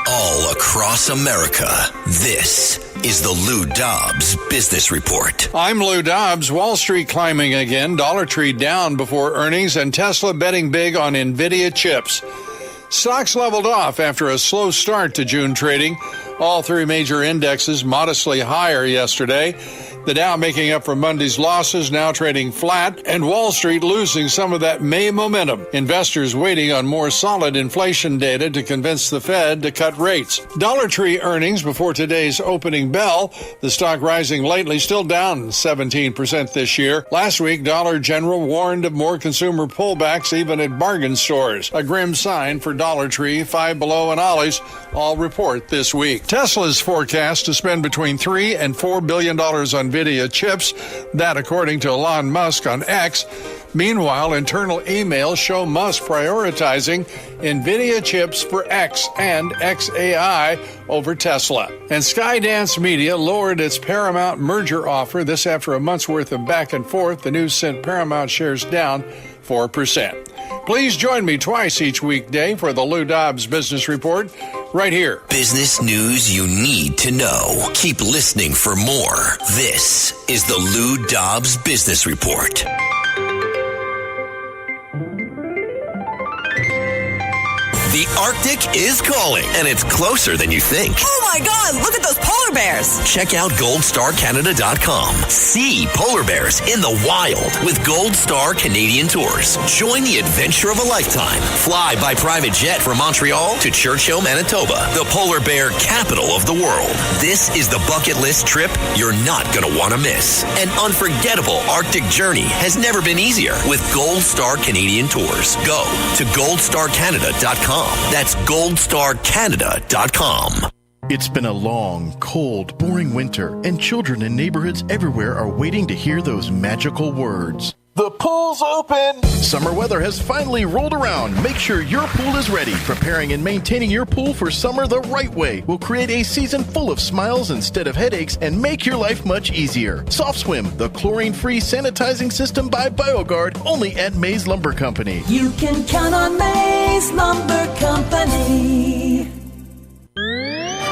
All across America, this is the Lou Dobbs Business Report. I'm Lou Dobbs. Wall Street climbing again, Dollar Tree down before earnings, and Tesla betting big on NVIDIA chips. Stocks leveled off after a slow start to June trading. All 3 major indexes modestly higher yesterday. The Dow making up for Monday's losses, now trading flat, and Wall Street losing some of that May momentum. Investors waiting on more solid inflation data to convince the Fed to cut rates. Dollar Tree earnings before today's opening bell. The stock rising lately, still down 17% this year. Last week, Dollar General warned of more consumer pullbacks even at bargain stores. A grim sign for Dollar Tree, Five Below, and Ollie's all report this week. Tesla's forecast to spend between $3 and $4 billion on NVIDIA chips, that according to Elon Musk on X. Meanwhile, internal emails show Musk prioritizing NVIDIA chips for X and XAI over Tesla. And Skydance Media lowered its Paramount merger offer. This after a month's worth of back and forth. The news sent Paramount shares down 4%. Please join me twice each weekday for the Lou Dobbs Business Report, right here. Business news you need to know. Keep listening for more. This is the Lou Dobbs Business Report. The Arctic is calling, and it's closer than you think. Oh my God, look at those polar bears. Check out goldstarcanada.com. See polar bears in the wild with Gold Star Canadian Tours. Join the adventure of a lifetime. Fly by private jet from Montreal to Churchill, Manitoba, the polar bear capital of the world. This is the bucket list trip you're not going to want to miss. An unforgettable Arctic journey has never been easier with Gold Star Canadian Tours. Go to goldstarcanada.com. That's goldstarcanada.com. It's been a long, cold, boring winter, and children in neighborhoods everywhere are waiting to hear those magical words. The pool's open! Summer weather has finally rolled around. Make sure your pool is ready. Preparing and maintaining your pool for summer the right way will create a season full of smiles instead of headaches and make your life much easier. Soft Swim, the chlorine-free sanitizing system by BioGuard, only at Mays Lumber Company. You can count on Mays Lumber Company.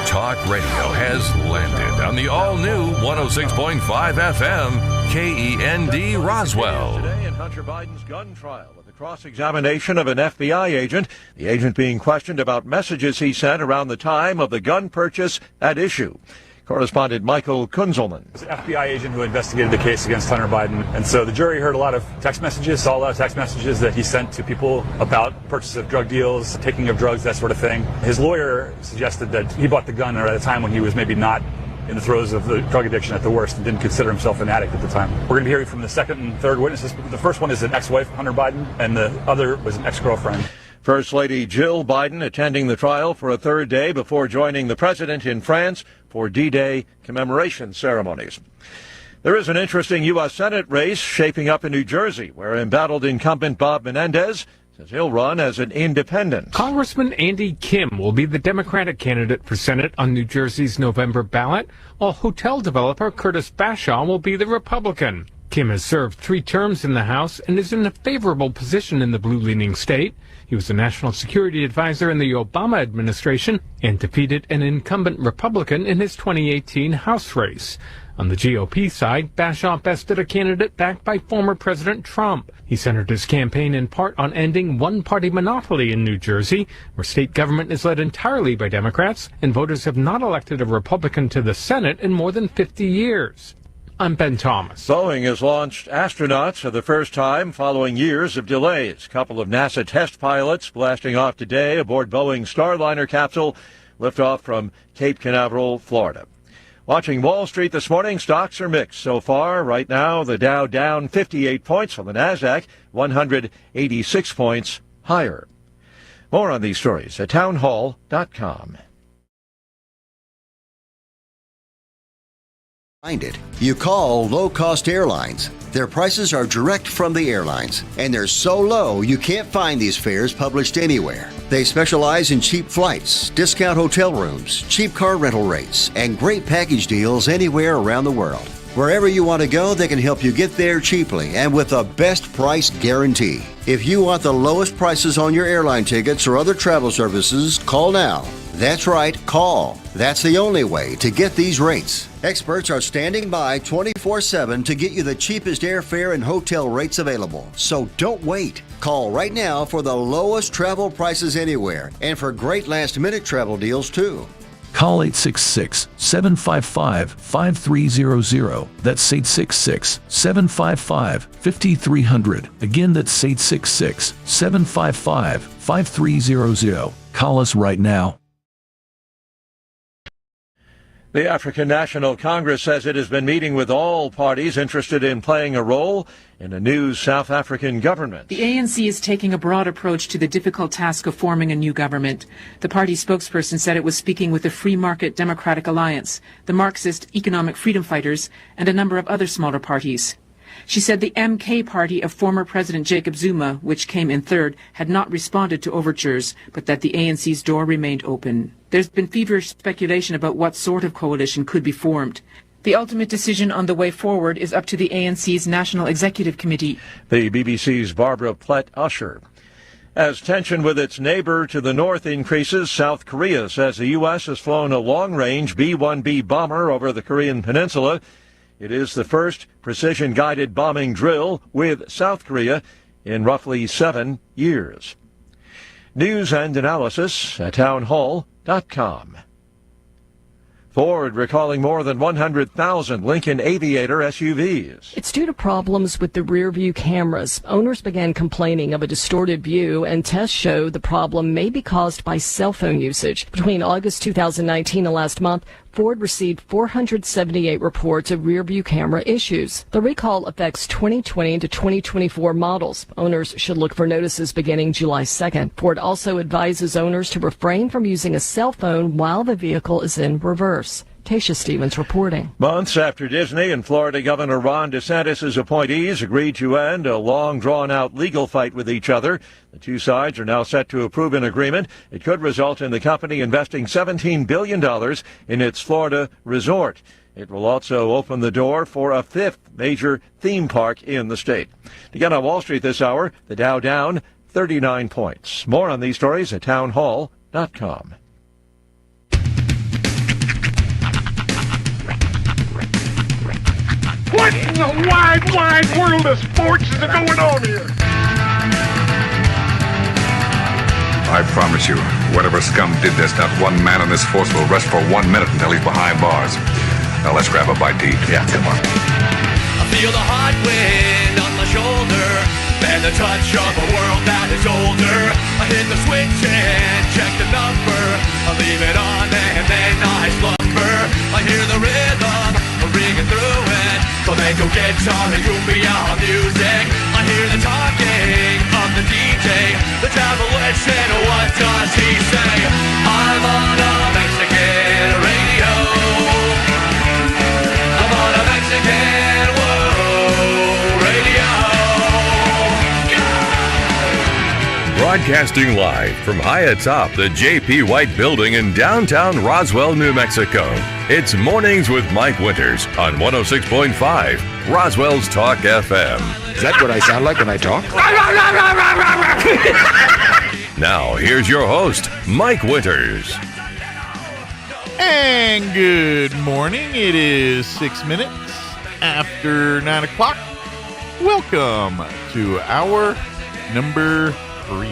Talk radio has landed on the all-new 106.5 FM KEND Roswell. Today in Hunter Biden's gun trial with the cross-examination of an FBI agent, the agent being questioned about messages he sent around the time of the gun purchase at issue. Correspondent Michael Kunzelman. It's an FBI agent who investigated the case against Hunter Biden. And so the jury heard a lot of text messages, saw a lot of text messages that he sent to people about purchase of drug deals, taking of drugs, that sort of thing. His lawyer suggested that he bought the gun at a time when he was maybe not in the throes of the drug addiction at the worst and didn't consider himself an addict at the time. We're going to be hearing from the second and third witnesses. The first one is an ex-wife, Hunter Biden, and the other was an ex-girlfriend. First Lady Jill Biden attending the trial for a third day before joining the president in France for D-Day commemoration ceremonies. There is an interesting U.S. Senate race shaping up in New Jersey, where embattled incumbent Bob Menendez says he'll run as an independent. Congressman Andy Kim will be the Democratic candidate for Senate on New Jersey's November ballot, while hotel developer Curtis Bashaw will be the Republican. Kim has served 3 terms in the House and is in a favorable position in the blue-leaning state. He was a national security advisor in the Obama administration and defeated an incumbent Republican in his 2018 House race. On the GOP side, Bashaw bested a candidate backed by former President Trump. He centered his campaign in part on ending one-party monopoly in New Jersey, where state government is led entirely by Democrats, and voters have not elected a Republican to the Senate in more than 50 years. I'm Ben Thomas. Boeing has launched astronauts for the first time following years of delays. A couple of NASA test pilots blasting off today aboard Boeing's Starliner capsule, liftoff from Cape Canaveral, Florida. Watching Wall Street this morning, stocks are mixed so far. Right now, the Dow down 58 points, on the NASDAQ 186 points higher. More on these stories at townhall.com. Find it. You call Low Cost Airlines. Their prices are direct from the airlines, and they're so low you can't find these fares published anywhere. They specialize in cheap flights, discount hotel rooms, cheap car rental rates, and great package deals anywhere around the world. Wherever you want to go, they can help you get there cheaply and with a best price guarantee. If you want the lowest prices on your airline tickets or other travel services, call now. That's right, call. That's the only way to get these rates. Experts are standing by 24/7 to get you the cheapest airfare and hotel rates available. So don't wait. Call right now for the lowest travel prices anywhere and for great last-minute travel deals too. Call 866-755-5300. That's 866-755-5300. Again, that's 866-755-5300. Call us right now. The African National Congress says it has been meeting with all parties interested in playing a role in a new South African government. The ANC is taking a broad approach to the difficult task of forming a new government. The party spokesperson said it was speaking with the Free Market Democratic Alliance, the Marxist Economic Freedom Fighters, and a number of other smaller parties. She said the MK party of former President Jacob Zuma, which came in third, had not responded to overtures, but that the ANC's door remained open. There's been feverish speculation about what sort of coalition could be formed. The ultimate decision on the way forward is up to the ANC's National Executive Committee. The BBC's Barbara Plett-Usher. As tension with its neighbor to the north increases, South Korea says the U.S. has flown a long-range B-1B bomber over the Korean peninsula. It is the first precision-guided bombing drill with South Korea in roughly 7 years. News and analysis at townhall.com. Ford recalling more than 100,000 Lincoln Aviator SUVs. It's due to problems with the rear view cameras. Owners began complaining of a distorted view, and tests show the problem may be caused by cell phone usage. Between August 2019 and last month, Ford received 478 reports of rear view camera issues. The recall affects 2020 to 2024 models. Owners should look for notices beginning July 2nd. Ford also advises owners to refrain from using a cell phone while the vehicle is in reverse. Tasha Stevens reporting. Months after Disney and Florida Governor Ron DeSantis' appointees agreed to end a long, drawn-out legal fight with each other, the two sides are now set to approve an agreement. It could result in the company investing $17 billion in its Florida resort. It will also open the door for a fifth major theme park in the state. To get on Wall Street this hour, the Dow down 39 points. More on these stories at townhall.com. What in the wide, wide world of sports is going on here? I promise you, whatever scum did this, not one man in this force will rest for 1 minute until he's behind bars. Now let's grab a bite to eat. Yeah, come on. I feel the hot wind on my shoulder and the touch of a world that is older. I hit the switch and check the number. I leave it on and then I slumber. I hear the rhythm ringing through it. Flamenco guitar and cumbia music. I hear the talking of the DJ. The Javelin, what does he say? I'm on a Mexican radio. I'm on a Mexican radio. Broadcasting live from high atop the J.P. White Building in downtown Roswell, New Mexico. It's Mornings with Mike Winters on 106.5 Roswell's Talk FM. Is that what I sound like when I talk? Now, here's your host, Mike Winters. And good morning. It is 6 minutes after 9 o'clock. Welcome to hour number 3.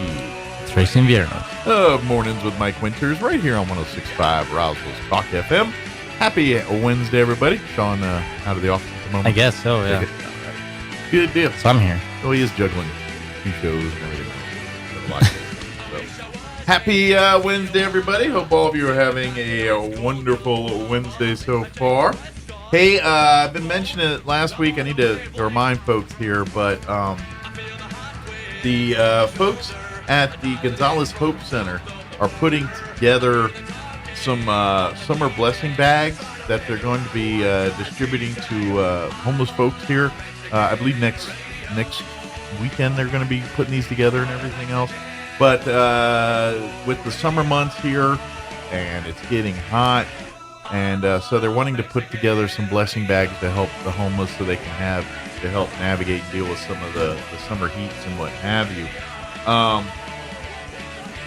It's Racing Viernes. Of Mornings with Mike Winters, right here on 106.5 Roswell's Talk FM. Happy Wednesday, everybody. Sean out of the office at the moment. I guess so, yeah. Good deal. So I'm here. Well, he is juggling 2 shows and everything. So, happy Wednesday, everybody. Hope all of you are having a wonderful Wednesday so far. Hey, I've been mentioning it last week. I need to remind folks here, but the folks at the Gonzales Hope Center are putting together some summer blessing bags that they're going to be distributing to homeless folks here. I believe next weekend they're going to be putting these together and everything else. But with the summer months here, and it's getting hot, and so they're wanting to put together some blessing bags to help the homeless so they can to help navigate and deal with some of the summer heats and what have you.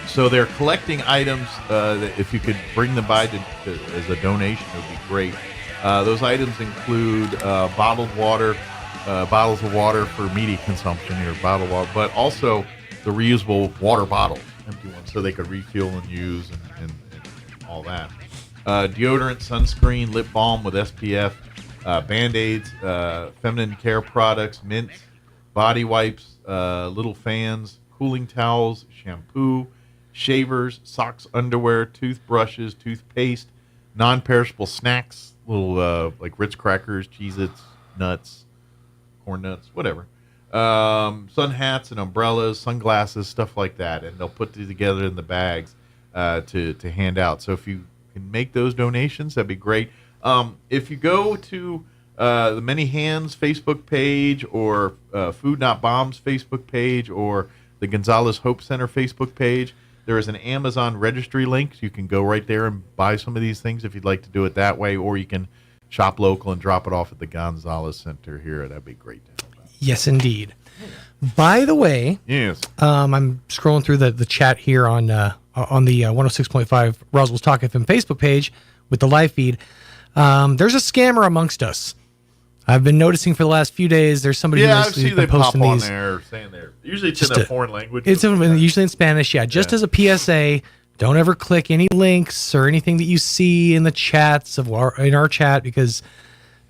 So they're collecting items that if you could bring them by as a donation, it would be great. Those items include bottled water, bottles of water for immediate consumption or bottled water, but also the reusable water bottles, empty ones, so they could refill and use and all that. Deodorant, sunscreen, lip balm with SPF, Band-Aids, feminine care products, mints, body wipes, little fans, cooling towels, shampoo, shavers, socks, underwear, toothbrushes, toothpaste, non-perishable snacks, little like Ritz crackers, Cheez-Its, nuts, corn nuts, whatever. Sun hats and umbrellas, sunglasses, stuff like that, and they'll put these together in the bags to hand out. So if you can make those donations, that'd be great. If you go to the Many Hands Facebook page or Food Not Bombs Facebook page or the Gonzales Hope Center Facebook page, there is an Amazon registry link. So you can go right there and buy some of these things if you'd like to do it that way, or you can shop local and drop it off at the Gonzales Center here. That'd be great. Yes, indeed. By the way, yes, I'm scrolling through the chat here on the 106.5 Roswell's Talk FM Facebook page with the live feed. There's a scammer amongst us. I've been noticing for the last few days. There's somebody who I've seen they pop on these. there saying they're usually it's in a foreign language. It's usually in Spanish. Yeah, just as a PSA, don't ever click any links or anything that you see in the chats in our chat, because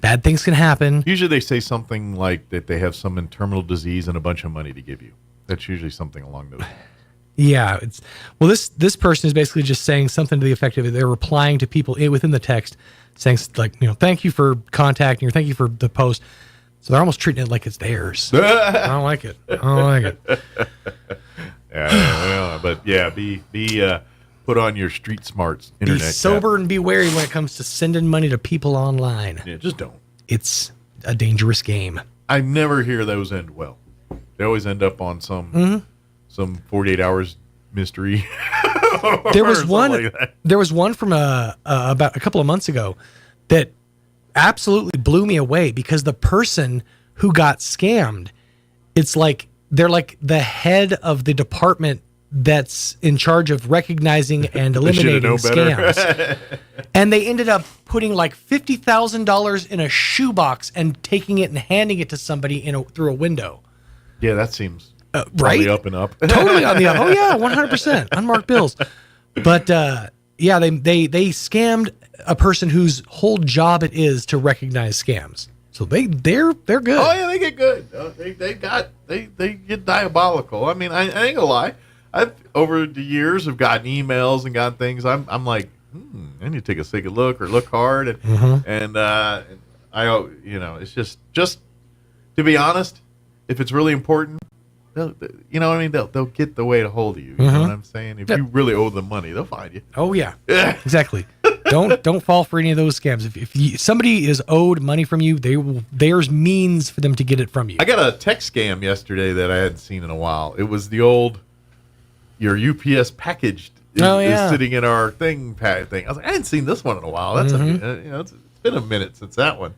bad things can happen. Usually they say something like that they have some terminal disease and a bunch of money to give you. That's usually something along those lines. Yeah, this person is basically just saying something to the effect of they're replying to people within the text, saying like, thank you for contacting or thank you for the post. So they're almost treating it like it's theirs. I don't like it. Yeah, but yeah, be put on your street smarts internet. Be sober and be wary when it comes to sending money to people online. Yeah, just don't. It's a dangerous game. I never hear those end well. They always end up on some 48 hours mystery. There was one. There was one from about a couple of months ago that absolutely blew me away, because the person who got scammed, it's like they're like the head of the department that's in charge of recognizing and eliminating scams. And they ended up putting like $50,000 in a shoebox and taking it and handing it to somebody through a window. Yeah, that seems right? Up and up. Totally on the up. Oh yeah, 100%. Unmarked bills. But yeah, they scammed a person whose whole job it is to recognize scams. So they're good. Oh yeah, they get good. They get diabolical. I mean, I ain't gonna lie. I've over the years have gotten emails and gotten things. I'm like, I need to take a second look or look hard, and I it's just to be honest, if it's really important, they'll get the way to hold you. You know what I'm saying? If you really owe them money, they'll find you. Oh yeah, exactly. Don't fall for any of those scams. If somebody is owed money from you, there's means for them to get it from you. I got a text scam yesterday that I hadn't seen in a while. It was the old your UPS package is sitting in our thing. I was like, I hadn't seen this one in a while. That's it's been a minute since that one.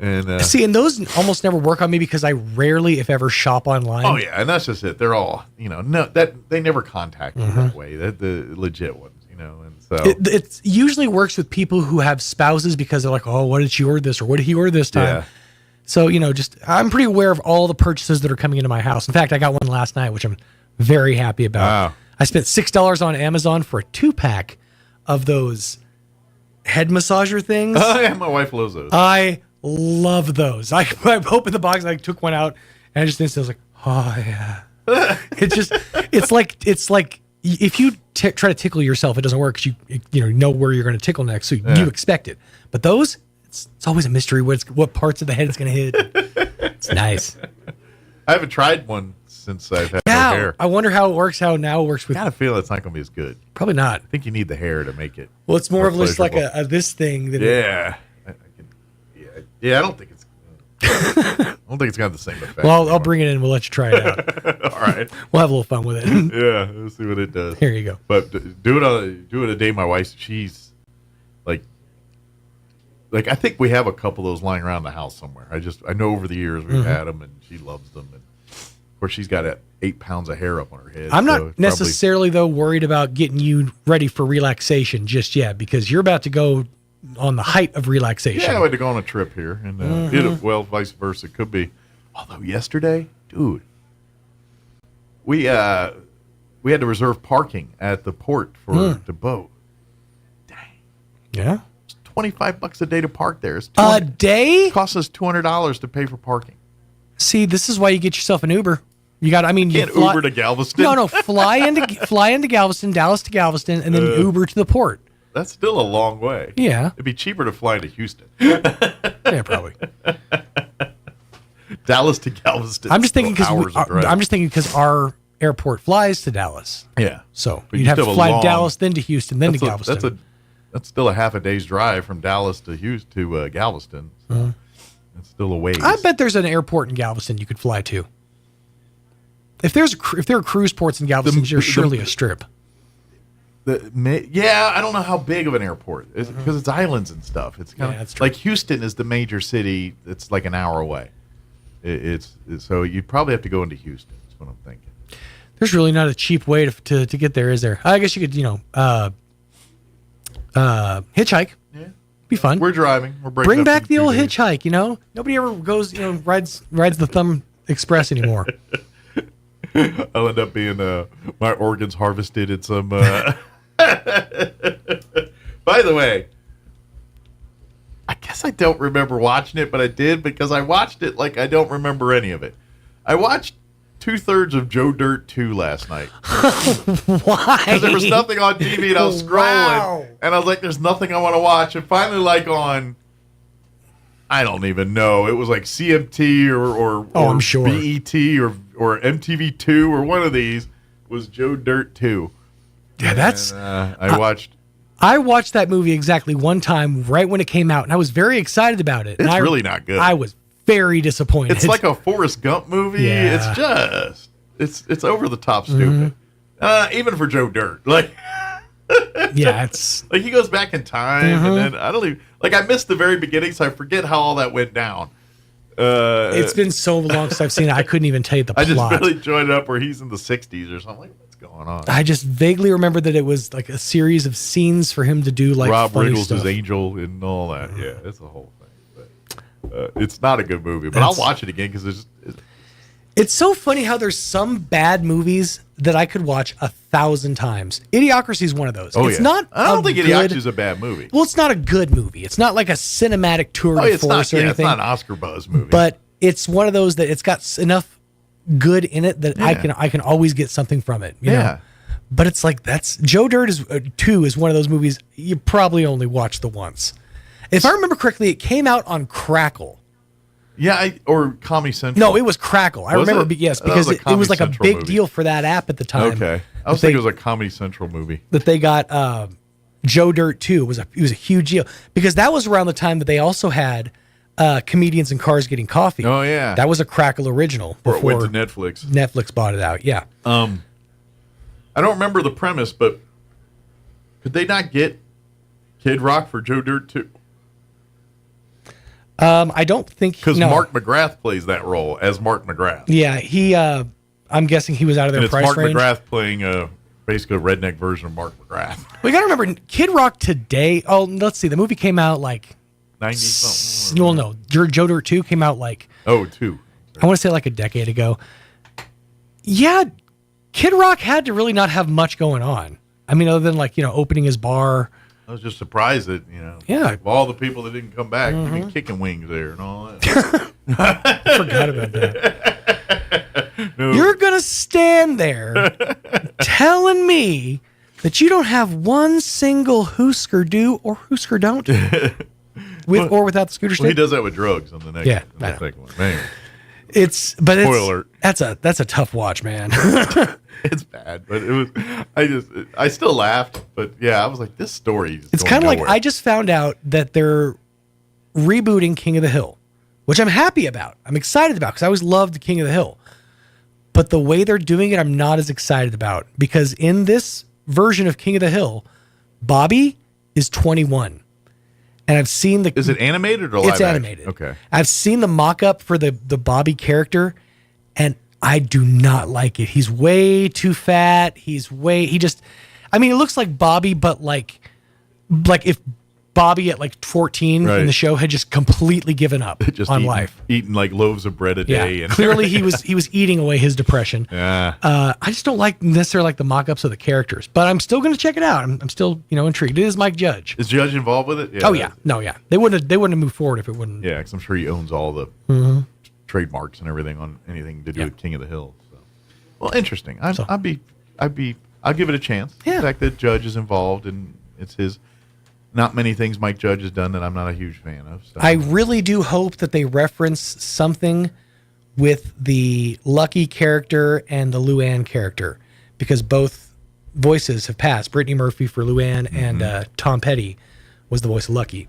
And see, and those almost never work on me because I rarely, if ever, shop online. Oh yeah, and that's just it. They're all they never contact you that way. The legit ones, and so it usually works with people who have spouses because they're like, oh, what did she order this or what did he order this time? Yeah. So I'm pretty aware of all the purchases that are coming into my house. In fact, I got one last night, which I'm very happy about. Wow. I spent $6 on Amazon for a 2-pack of those head massager things. Oh yeah, my wife loves those. I love those. I opened the box, and I took one out, and I just instantly was like, oh yeah. It's like if you try to tickle yourself, it doesn't work because you know where you're going to tickle next, so you expect it. But those, it's always a mystery what parts of the head it's going to hit. It's nice. I haven't tried one since I've had no hair. I wonder how it works. How now it works with. I got a feeling it's not going to be as good. Probably not. I think you need the hair to make it. Well, it's more of just like a this thing. That I don't think it's. I don't think it's got the same effect. Well, I'll bring it in. We'll let you try it out. All right. We'll have a little fun with it. Yeah, we'll see what it does. Here you go. But do it a day. My wife, she's like I think we have a couple of those lying around the house somewhere. I know over the years we've had them, and she loves them. And of course, she's got 8 pounds of hair up on her head. I'm not necessarily though worried about getting you ready for relaxation just yet because you're about to go on the height of relaxation. Yeah, I had to go on a trip here, and vice versa could be. Although yesterday, dude, we had to reserve parking at the port for the boat. Dang. Yeah. It's $25 a day to park there. It's a day? It costs us $200 to pay for parking. See, this is why you get yourself an Uber. You got. I mean, you can't Uber to Galveston. No, fly into Galveston, Dallas to Galveston, and then Uber to the port. That's still a long way. Yeah. It'd be cheaper to fly to Houston. Yeah, probably. Dallas to Galveston. I'm just thinking because our airport flies to Dallas. Yeah. So you'd have to fly to Dallas, then to Houston, then to Galveston. That's still a half a day's drive from Dallas to Houston to Galveston. So it's still a ways. I bet there's an airport in Galveston you could fly to. If there are cruise ports in Galveston, there's surely a strip. I don't know how big of an airport because it's islands and stuff. It's kind of like Houston is the major city. It's like an hour away. So you probably have to go into Houston. That's what I'm thinking. There's really not a cheap way to get there, is there? I guess you could, hitchhike. Yeah, be fun. We're driving. Bring back the old hitchhike. Nobody ever goes, rides the Thumb Express anymore. I'll end up being my organs harvested in some. By the way, I guess I don't remember watching it, but I did because I watched it like I don't remember any of it. I watched 2/3 of Joe Dirt 2 last night. Why? Because there was nothing on TV and I was scrolling, and I was like, "There's nothing I want to watch." And finally, on. I don't even know. It was like CMT or I'm sure. BET or MTV2 or one of these was Joe Dirt 2. Yeah, that's. I watched. I watched that movie exactly one time right when it came out, and I was very excited about it. It's really not good. I was very disappointed. It's like a Forrest Gump movie. Yeah. It's over the top stupid. Even for Joe Dirt, yeah, it's like he goes back in time, and then I don't even I missed the very beginning, so I forget how all that went down. It's been so long since I've seen it, I couldn't even tell you the plot. I just really joined it up where he's in the 60s or something. What's going on? I just vaguely remember that it was like a series of scenes for him to do Rob funny Riggles' stuff. Angel and all that. Yeah, it's the whole thing. But it's not a good movie, but I'll watch it again because it's so funny how there's some bad movies that I could watch 1,000 times. Idiocracy is one of those. I don't think Idiocracy is a bad movie. Well, it's not a good movie. It's not like a cinematic tour de force or anything. It's not an Oscar buzz movie. But it's one of those that it's got enough good in it that I can always get something from it. You know? But it's like Joe Dirt 2 is one of those movies you probably only watched the once. If I remember correctly, it came out on Crackle. Yeah, or Comedy Central. No, it was Crackle. I remember, yes, because it was like a big deal for that app at the time. Okay, I was thinking it was a Comedy Central movie that they got. Joe Dirt 2 was a huge deal because that was around the time that they also had Comedians in Cars Getting Coffee. Oh yeah, that was a Crackle original before it went to Netflix. Netflix bought it out. Yeah. I I don't remember the premise, but could they not get Kid Rock for Joe Dirt too? I don't think because Mark McGrath plays that role as Mark McGrath. Yeah, he. I'm guessing he was out of their price range. Mark McGrath playing basically a redneck version of Mark McGrath. We got to remember Kid Rock today. Oh, let's see. The movie came out like 90 something. Well, no, Joe Dirt 2 came out like 2. I want to say like a decade ago. Yeah, Kid Rock had to really not have much going on. I mean, other than opening his bar. I was just surprised that of all the people that didn't come back, even Kicking Wings there and all that. I forgot about that. No. You're gonna stand there telling me that you don't have one single Husker do or Husker don't with or without the scooter stick. Well, he does that with drugs on the next. Yeah, on the second one. Man. Spoiler. That's a tough watch, man. It's bad, but it was. I still laughed, but yeah, I was like, this story. It's kind of like I just found out that they're rebooting King of the Hill, which I'm happy about. I'm excited about because I always loved King of the Hill, but the way they're doing it, I'm not as excited about because in this version of King of the Hill, Bobby is 21. And I've seen the. Is it animated or live It's animated. Action? Okay. I've seen the mock-up for the Bobby character, and I do not like it. He's way too fat. He looks like Bobby, but like if Bobby at like 14 in the show had just completely given up on life, eating like loaves of bread a day. And clearly he was eating away his depression. Yeah. I just don't like necessarily like the mock-ups of the characters, but I'm still going to check it out. I'm still intrigued. It is Mike Judge. Is Judge involved with it? Yeah, oh yeah, no, yeah. They wouldn't have moved forward if it wouldn't. Yeah, because I'm sure he owns all the trademarks and everything on anything to do with King of the Hill. So. Well, interesting. I'll give it a chance. Yeah. The fact that Judge is involved and it's his. Not many things Mike Judge has done that I'm not a huge fan of. So. I really do hope that they reference something with the Lucky character and the Luann character, because both voices have passed. Brittany Murphy for Luann and Tom Petty was the voice of Lucky.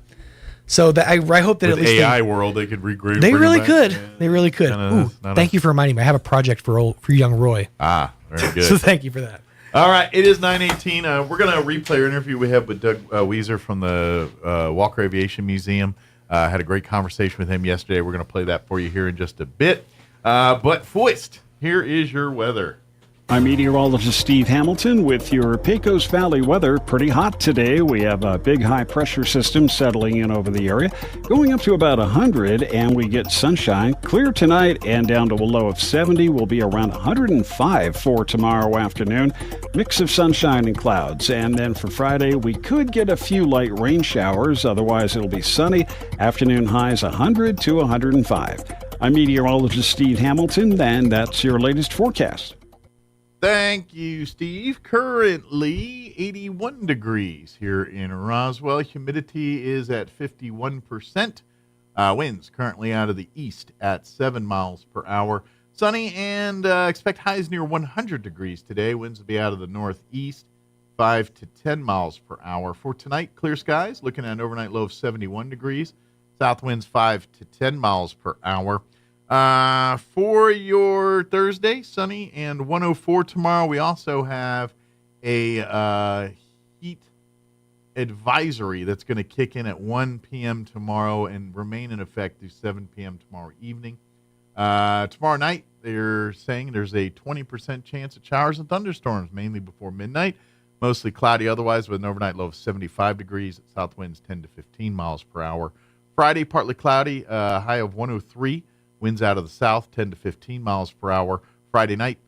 So that I hope that with at least AI world they could regroup. They really could. They really could. Thank you for reminding me. I have a project for young Roy. Very good. So thank you for that. All right, it is 9:18. We're going to replay our interview we had with Doug Weiser from the Walker Aviation Museum. Had a great conversation with him yesterday. We're going to play that for you here in just a bit. But Foist, here is your weather. I'm meteorologist Steve Hamilton with your Pecos Valley weather. Pretty hot today. We have a big high pressure system settling in over the area, going up to about 100, and we get sunshine. Clear tonight and down to a low of 70. Will be around 105 for tomorrow afternoon. Mix of sunshine and clouds. And then for Friday, we could get a few light rain showers. Otherwise, it'll be sunny. Afternoon highs 100 to 105. I'm meteorologist Steve Hamilton, and that's your latest forecast. Thank you, Steve. Currently 81 degrees here in Roswell. Humidity is at 51%. Winds currently out of the east at 7 miles per hour. Sunny and expect highs near 100 degrees today. Winds will be out of the northeast, 5 to 10 miles per hour. For tonight, clear skies, looking at an overnight low of 71 degrees. South winds 5 to 10 miles per hour. For your Thursday, sunny and 104 tomorrow. We also have a heat advisory that's going to kick in at 1 p.m. tomorrow and remain in effect through 7 p.m. tomorrow evening. Tomorrow night, they're saying there's a 20% chance of showers and thunderstorms, mainly before midnight. Mostly cloudy otherwise, with an overnight low of 75 degrees. South winds 10 to 15 miles per hour. Friday, partly cloudy, high of 103. Winds out of the south, 10 to 15 miles per hour. Friday night,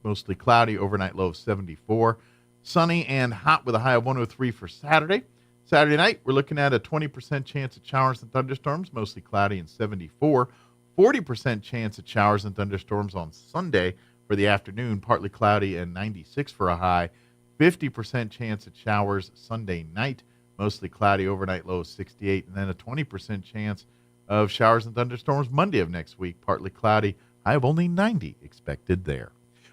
mostly cloudy, overnight low of 74. Sunny and hot with a high of 103 for Saturday. Saturday night, we're looking at a 20% chance of showers and thunderstorms, mostly cloudy and 74. 40% chance of showers and thunderstorms on Sunday for the afternoon, partly cloudy and 96 for a high. 50% chance of showers Sunday night, mostly cloudy, overnight low of 68. And then a 20% chance of showers and thunderstorms Monday of next week, partly cloudy, high of only 90 expected there.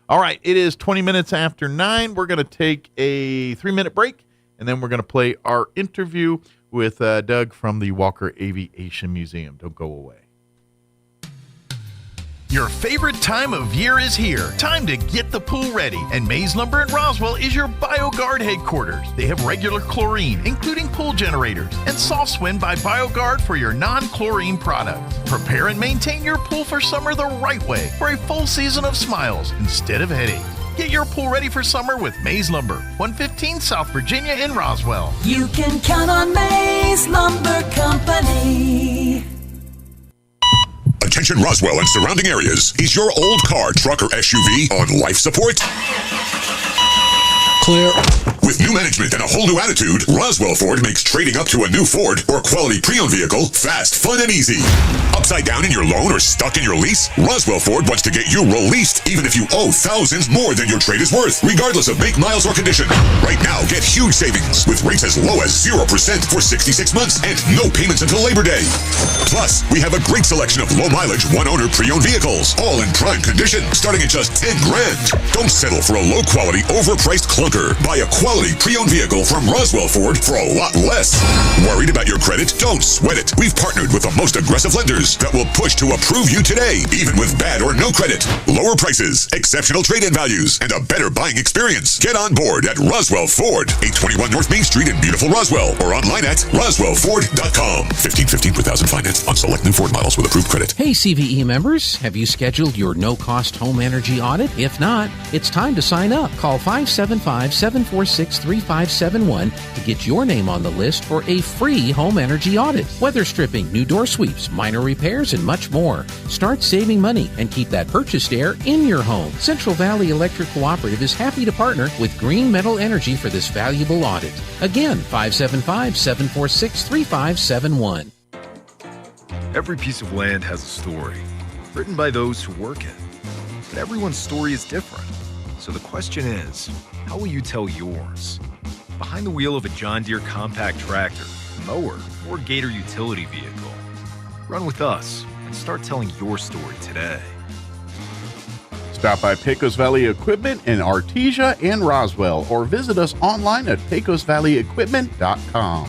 All right, it is 20 minutes after 9. We're going to take a 3-minute break, and then we're going to play our interview with Doug from the Walker Aviation Museum. Don't go away. Your favorite time of year is here. Time to get the pool ready. And Mays Lumber in Roswell is your BioGuard headquarters. They have regular chlorine, including pool generators, and Soft Swim by BioGuard for your non-chlorine products. Prepare and maintain your pool for summer the right way for a full season of smiles instead of headaches. Get your pool ready for summer with Mays Lumber, 115 South Virginia in Roswell. You can count on Mays Lumber Company. Attention Roswell and surrounding areas. Is your old car, truck, or SUV on life support? Clear. With new management and a whole new attitude, Roswell Ford makes trading up to a new Ford or quality pre-owned vehicle fast, fun, and easy. Upside down in your loan or stuck in your lease? Roswell Ford wants to get you released even if you owe thousands more than your trade is worth, regardless of make, miles, or condition. Right now, get huge savings with rates as low as 0% for 66 months and no payments until Labor Day. Plus, we have a great selection of low-mileage, one-owner pre-owned vehicles, all in prime condition, starting at just $10,000. Don't settle for a low-quality, overpriced clunker. Buy a quality pre-owned vehicle from Roswell Ford for a lot less. Worried about your credit? Don't sweat it. We've partnered with the most aggressive lenders that will push to approve you today, even with bad or no credit. Lower prices, exceptional trade-in values, and a better buying experience. Get on board at Roswell Ford, 821 North Main Street in beautiful Roswell, or online at roswellford.com. $1,515 per thousand finance on select new Ford models with approved credit. Hey CVE members, have you scheduled your no-cost home energy audit? If not, it's time to sign up. Call 575-746-3571 to get your name on the list for a free home energy audit. Weather stripping, new door sweeps, minor repairs, and much more. Start saving money and keep that purchased air in your home. Central Valley Electric Cooperative is happy to partner with Green Metal Energy for this valuable audit. Again, 575-746-3571. Every piece of land has a story, written by those who work it. But everyone's story is different. So the question is, how will you tell yours? Behind the wheel of a John Deere compact tractor, mower, or Gator utility vehicle. Run with us and start telling your story today. Stop by Pecos Valley Equipment in Artesia and Roswell, or visit us online at pecosvalleyequipment.com.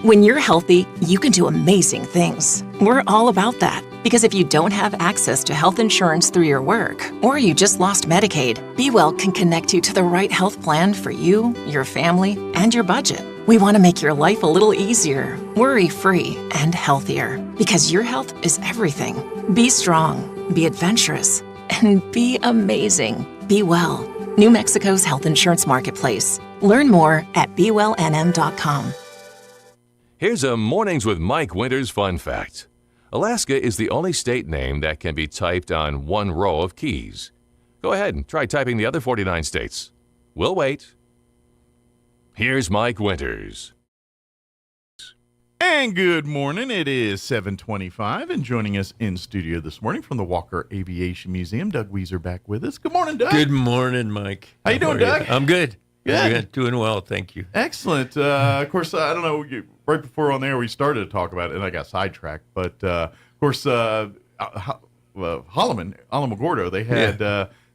When you're healthy, you can do amazing things. We're all about that. Because if you don't have access to health insurance through your work, or you just lost Medicaid, Be Well can connect you to the right health plan for you, your family, and your budget. We want to make your life a little easier, worry-free, and healthier. Because your health is everything. Be strong, be adventurous, and be amazing. Be Well. New Mexico's health insurance marketplace. Learn more at BeWellNM.com. Here's a Mornings with Mike Winters fun fact. Alaska is the only state name that can be typed on one row of keys. Go ahead and try typing the other 49 states. We'll wait. Here's Mike Winters. And good morning. It is 7:25, and joining us in studio this morning from the Walker Aviation Museum, Doug Weiser back with us. Good morning, Doug. Good morning, Mike. How you doing, Doug? I'm good. Good. Doing well, thank you. Excellent. Of course, I don't know, right before on there we started to talk about it, and I got sidetracked. But, of course, Alamogordo, they had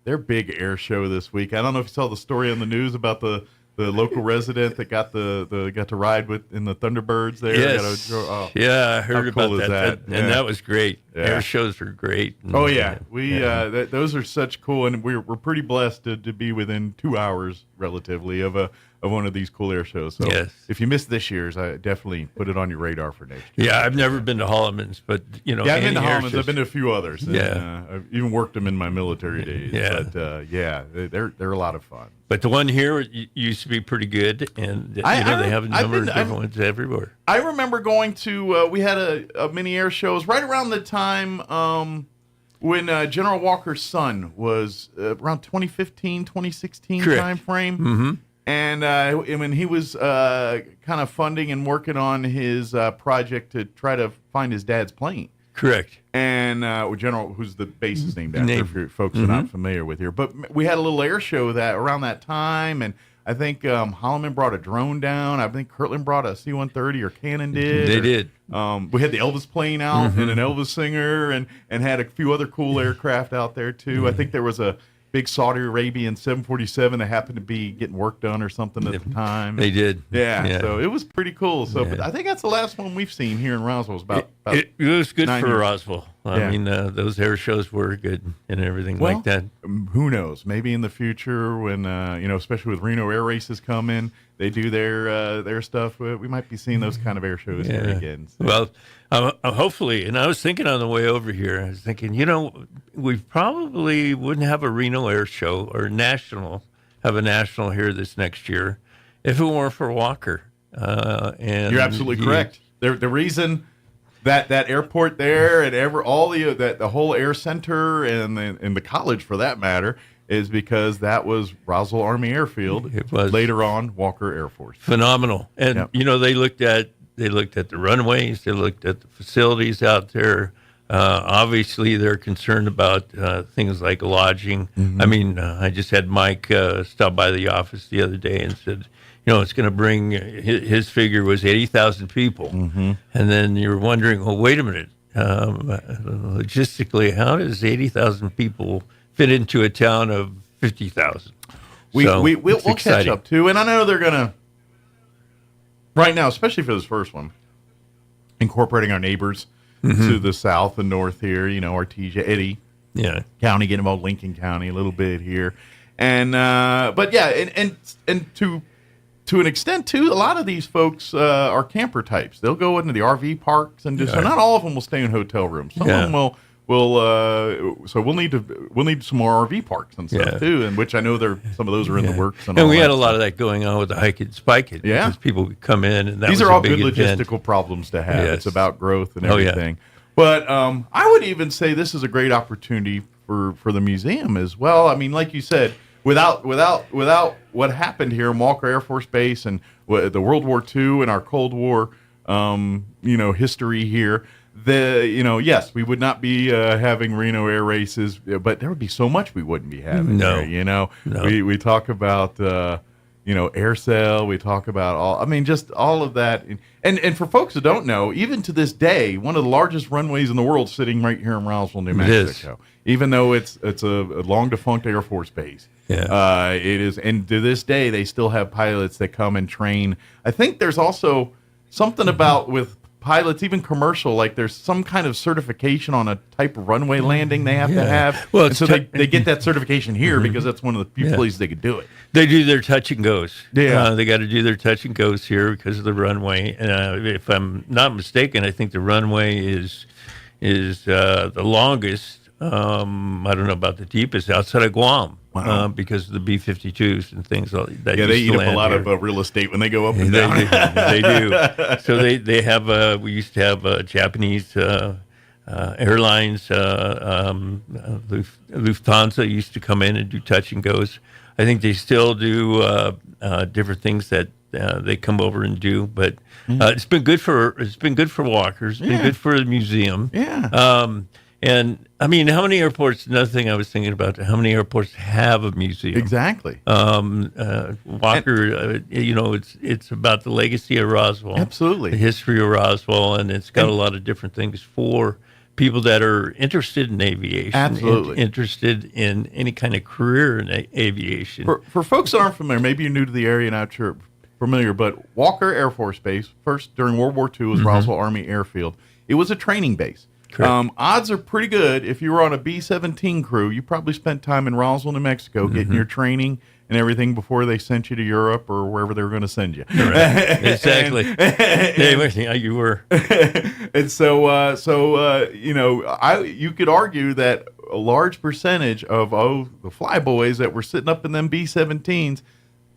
their big air show this week. I don't know if you saw the story on the news about the local resident that got got to ride in the Thunderbirds there. Yes. Yeah, I heard about that. And that was great. Yeah. Air shows are great. Oh yeah, those are such cool, and we're pretty blessed to be within 2 hours relatively of one of these cool air shows. So if you missed this year's, I definitely put it on your radar for next year. Yeah, I've never been to Holloman's, but I've been to Holloman's. I've been to a few others. And, yeah, I've even worked them in my military days. Yeah, but they're a lot of fun. But the one here used to be pretty good, and they have a number of different ones everywhere. I remember going to we had a mini air shows right around the time when General Walker's son was around 2015, 2016 time frame. Mm-hmm. And when he was kind of funding and working on his project to try to find his dad's plane. Correct. And General, who's the base is named after, for folks who are not familiar with here. But we had a little air show that around that time, and I think Holloman brought a drone down. I think Kirtland brought a C-130, or Cannon did. They did. We had the Elvis plane out and an Elvis singer, and had a few other cool aircraft out there too. I think there was a big Saudi Arabian 747 that happened to be getting work done or something at the time. They did. Yeah, so it was pretty cool. So, but I think that's the last one we've seen here in Roswell. It was good for years. Roswell. I mean, those air shows were good and everything like that. Who knows? Maybe in the future when, especially with Reno air races come in, they do their stuff. We might be seeing those kind of air shows here again. So. Well, hopefully. And I was thinking on the way over here, I was thinking, we probably wouldn't have a Reno air show or have a national here this next year if it weren't for Walker. And you're absolutely correct. The reason that airport there and the whole air center and the college for that matter is because that was Roswell Army Airfield. It was later on Walker Air Force. Phenomenal. And they looked at the runways, they looked at the facilities out there. Obviously, they're concerned about things like lodging. Mm-hmm. I mean, I just had Mike stop by the office the other day and said, it's going to bring, his figure was 80,000 people. Mm-hmm. And then you're wondering, well, wait a minute. Logistically, how does 80,000 people fit into a town of 50,000? We'll catch up too. And I know they're going to, right now, especially for this first one, incorporating our neighbors to the south and north here, Artesia, Eddy County, getting involved, Lincoln County a little bit here. And, but yeah, and to an extent, too, a lot of these folks are camper types. They'll go into the RV parks and so not all of them will stay in hotel rooms. Some of them will. So we'll need some more RV parks and stuff too, and which I know some of those are in the works. And we had a lot of that going on with the Hike It, Spike It. Yeah, because people would come in, and these are all good logistical problems to have. It's about growth and everything. But I would even say this is a great opportunity for the museum as well. I mean, like you said. Without what happened here in Walker Air Force Base and the World War II and our Cold War, history here, yes, we would not be having Reno air races, but there would be so much we wouldn't be having. No. We talk about air sail. We talk about just all of that. And for folks who don't know, even to this day, one of the largest runways in the world sitting right here in Roswell, New Mexico. Even though it's a long defunct Air Force base. Yeah. It is, and to this day, they still have pilots that come and train. I think there's also something about with pilots, even commercial, like there's some kind of certification on a type of runway landing they have to have. Well, and so they get that certification here because that's one of the few places they could do it. They do their touch and goes. Yeah. They got to do their touch and goes here because of the runway. And if I'm not mistaken, I think the runway is the longest. I don't know about the deepest outside of Guam. Wow. Because of the B-52s and things like that. Yeah, they eat up a lot of real estate when they go up and down. They do. So they have. We used to have Japanese airlines. Lufthansa used to come in and do touch and goes. I think they still do different things that they come over and do. But it's been good for walkers. It's been good for the museum. Yeah. And I mean, how many airports? Another thing I was thinking about: how many airports have a museum? Exactly. Walker, it's about the legacy of Roswell, absolutely, the history of Roswell, and it's got a lot of different things for people that are interested in aviation, absolutely, interested in any kind of career in aviation. For folks that aren't familiar, maybe you're new to the area, not sure familiar, but Walker Air Force Base, first during World War II, was Roswell Army Airfield. It was a training base. Odds are pretty good if you were on a B-17 crew, you probably spent time in Roswell, New Mexico, getting your training and everything before they sent you to Europe or wherever they were going to send you. Right. Exactly. You were. And so you could argue that a large percentage of the flyboys that were sitting up in them B-17s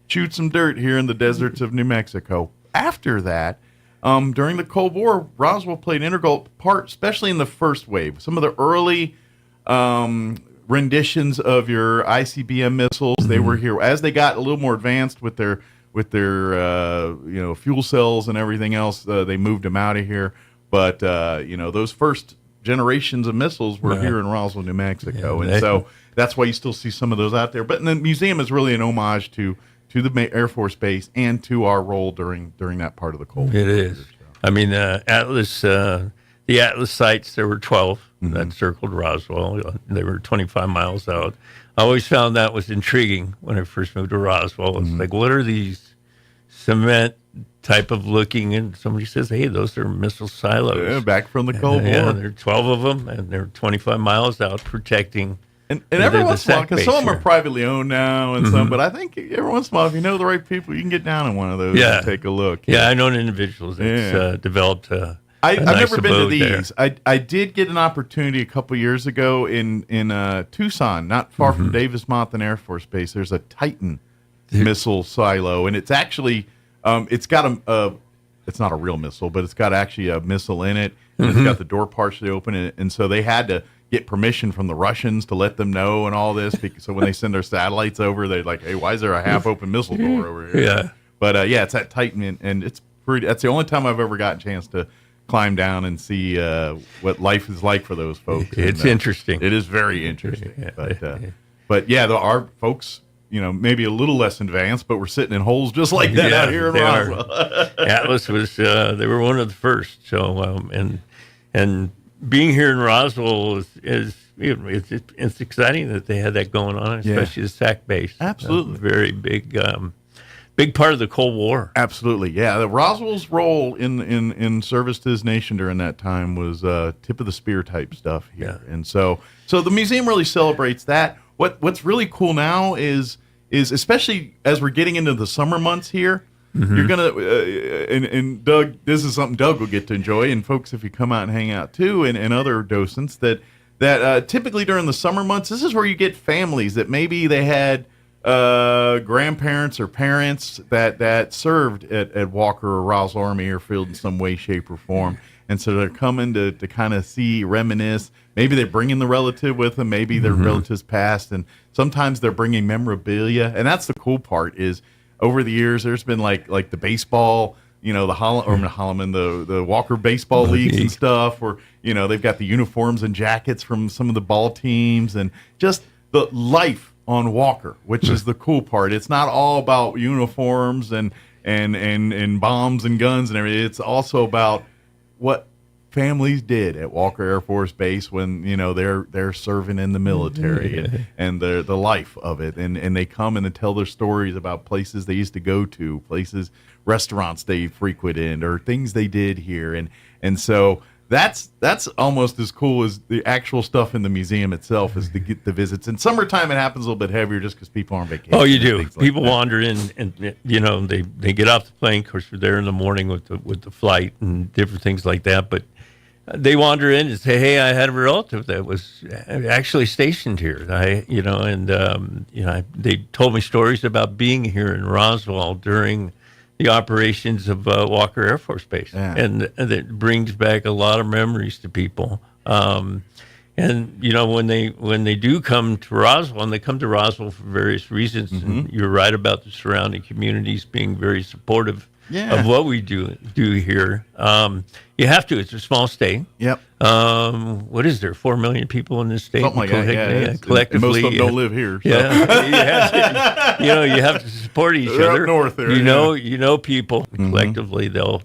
chewed some dirt here in the deserts of New Mexico. After that, during the Cold War, Roswell played an integral part, especially in the first wave. Some of the early renditions of your ICBM missiles, they were here. As they got a little more advanced with their fuel cells and everything else, they moved them out of here. But those first generations of missiles were here in Roswell, New Mexico, and so that's why you still see some of those out there. But the museum is really an homage to the Air Force Base and to our role during that part of the Cold War. It is. I mean, Atlas, the Atlas sites, there were 12 that circled Roswell. They were 25 miles out. I always found that was intriguing when I first moved to Roswell. It's like, what are these cement type of looking? And somebody says, hey, those are missile silos. Yeah, back from the Cold War. Yeah, there are 12 of them, and they're 25 miles out protecting. And every once in a while, because some of them are privately owned now and some, but I think every once in a while, if you know the right people, you can get down in one of those and take a look. Yeah, I know individuals that's developed I've nice never been to abode these. I did get an opportunity a couple years ago in Tucson, not far from Davis-Monthan Air Force Base. There's a Titan missile silo, and it's actually it's got it's not a real missile, but it's got actually a missile in it, and it's got the door partially open, and so they had to get permission from the Russians to let them know and all this. So when they send their satellites over, they're like, "Hey, why is there a half-open missile door over here?" Yeah, but it's at Titan, and it's pretty. That's the only time I've ever gotten a chance to climb down and see what life is like for those folks. It's interesting. It is very interesting. But our folks, maybe a little less advanced, but we're sitting in holes just like that out here in Roswell. Atlas was they were one of the first. So and being here in Roswell is it's exciting that they had that going on, especially the SAC base. Absolutely, very big. Big part of the Cold War. Absolutely, yeah. The Roswell's role in service to his nation during that time was tip of the spear type stuff here, and so the museum really celebrates that. What's really cool now is especially as we're getting into the summer months here, you're gonna and Doug, this is something Doug will get to enjoy, and folks, if you come out and hang out too, and other docents that typically during the summer months, this is where you get families that maybe they had grandparents or parents that served at Walker or Roswell Army Airfield in some way, shape, or form. And so they're coming to kind of see, reminisce. Maybe they're bringing the relative with them. Maybe their relatives passed. And sometimes they're bringing memorabilia. And that's the cool part is over the years, there's been like the baseball, the the Walker baseball leagues and stuff where, they've got the uniforms and jackets from some of the ball teams and just the life on Walker, which is the cool part. It's not all about uniforms and bombs and guns and everything. It's also about what families did at Walker Air Force Base when they're serving in the military and the life of it, and they come and they tell their stories about places they used to go to, restaurants they frequented, or things they did here, and so. That's almost as cool as the actual stuff in the museum itself is to get the visits. In summertime, it happens a little bit heavier just because people are on vacation. Oh, you do. People wander in, and they get off the plane. Of course, we're there in the morning with the flight and different things like that. But they wander in and say, "Hey, I had a relative that was actually stationed here." They told me stories about being here in Roswell during the operations of Walker Air Force Base, and that brings back a lot of memories to people. And when they do come to Roswell, and they come to Roswell for various reasons, and you're right about the surrounding communities being very supportive of what we do here. You have to. It's a small state. Yep. What is there? 4 million people in this state. Something like that. Collectively, and most of them don't live here. So. Yeah. You have to support each They're other. Up north there. People collectively. They'll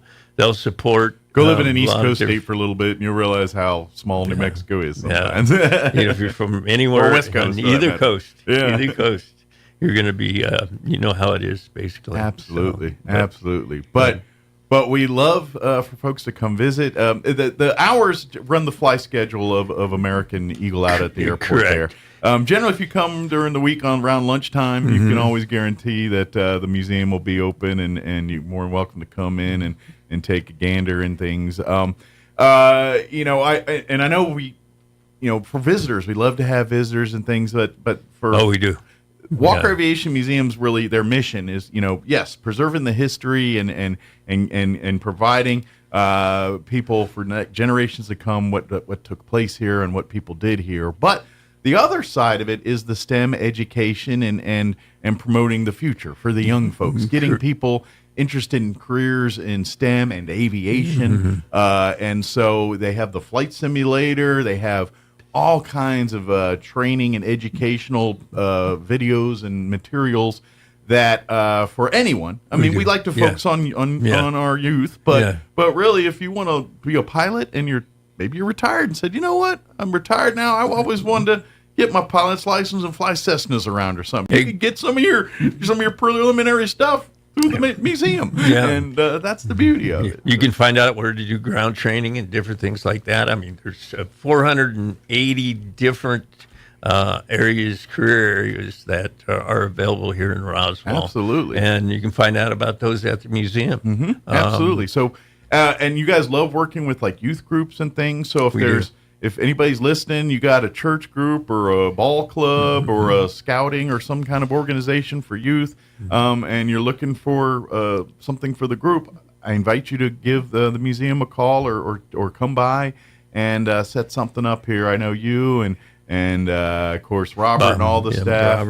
support. Go live in an East Coast state for a little bit, and you'll realize how small New Mexico is sometimes. If you're from anywhere or West Coast, on either coast, you're going to be, how it is, basically. Absolutely. But we love for folks to come visit. The hours run the fly schedule of American Eagle out at the airport there. Generally, if you come during the week around lunchtime, you can always guarantee that the museum will be open, and you're more than welcome to come in and take a gander and things. I know we, for visitors, we love to have visitors and things, but for we do. Walker Aviation Museum's really their mission is, preserving the history and providing people for generations to come what took place here and what people did here. But the other side of it is the STEM education and promoting the future for the young folks, getting people interested in careers in STEM and aviation. And so they have the flight simulator, they have all kinds of training and educational videos and materials that for anyone. I mean, we like to focus on our youth, but really, if you want to be a pilot and you're maybe you're retired and said, you know what, I'm retired now. I always wanted to get my pilot's license and fly Cessnas around or something. You can get some of your preliminary stuff through the museum. Yeah. And that's the beauty of it. You can find out where to do ground training and different things like that. I mean, there's 480 different career areas that are available here in Roswell. Absolutely. And you can find out about those at the museum. Mm-hmm. Absolutely. So, and you guys love working with like youth groups and things. So if anybody's listening, you got a church group or a ball club or a scouting or some kind of organization for youth, and you're looking for something for the group, I invite you to give the museum a call or come by and set something up here. I know you and of course Robert and all the staff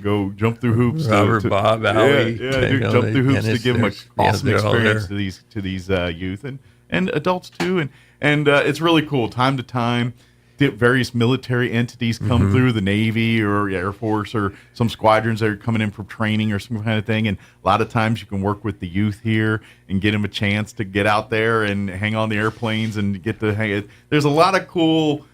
go jump through hoops. Robert, Bob, Allie, jump through hoops to give them an awesome experience to these youth and adults too. And it's really cool. Time to time, various military entities come through, the Navy or Air Force or some squadrons that are coming in for training or some kind of thing. And a lot of times you can work with the youth here and get them a chance to get out there and hang on the airplanes and get to hang it. There's a lot of cool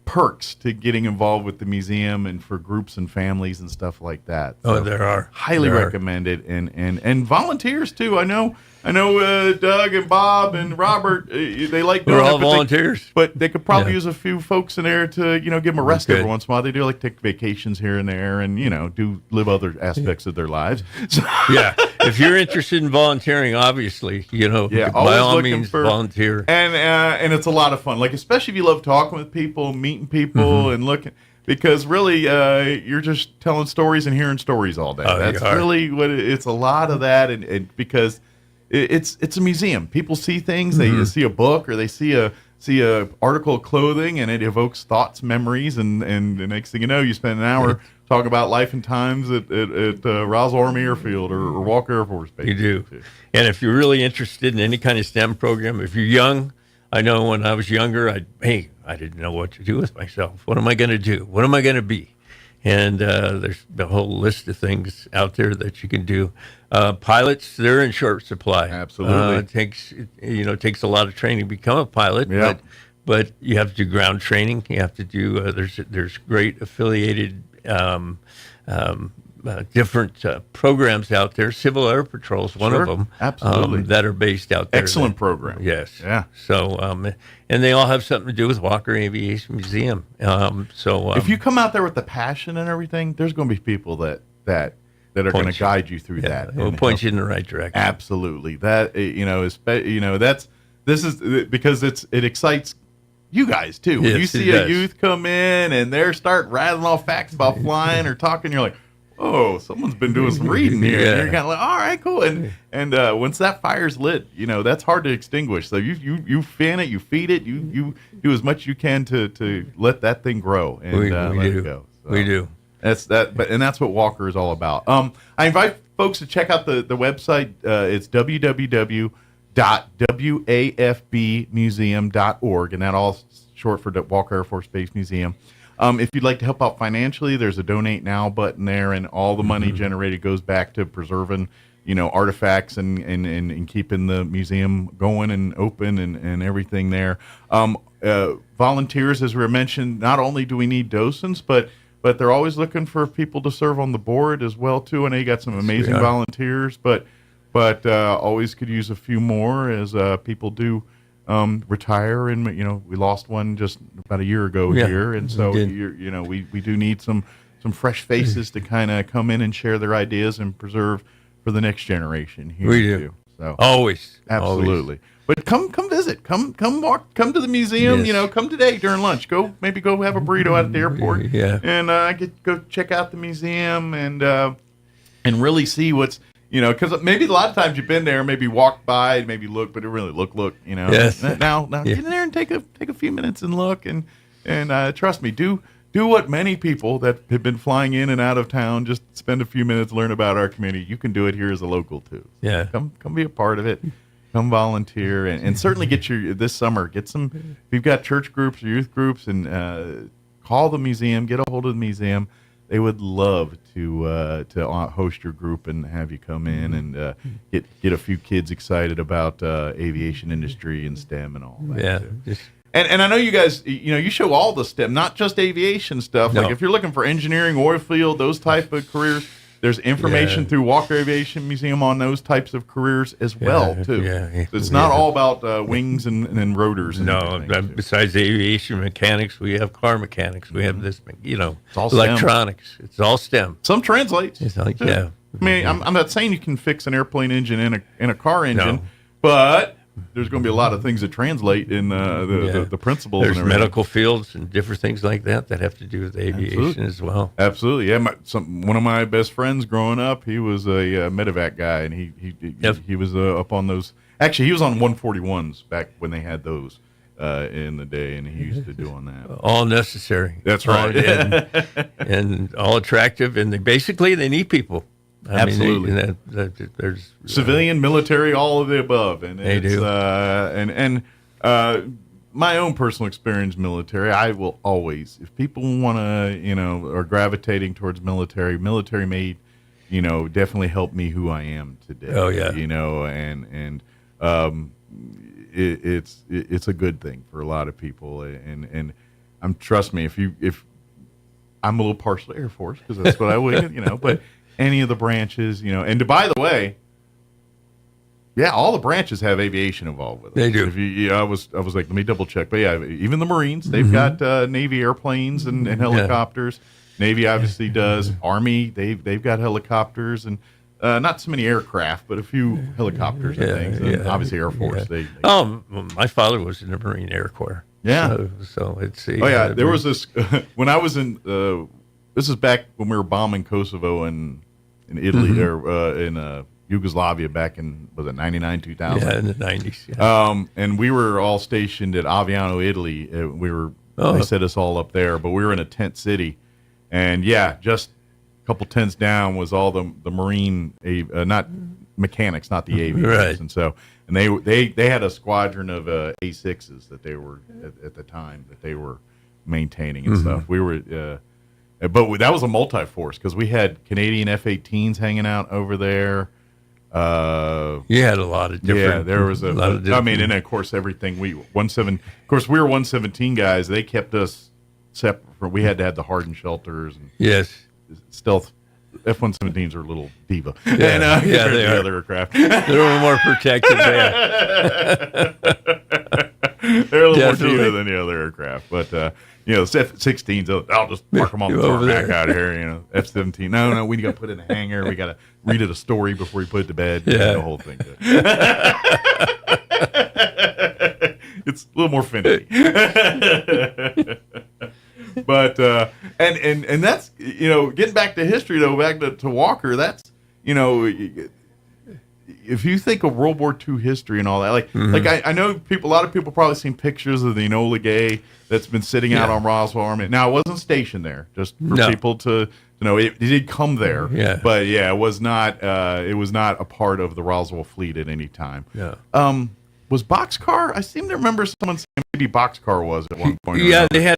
perks to getting involved with the museum and for groups and families and stuff like that. So there are. Highly recommended. And volunteers too. I know Doug and Bob and Robert, they like doing We're all volunteers. But they could probably use a few folks in there to, give them a rest every once in a while. They do like take vacations here and there and, live other aspects of their lives. So, yeah. If you're interested in volunteering, obviously, by all means, volunteer. And it's a lot of fun. Like, especially if you love talking with people, meeting people and looking. Because really, you're just telling stories and hearing stories all day. That's really what it's a lot of that. And because it's a museum. People see things. They see a book or they see a article of clothing, and it evokes thoughts, memories, and the next thing you know, you spend an hour talking about life and times at Roswell Army Airfield or Walker Air Force Base. You do. And if you're really interested in any kind of STEM program, if you're young, I know when I was younger, I didn't know what to do with myself. What am I going to do? What am I going to be? And there's a whole list of things out there that you can do. Pilots, they're in short supply. Absolutely. It takes a lot of training to become a pilot, but you have to do ground training. You have to do, there's great affiliated different programs out there. Civil Air Patrol is one of them. Absolutely. That are based out there. Excellent program. Yes. Yeah. So, and they all have something to do with Walker Aviation Museum. If you come out there with the passion and everything, there's going to be people that are going to guide you through that. We'll point you in the right direction. Absolutely. That this is because it excites you guys too. When you see a youth come in and they're start rattling off facts about flying or talking, you're like, oh, someone's been doing some reading here. And you're kind of like, all right, cool. And once that fire's lit, that's hard to extinguish. So you fan it, you feed it, you do as much as you can to let that thing grow and we let do. it go. So we do. That's what Walker is all about. I invite folks to check out the website. It's www.wafbmuseum.org, and that all short for Walker Air Force Base Museum. If you'd like to help out financially, there's a donate now button there, and all the money generated goes back to preserving, artifacts and keeping the museum going and open and everything there. Volunteers, as we mentioned, not only do we need docents, but they're always looking for people to serve on the board as well too. I know you got some amazing volunteers, but always could use a few more as people do retire, and we lost one just about a year ago here, and so we do need some fresh faces to kind of come in and share their ideas and preserve for the next generation here. We do. Too. So always, absolutely. But come visit, come walk, come to the museum. Come today during lunch. Go have a burrito out at the airport. And go check out the museum and really see what's. Because maybe a lot of times you've been there, maybe walked by, maybe look, but it really look. Yes. Now get in there and take a few minutes and look, and trust me, do what many people that have been flying in and out of town just spend a few minutes, learn about our community. You can do it here as a local too. Yeah. Come be a part of it. Come volunteer and certainly get this summer. Get some. If you've got church groups or youth groups, and call the museum, get a hold of the museum. they would love to host your group and have you come in and get a few kids excited about aviation industry and STEM and all that. Yeah. And I know you guys, you show all the STEM, not just aviation stuff. No. Like if you're looking for engineering, oil field, those type of careers, there's information through Walker Aviation Museum on those types of careers as well, too. Yeah. So it's not all about wings and rotors. And besides aviation mechanics, we have car mechanics. We have this, it's all electronics. STEM. It's all STEM. Some translates. It's like, yeah. I mean, I'm not saying you can fix an airplane engine in a car engine, but there's going to be a lot of things that translate in the principles. There's and everything. medical fields and different things like that have to do with aviation as well. Absolutely, yeah. One of my best friends growing up, he was a medevac guy, and he was up on those. Actually, he was on 141s back when they had those in the day, and he used to do on that. All necessary. That's right, and all attractive, and they need people. Absolutely. There's civilian, military, all of the above, and they do. My own personal experience, military. I will always, if people want to, are gravitating towards military made, definitely help me who I am today. Oh yeah. It's a good thing for a lot of people, and trust me, if I'm a little partial to Air Force because that's what I would, but. Any of the branches, and by the way, all the branches have aviation involved with it. They do. I was like, let me double check, but even the Marines, they've got Navy airplanes and helicopters. Navy obviously does. Army, they've got helicopters and not so many aircraft, but a few helicopters and things. And obviously, Air Force. My father was in the Marine Air Corps. Yeah. So it's. There was this when I was in. This is back when we were bombing Kosovo and in Italy or in Yugoslavia back in, was it 99, 2000? Yeah, in the 90s. Yeah. And we were all stationed at Aviano, Italy. They set us all up there, but we were in a tent city. And just a couple tents down was all the Marine, not mechanics, not the aviators. Right. And so, and they had a squadron of A6s that they were at the time that they were maintaining and stuff. We were, but that was a multi-force because we had Canadian F-18s hanging out over there. You had a lot of different. Yeah, there was a lot of different. I mean, and of course, everything we were 117 guys. They kept us separate. We had to have the hardened shelters. And stealth. F-117s are a little diva. Yeah, and, they the are. Other aircraft. They're a little more protected. They're a little more diva than the other aircraft, but. F-16s, I'll just park them on the tarmac out here, F-17. No, we got to put it in a hangar. We got to read it a story before we put it to bed. Yeah. The whole thing. It's a little more finicky. But, and that's, getting back to history, though, back to Walker, that's, if you think of World War II history and all that, I know a lot of people probably seen pictures of the Enola Gay that's been sitting out on Roswell Army. Now, it wasn't stationed there, just for people to know. It did come there, but it was not a part of the Roswell fleet at any time. Yeah. Was Boxcar? I seem to remember someone saying maybe Boxcar was at one point. Yeah, they had.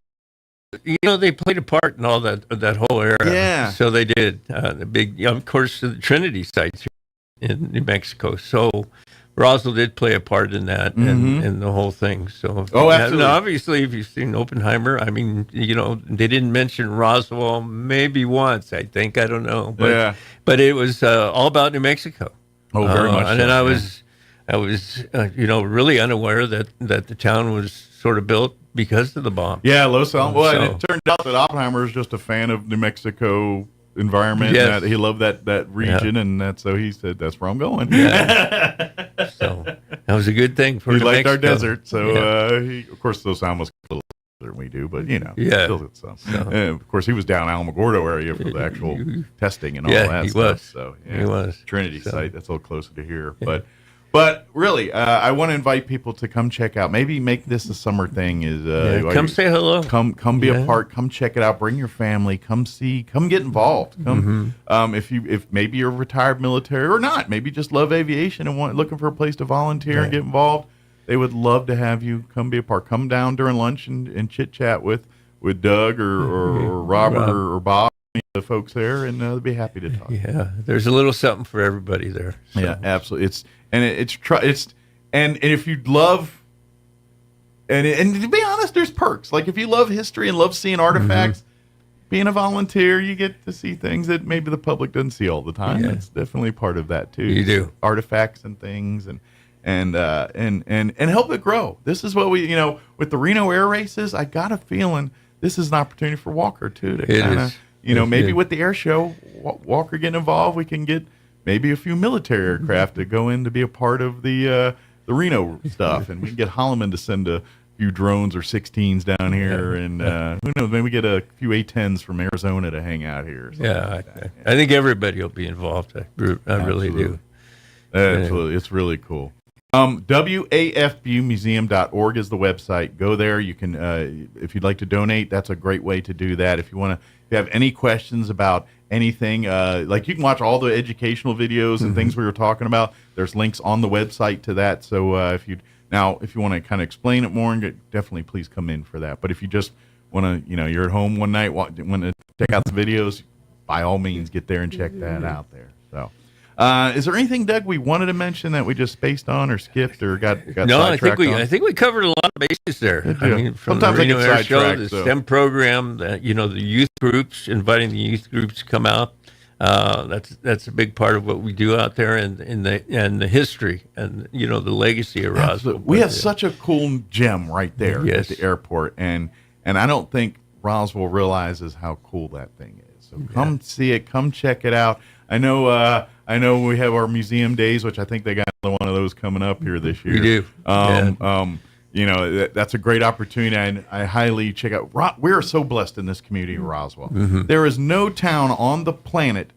They played a part in all that whole era. Yeah. So they did. The big, of course, the Trinity sites in New Mexico. So Roswell did play a part in that and the whole thing. So absolutely. Obviously, if you've seen Oppenheimer, I mean, they didn't mention Roswell maybe once, I think. I don't know. But it was all about New Mexico. Oh, very much. And then I was really unaware that the town was sort of built because of the bomb. Yeah, Los Alamos. Well, and it turned out that Oppenheimer is just a fan of New Mexico environment. Yes. He loved that region, and so he said, "That's where I'm going." Yeah. So that was a good thing for He New liked Mexico. our desert, so of course Los Alamos a little than we do, but still did some. And of course, he was down Alamogordo area for the actual testing and all that he stuff. Was. So he was Trinity site. That's a little closer to here, But really, I want to invite people to come check out. Maybe make this a summer thing. Come say hello. Come be a part. Come check it out. Bring your family. Come see. Come get involved. Come. If maybe you're retired military or not, maybe just love aviation and looking for a place to volunteer and get involved. They would love to have you come be a part. Come down during lunch and chit chat with Doug or Robert or Bob. any of the folks there, and they'll be happy to talk. Yeah, there's a little something for everybody there. So. Yeah, absolutely. And if you love, and to be honest, there's perks. Like if you love history and love seeing artifacts, being a volunteer, you get to see things that maybe the public doesn't see all the time. Yeah. That's definitely part of that too. You do. Artifacts and things, and help it grow. This is what we, with the Reno air races, I got a feeling this is an opportunity for Walker too to kind of, maybe with the air show, Walker getting involved, we can get maybe a few military aircraft to go in to be a part of the Reno stuff, and we can get Holloman to send a few drones or 16s down here, and who knows, maybe we get a few A-10s from Arizona to hang out here. I think everybody will be involved. I really do. Absolutely. It's really cool. WAFBmuseum.org is the website. Go there. You can, if you'd like to donate, that's a great way to do that. If you have any questions about anything, like you can watch all the educational videos and things we were talking about. There's links on the website to that. So if you want to kind of explain it more, definitely please come in for that. But if you just want to, you're at home one night, want to check out the videos, by all means, get there and check that out there. So. Is there anything, Doug, we wanted to mention that we just spaced on or skipped or got No, I sidetracked think we covered a lot of bases there. I mean, from Sometimes the I get Reno Air Show, the sidetracked, STEM program, the youth groups, inviting the youth groups to come out. That's a big part of what we do out there, and the history and the legacy of Roswell. We have such a cool gem right there at the airport, and I don't think Roswell realizes how cool that thing is. So come see it, come check it out. I know we have our museum days, which I think they got another one of those coming up here this year. We do. That's a great opportunity, and I highly check out. We're so blessed in this community of Roswell. Mm-hmm. There is no town on the planet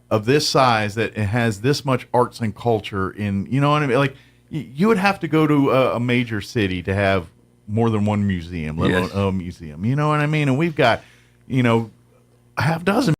of this size that has this much arts and culture in, you know what I mean? Like, you would have to go to a major city to have more than one museum, let alone a museum. You know what I mean? And we've got, a half dozen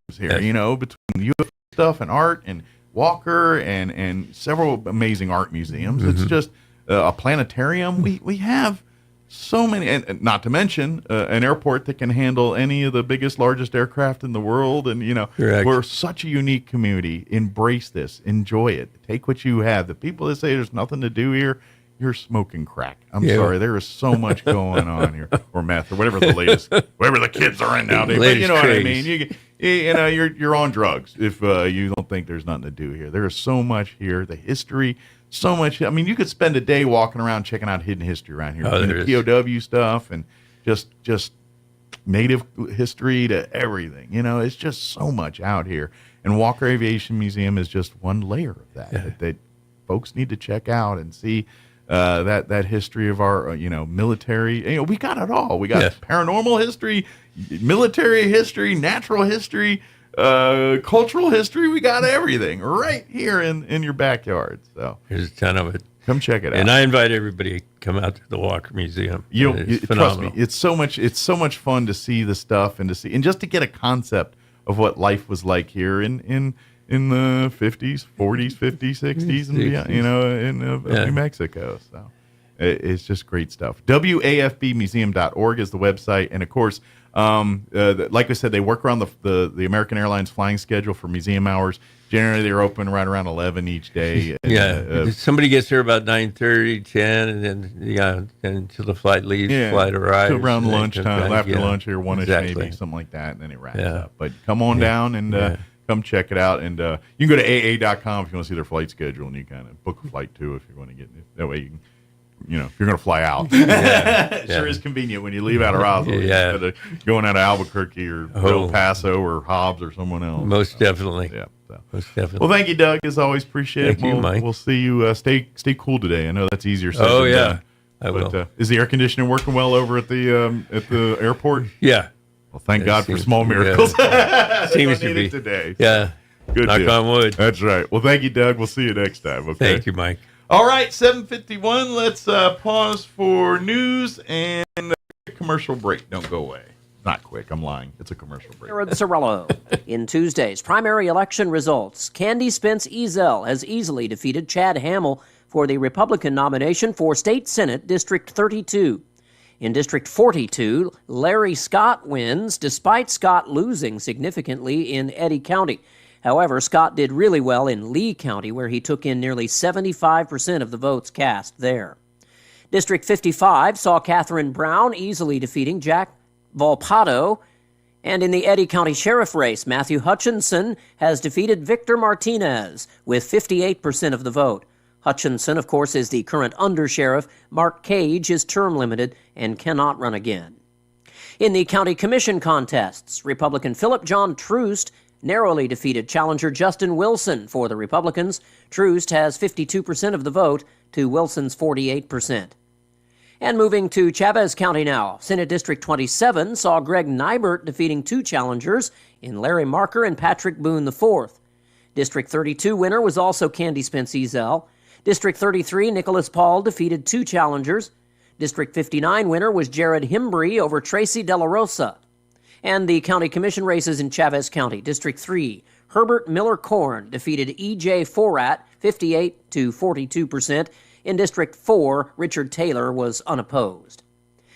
museums here, between UFO stuff and art and Walker and several amazing art museums. It's just a planetarium. We have so many, and not to mention an airport that can handle any of the biggest, largest aircraft in the world. And, Correct. We're such a unique community. Embrace this. Enjoy it. Take what you have. The people that say there's nothing to do here, you're smoking crack. I'm sorry. There is so much going on here, or meth, or whatever the kids are in nowadays. But you know what I mean? You're on drugs if you don't think there's nothing to do here. There is so much here. The history, so much. I mean, you could spend a day walking around checking out hidden history around here. The POW stuff and just native history to everything. It's just so much out here. And Walker Aviation Museum is just one layer of that that folks need to check out and see. That history of our military, we got it all. We got paranormal history, military history, natural history, cultural history. We got everything right here in your backyard. So there's a ton of it. Come check it out. And I invite everybody to come out to the Walker Museum. It's phenomenal. Trust me, it's so much fun to see the stuff and just to get a concept of what life was like here in the 50s, 40s, 50s, 60s, and beyond, in New Mexico. So it's just great stuff. WAFBmuseum.org is the website. And, of course, like I said, they work around the American Airlines flying schedule for museum hours. Generally, they're open right around 11 each day. And, somebody gets here about 9:30, 10, and then until the flight leaves, flight arrives. Till around lunchtime, after lunch here, one-ish maybe, something like that, and then it wraps up. But come on down and come check it out. And you can go to AA.com if you want to see their flight schedule, and you kind of book a flight too if you want to get it. That way you can, if you're going to fly out. It sure is convenient when you leave out of Roswell. Instead of going out of Albuquerque or El Paso or Hobbs or someone else. Most definitely. Yeah. Most definitely. Well, thank you, Doug. As always, appreciate it. Thank you, Mike. We'll see you. Stay cool today. I know that's easier said than done. I will. Is the air conditioning working well over at the airport? Yeah. Well, thank God for small miracles. Seems to be today. Yeah. Good. Knock on wood. That's right. Well, thank you, Doug. We'll see you next time. Okay. Thank you, Mike. All right, 7:51. Let's pause for news and a commercial break. Don't go away. Not quick. I'm lying. It's a commercial break. Jared Cirillo. In Tuesday's primary election results, Candy Spence Ezel has easily defeated Chad Hamill for the Republican nomination for State Senate District 32. In District 42, Larry Scott wins, despite Scott losing significantly in Eddy County. However, Scott did really well in Lee County, where he took in nearly 75% of the votes cast there. District 55 saw Catherine Brown easily defeating Jack Volpato. And in the Eddy County Sheriff race, Matthew Hutchinson has defeated Victor Martinez with 58% of the vote. Hutchinson, of course, is the current undersheriff. Mark Cage is term limited and cannot run again. In the county commission contests, Republican Philip John Troost narrowly defeated challenger Justin Wilson for the Republicans. Troost has 52% of the vote to Wilson's 48%. And moving to Chavez County now, Senate District 27 saw Greg Nybert defeating two challengers in Larry Marker and Patrick Boone IV. District 32 winner was also Candy Spence Ezel. District 33, Nicholas Paul defeated two challengers. District 59 winner was Jared Himbry over Tracy De La Rosa. And the county commission races in Chavez County. District 3, Herbert Miller-Korn defeated E.J. Forat, 58 to 42%. In District 4, Richard Taylor was unopposed.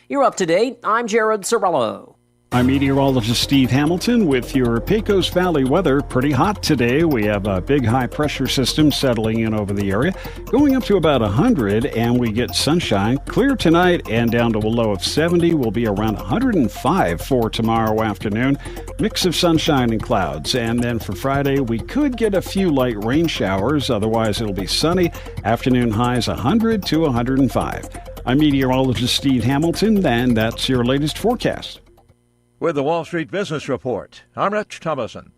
You're up to date. I'm Jared Sorello. I'm meteorologist Steve Hamilton with your Pecos Valley weather. Pretty hot today. We have a big high-pressure system settling in over the area, going up to about 100, and we get sunshine. Clear tonight and down to a low of 70. We'll be around 105 for tomorrow afternoon. Mix of sunshine and clouds. And then for Friday, we could get a few light rain showers. Otherwise, it'll be sunny. Afternoon highs 100 to 105. I'm meteorologist Steve Hamilton, and that's your latest forecast. With the Wall Street Business Report, I'm Rich Thomason.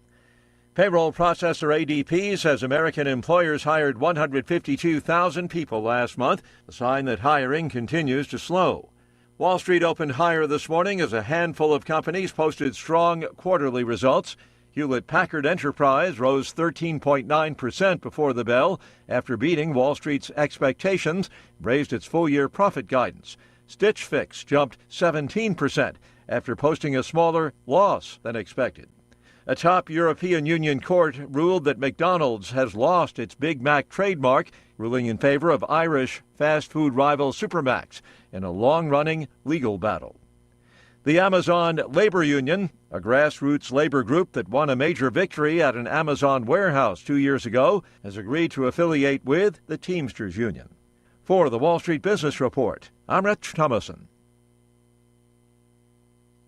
Payroll processor ADP says American employers hired 152,000 people last month, a sign that hiring continues to slow. Wall Street opened higher this morning as a handful of companies posted strong quarterly results. Hewlett-Packard Enterprise rose 13.9% before the bell after beating Wall Street's expectations, raised its full-year profit guidance. Stitch Fix jumped 17%. After posting a smaller loss than expected. A top European Union court ruled that McDonald's has lost its Big Mac trademark, ruling in favor of Irish fast food rival Supermacs in a long-running legal battle. The Amazon Labor Union, a grassroots labor group that won a major victory at an Amazon warehouse 2 years ago, has agreed to affiliate with the Teamsters Union. For the Wall Street Business Report, I'm Rich Thomason.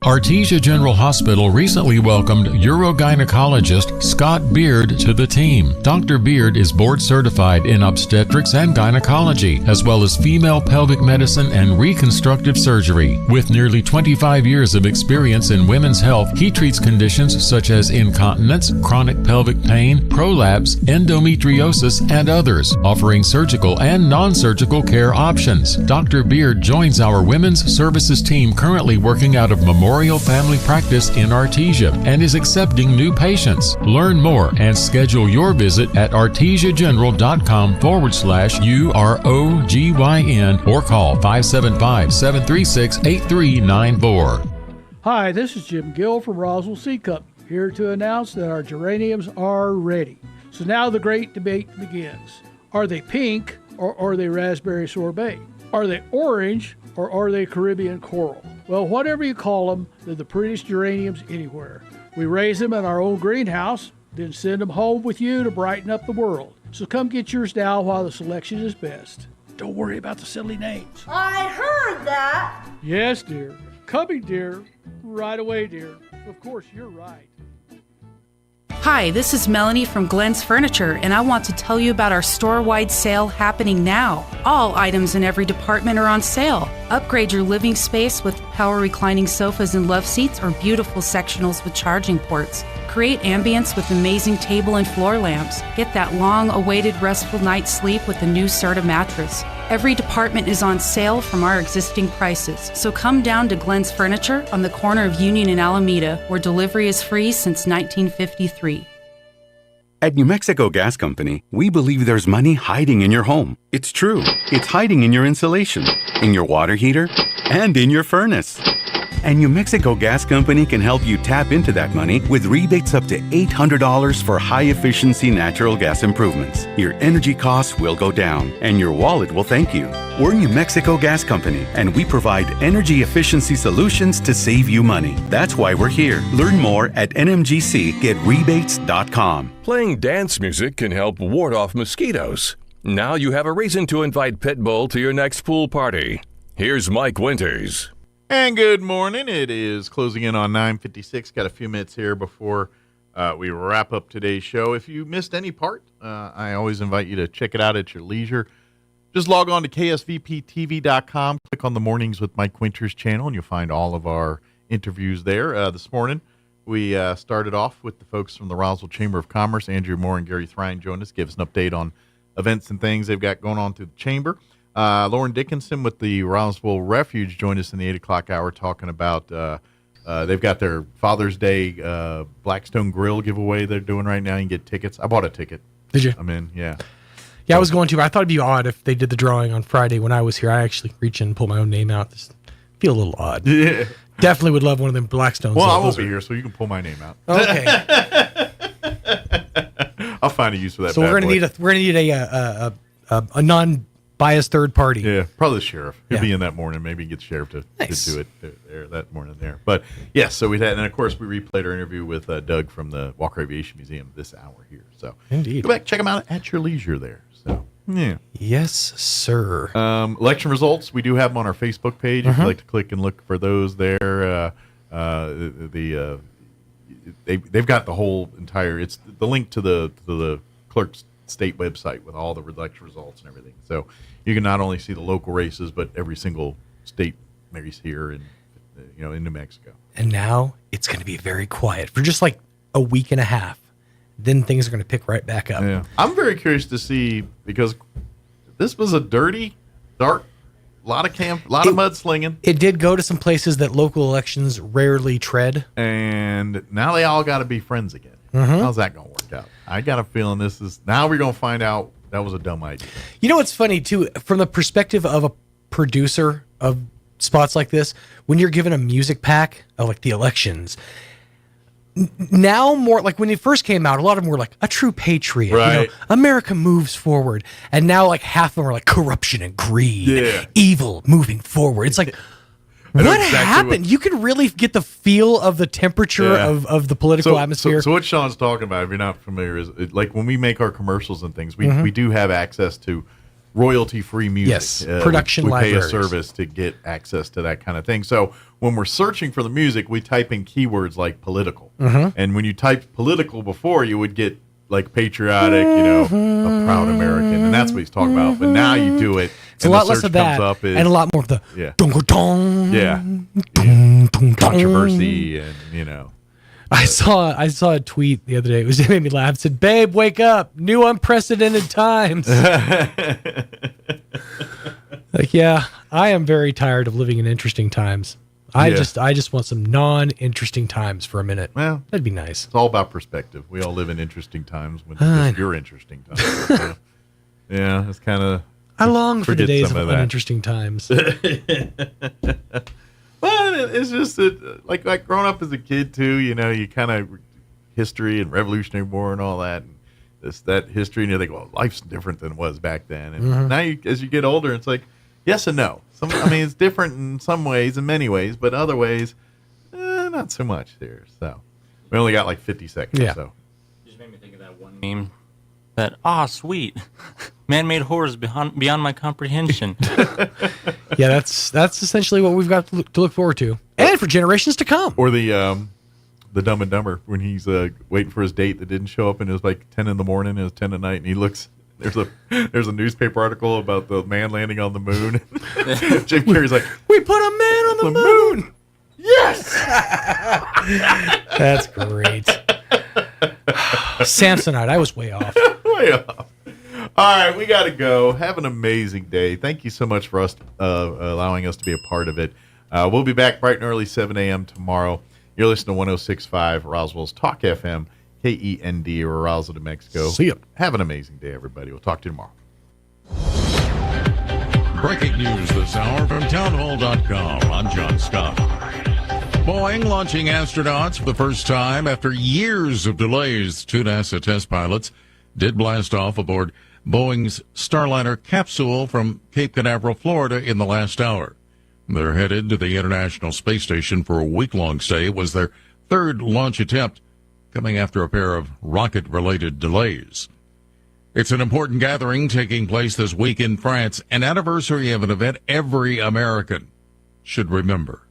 Artesia General Hospital recently welcomed urogynecologist Scott Beard to the team. Dr. Beard is board certified in obstetrics and gynecology, as well as female pelvic medicine and reconstructive surgery. With nearly 25 years of experience in women's health, he treats conditions such as incontinence, chronic pelvic pain, prolapse, endometriosis, and others, offering surgical and non-surgical care options. Dr. Beard joins our women's services team currently working out of Memorial Family Practice in Artesia and is accepting new patients. Learn more and schedule your visit at artesiageneral.com/UROGYN or call 575-736-8394. Hi, this is Jim Gill from Roswell Seed Company, here to announce that our geraniums are ready. So now the great debate begins. Are they pink or are they raspberry sorbet? Are they orange or are they Caribbean coral? Well, whatever you call them, they're the prettiest geraniums anywhere. We raise them in our own greenhouse, then send them home with you to brighten up the world. So come get yours now while the selection is best. Don't worry about the silly names. I heard that. Yes, dear. Coming, dear. Right away, dear. Of course, you're right. Hi, this is Melanie from Glenn's Furniture, and I want to tell you about our store-wide sale happening now. All items in every department are on sale. Upgrade your living space with power reclining sofas and love seats or beautiful sectionals with charging ports. Create ambience with amazing table and floor lamps. Get that long-awaited restful night's sleep with a new Serta mattress. Every department is on sale from our existing prices, so come down to Glenn's Furniture on the corner of Union and Alameda, where delivery is free since 1953. At New Mexico Gas Company, we believe there's money hiding in your home. It's true. It's hiding in your insulation, in your water heater, and in your furnace. And New Mexico Gas Company can help you tap into that money with rebates up to $800 for high-efficiency natural gas improvements. Your energy costs will go down, and your wallet will thank you. We're New Mexico Gas Company, and we provide energy efficiency solutions to save you money. That's why we're here. Learn more at nmgcgetrebates.com. Playing dance music can help ward off mosquitoes. Now you have a reason to invite Pitbull to your next pool party. Here's Mike Winters. And good morning. It is closing in on 9:56. Got a few minutes here before we wrap up today's show. If you missed any part, I always invite you to check it out at your leisure. Just log on to ksvptv.com. Click on the Mornings with Mike Winters channel, and you'll find all of our interviews there. This morning, we started off with the folks from the Roswell Chamber of Commerce. Andrew Moore and Gary Thrine joined us, gave us an update on events and things they've got going on through the chamber. Lauren Dickinson with the Roswell Refuge joined us in the 8 o'clock hour talking about they've got their Father's Day Blackstone Grill giveaway they're doing right now. You can get tickets. I bought a ticket. Did you? I'm in, yeah. Yeah, I was going to, but I thought it'd be odd if they did the drawing on Friday when I was here. I actually reach in and pull my own name out. Just feel a little odd. Yeah. Definitely would love one of them Blackstones. Well, I won't be here, so you can pull my name out. Okay. I'll find a use for that. So we're gonna need a non-biased third party. Yeah, probably the sheriff. He'll Yeah. be in that morning. Maybe get the sheriff to do it there that morning there. But yes, so we had, and of course we replayed our interview with Doug from the Walker Aviation Museum this hour here. So indeed, go back, check them out at your leisure there. So yeah, yes, sir. Election results, we do have them on our Facebook page. If you'd like to click and look for those there, they've got the whole entire. It's the link to the clerk's state website with all the election results and everything. So you can not only see the local races, but every single state race here in New Mexico. And now it's going to be very quiet for just like a week and a half. Then things are going to pick right back up. Yeah, I'm very curious to see, because this was a dirty, dark, lot of mudslinging. It did go to some places that local elections rarely tread. And now they all got to be friends again. Mhm. How's that going to work out? I got a feeling now we're going to find out that was a dumb idea. You know what's funny too, from the perspective of a producer of spots like this, when you're given a music pack of like the elections, now more like when it first came out, a lot of them were like a true patriot, right? America moves forward, and now like half of them are like corruption and greed, evil moving forward. It's like, what happened? You can really get the feel of the temperature of the political atmosphere. So what Sean's talking about, if you're not familiar, is like when we make our commercials and things, we do have access to royalty-free music. Yes, production we pay a libraries. service to get access to that kind of thing. So when we're searching for the music, we type in keywords like political. And when you type political before, you would get like patriotic, a proud American. And that's what he's talking about. But now you do it. It's a lot less of that, and a lot more of the dong-a-dong, controversy, and I saw a tweet the other day. It made me laugh. It said, "Babe, wake up! New unprecedented times." Like, yeah, I am very tired of living in interesting times. I just want some non-interesting times for a minute. Well, that'd be nice. It's all about perspective. We all live in interesting times when it's your interesting times. So, yeah, it's kind of. I long for the days of that. uninteresting times. Well, it's just that, like growing up as a kid too. You kind of history and Revolutionary War and all that, and that history, and you think, well, life's different than it was back then. And now, as you get older, it's like yes and no. It's different in some ways, in many ways, but other ways, not so much there. So we only got like 50 seconds. Yeah. So Just made me think of that one meme. That sweet, man-made horrors beyond my comprehension. Yeah, that's essentially what we've got to look forward to, and for generations to come. Or the Dumb and Dumber, when he's waiting for his date that didn't show up, and it was like 10 in the morning, and it was 10 at night, and he looks. There's a newspaper article about the man landing on the moon. Jim Carrey's like, "We put a man on the moon." Yes, that's great. Samsonite, I was way off. Way off. All right, we got to go. Have an amazing day. Thank you so much for us allowing us to be a part of it. We'll be back bright and early, 7 a.m. tomorrow. You're listening to 106.5 Roswell's Talk FM, KEND, or Roswell, New Mexico. See ya. Have an amazing day, everybody. We'll talk to you tomorrow. Breaking news this hour from townhall.com. I'm John Scott. Boeing launching astronauts for the first time after years of delays. Two NASA test pilots did blast off aboard Boeing's Starliner capsule from Cape Canaveral, Florida in the last hour. They're headed to the International Space Station for a week-long stay. It was their third launch attempt, coming after a pair of rocket-related delays. It's an important gathering taking place this week in France, an anniversary of an event every American should remember.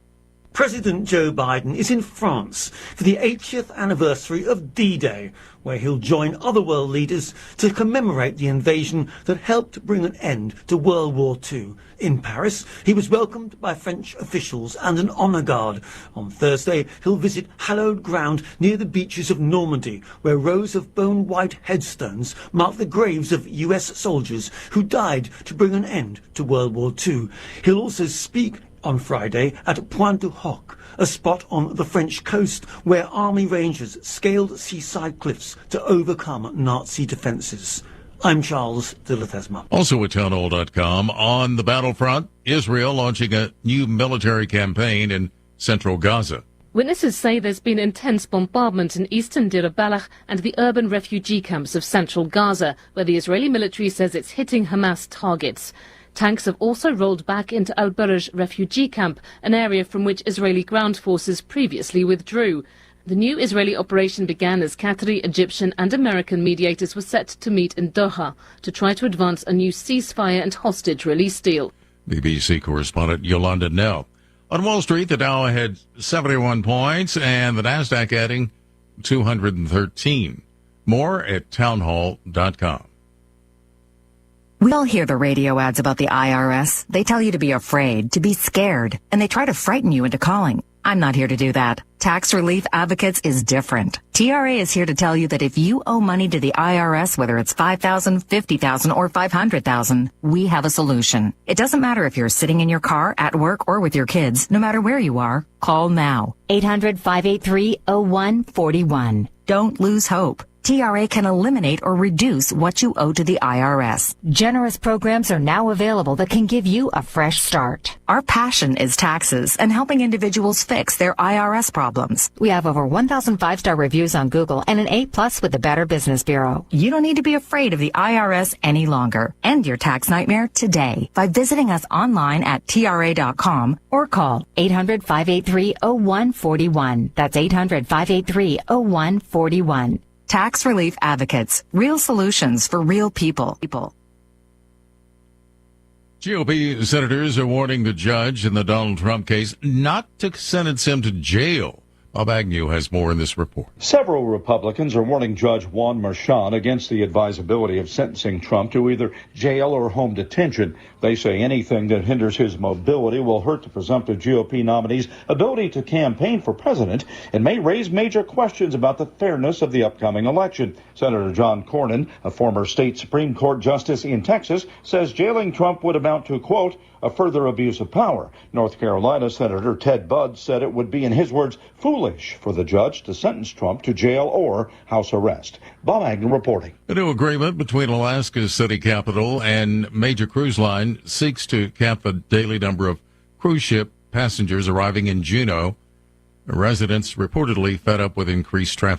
President Joe Biden is in France for the 80th anniversary of D-Day, where he'll join other world leaders to commemorate the invasion that helped bring an end to World War II. In Paris, he was welcomed by French officials and an honour guard. On Thursday, he'll visit hallowed ground near the beaches of Normandy, where rows of bone-white headstones mark the graves of US soldiers who died to bring an end to World War II. He'll also speak on Friday at Pointe du Hoc, a spot on the French coast where army rangers scaled seaside cliffs to overcome Nazi defences. I'm Charles de Lethesma. Also at townhall.com, on the battlefront, Israel launching a new military campaign in central Gaza. Witnesses say there's been intense bombardment in eastern Deir al-Balah and the urban refugee camps of central Gaza, where the Israeli military says it's hitting Hamas targets. Tanks have also rolled back into Al-Burj refugee camp, an area from which Israeli ground forces previously withdrew. The new Israeli operation began as Qatari, Egyptian and American mediators were set to meet in Doha to try to advance a new ceasefire and hostage release deal. BBC correspondent Yolanda Nell. On Wall Street, the Dow had 71 points and the Nasdaq adding 213. More at townhall.com. We all hear the radio ads about the IRS. They tell you to be afraid, to be scared, and they try to frighten you into calling. I'm not here to do that. Tax Relief Advocates is different. TRA is here to tell you that if you owe money to the IRS, whether it's $5,000, $50,000, or $500,000, we have a solution. It doesn't matter if you're sitting in your car, at work, or with your kids. No matter where you are, call now. 800-583-0141. Don't lose hope. TRA can eliminate or reduce what you owe to the IRS. Generous programs are now available that can give you a fresh start. Our passion is taxes and helping individuals fix their IRS problems. We have over 1,000 5-star reviews on Google and an A+ with the Better Business Bureau. You don't need to be afraid of the IRS any longer. End your tax nightmare today by visiting us online at TRA.com or call 800-583-0141. That's 800-583-0141. Tax Relief Advocates. Real solutions for real people. GOP senators are warning the judge in the Donald Trump case not to sentence him to jail. Bob Agnew has more in this report. Several Republicans are warning Judge Juan Merchan against the advisability of sentencing Trump to either jail or home detention. They say anything that hinders his mobility will hurt the presumptive GOP nominee's ability to campaign for president and may raise major questions about the fairness of the upcoming election. Senator John Cornyn, a former state Supreme Court justice in Texas, says jailing Trump would amount to, quote, a further abuse of power. North Carolina Senator Ted Budd said it would be, in his words, foolish for the judge to sentence Trump to jail or house arrest. Bob Agnew reporting. A new agreement between Alaska's city capital and major cruise line seeks to cap the daily number of cruise ship passengers arriving in Juneau. Residents reportedly fed up with increased traffic.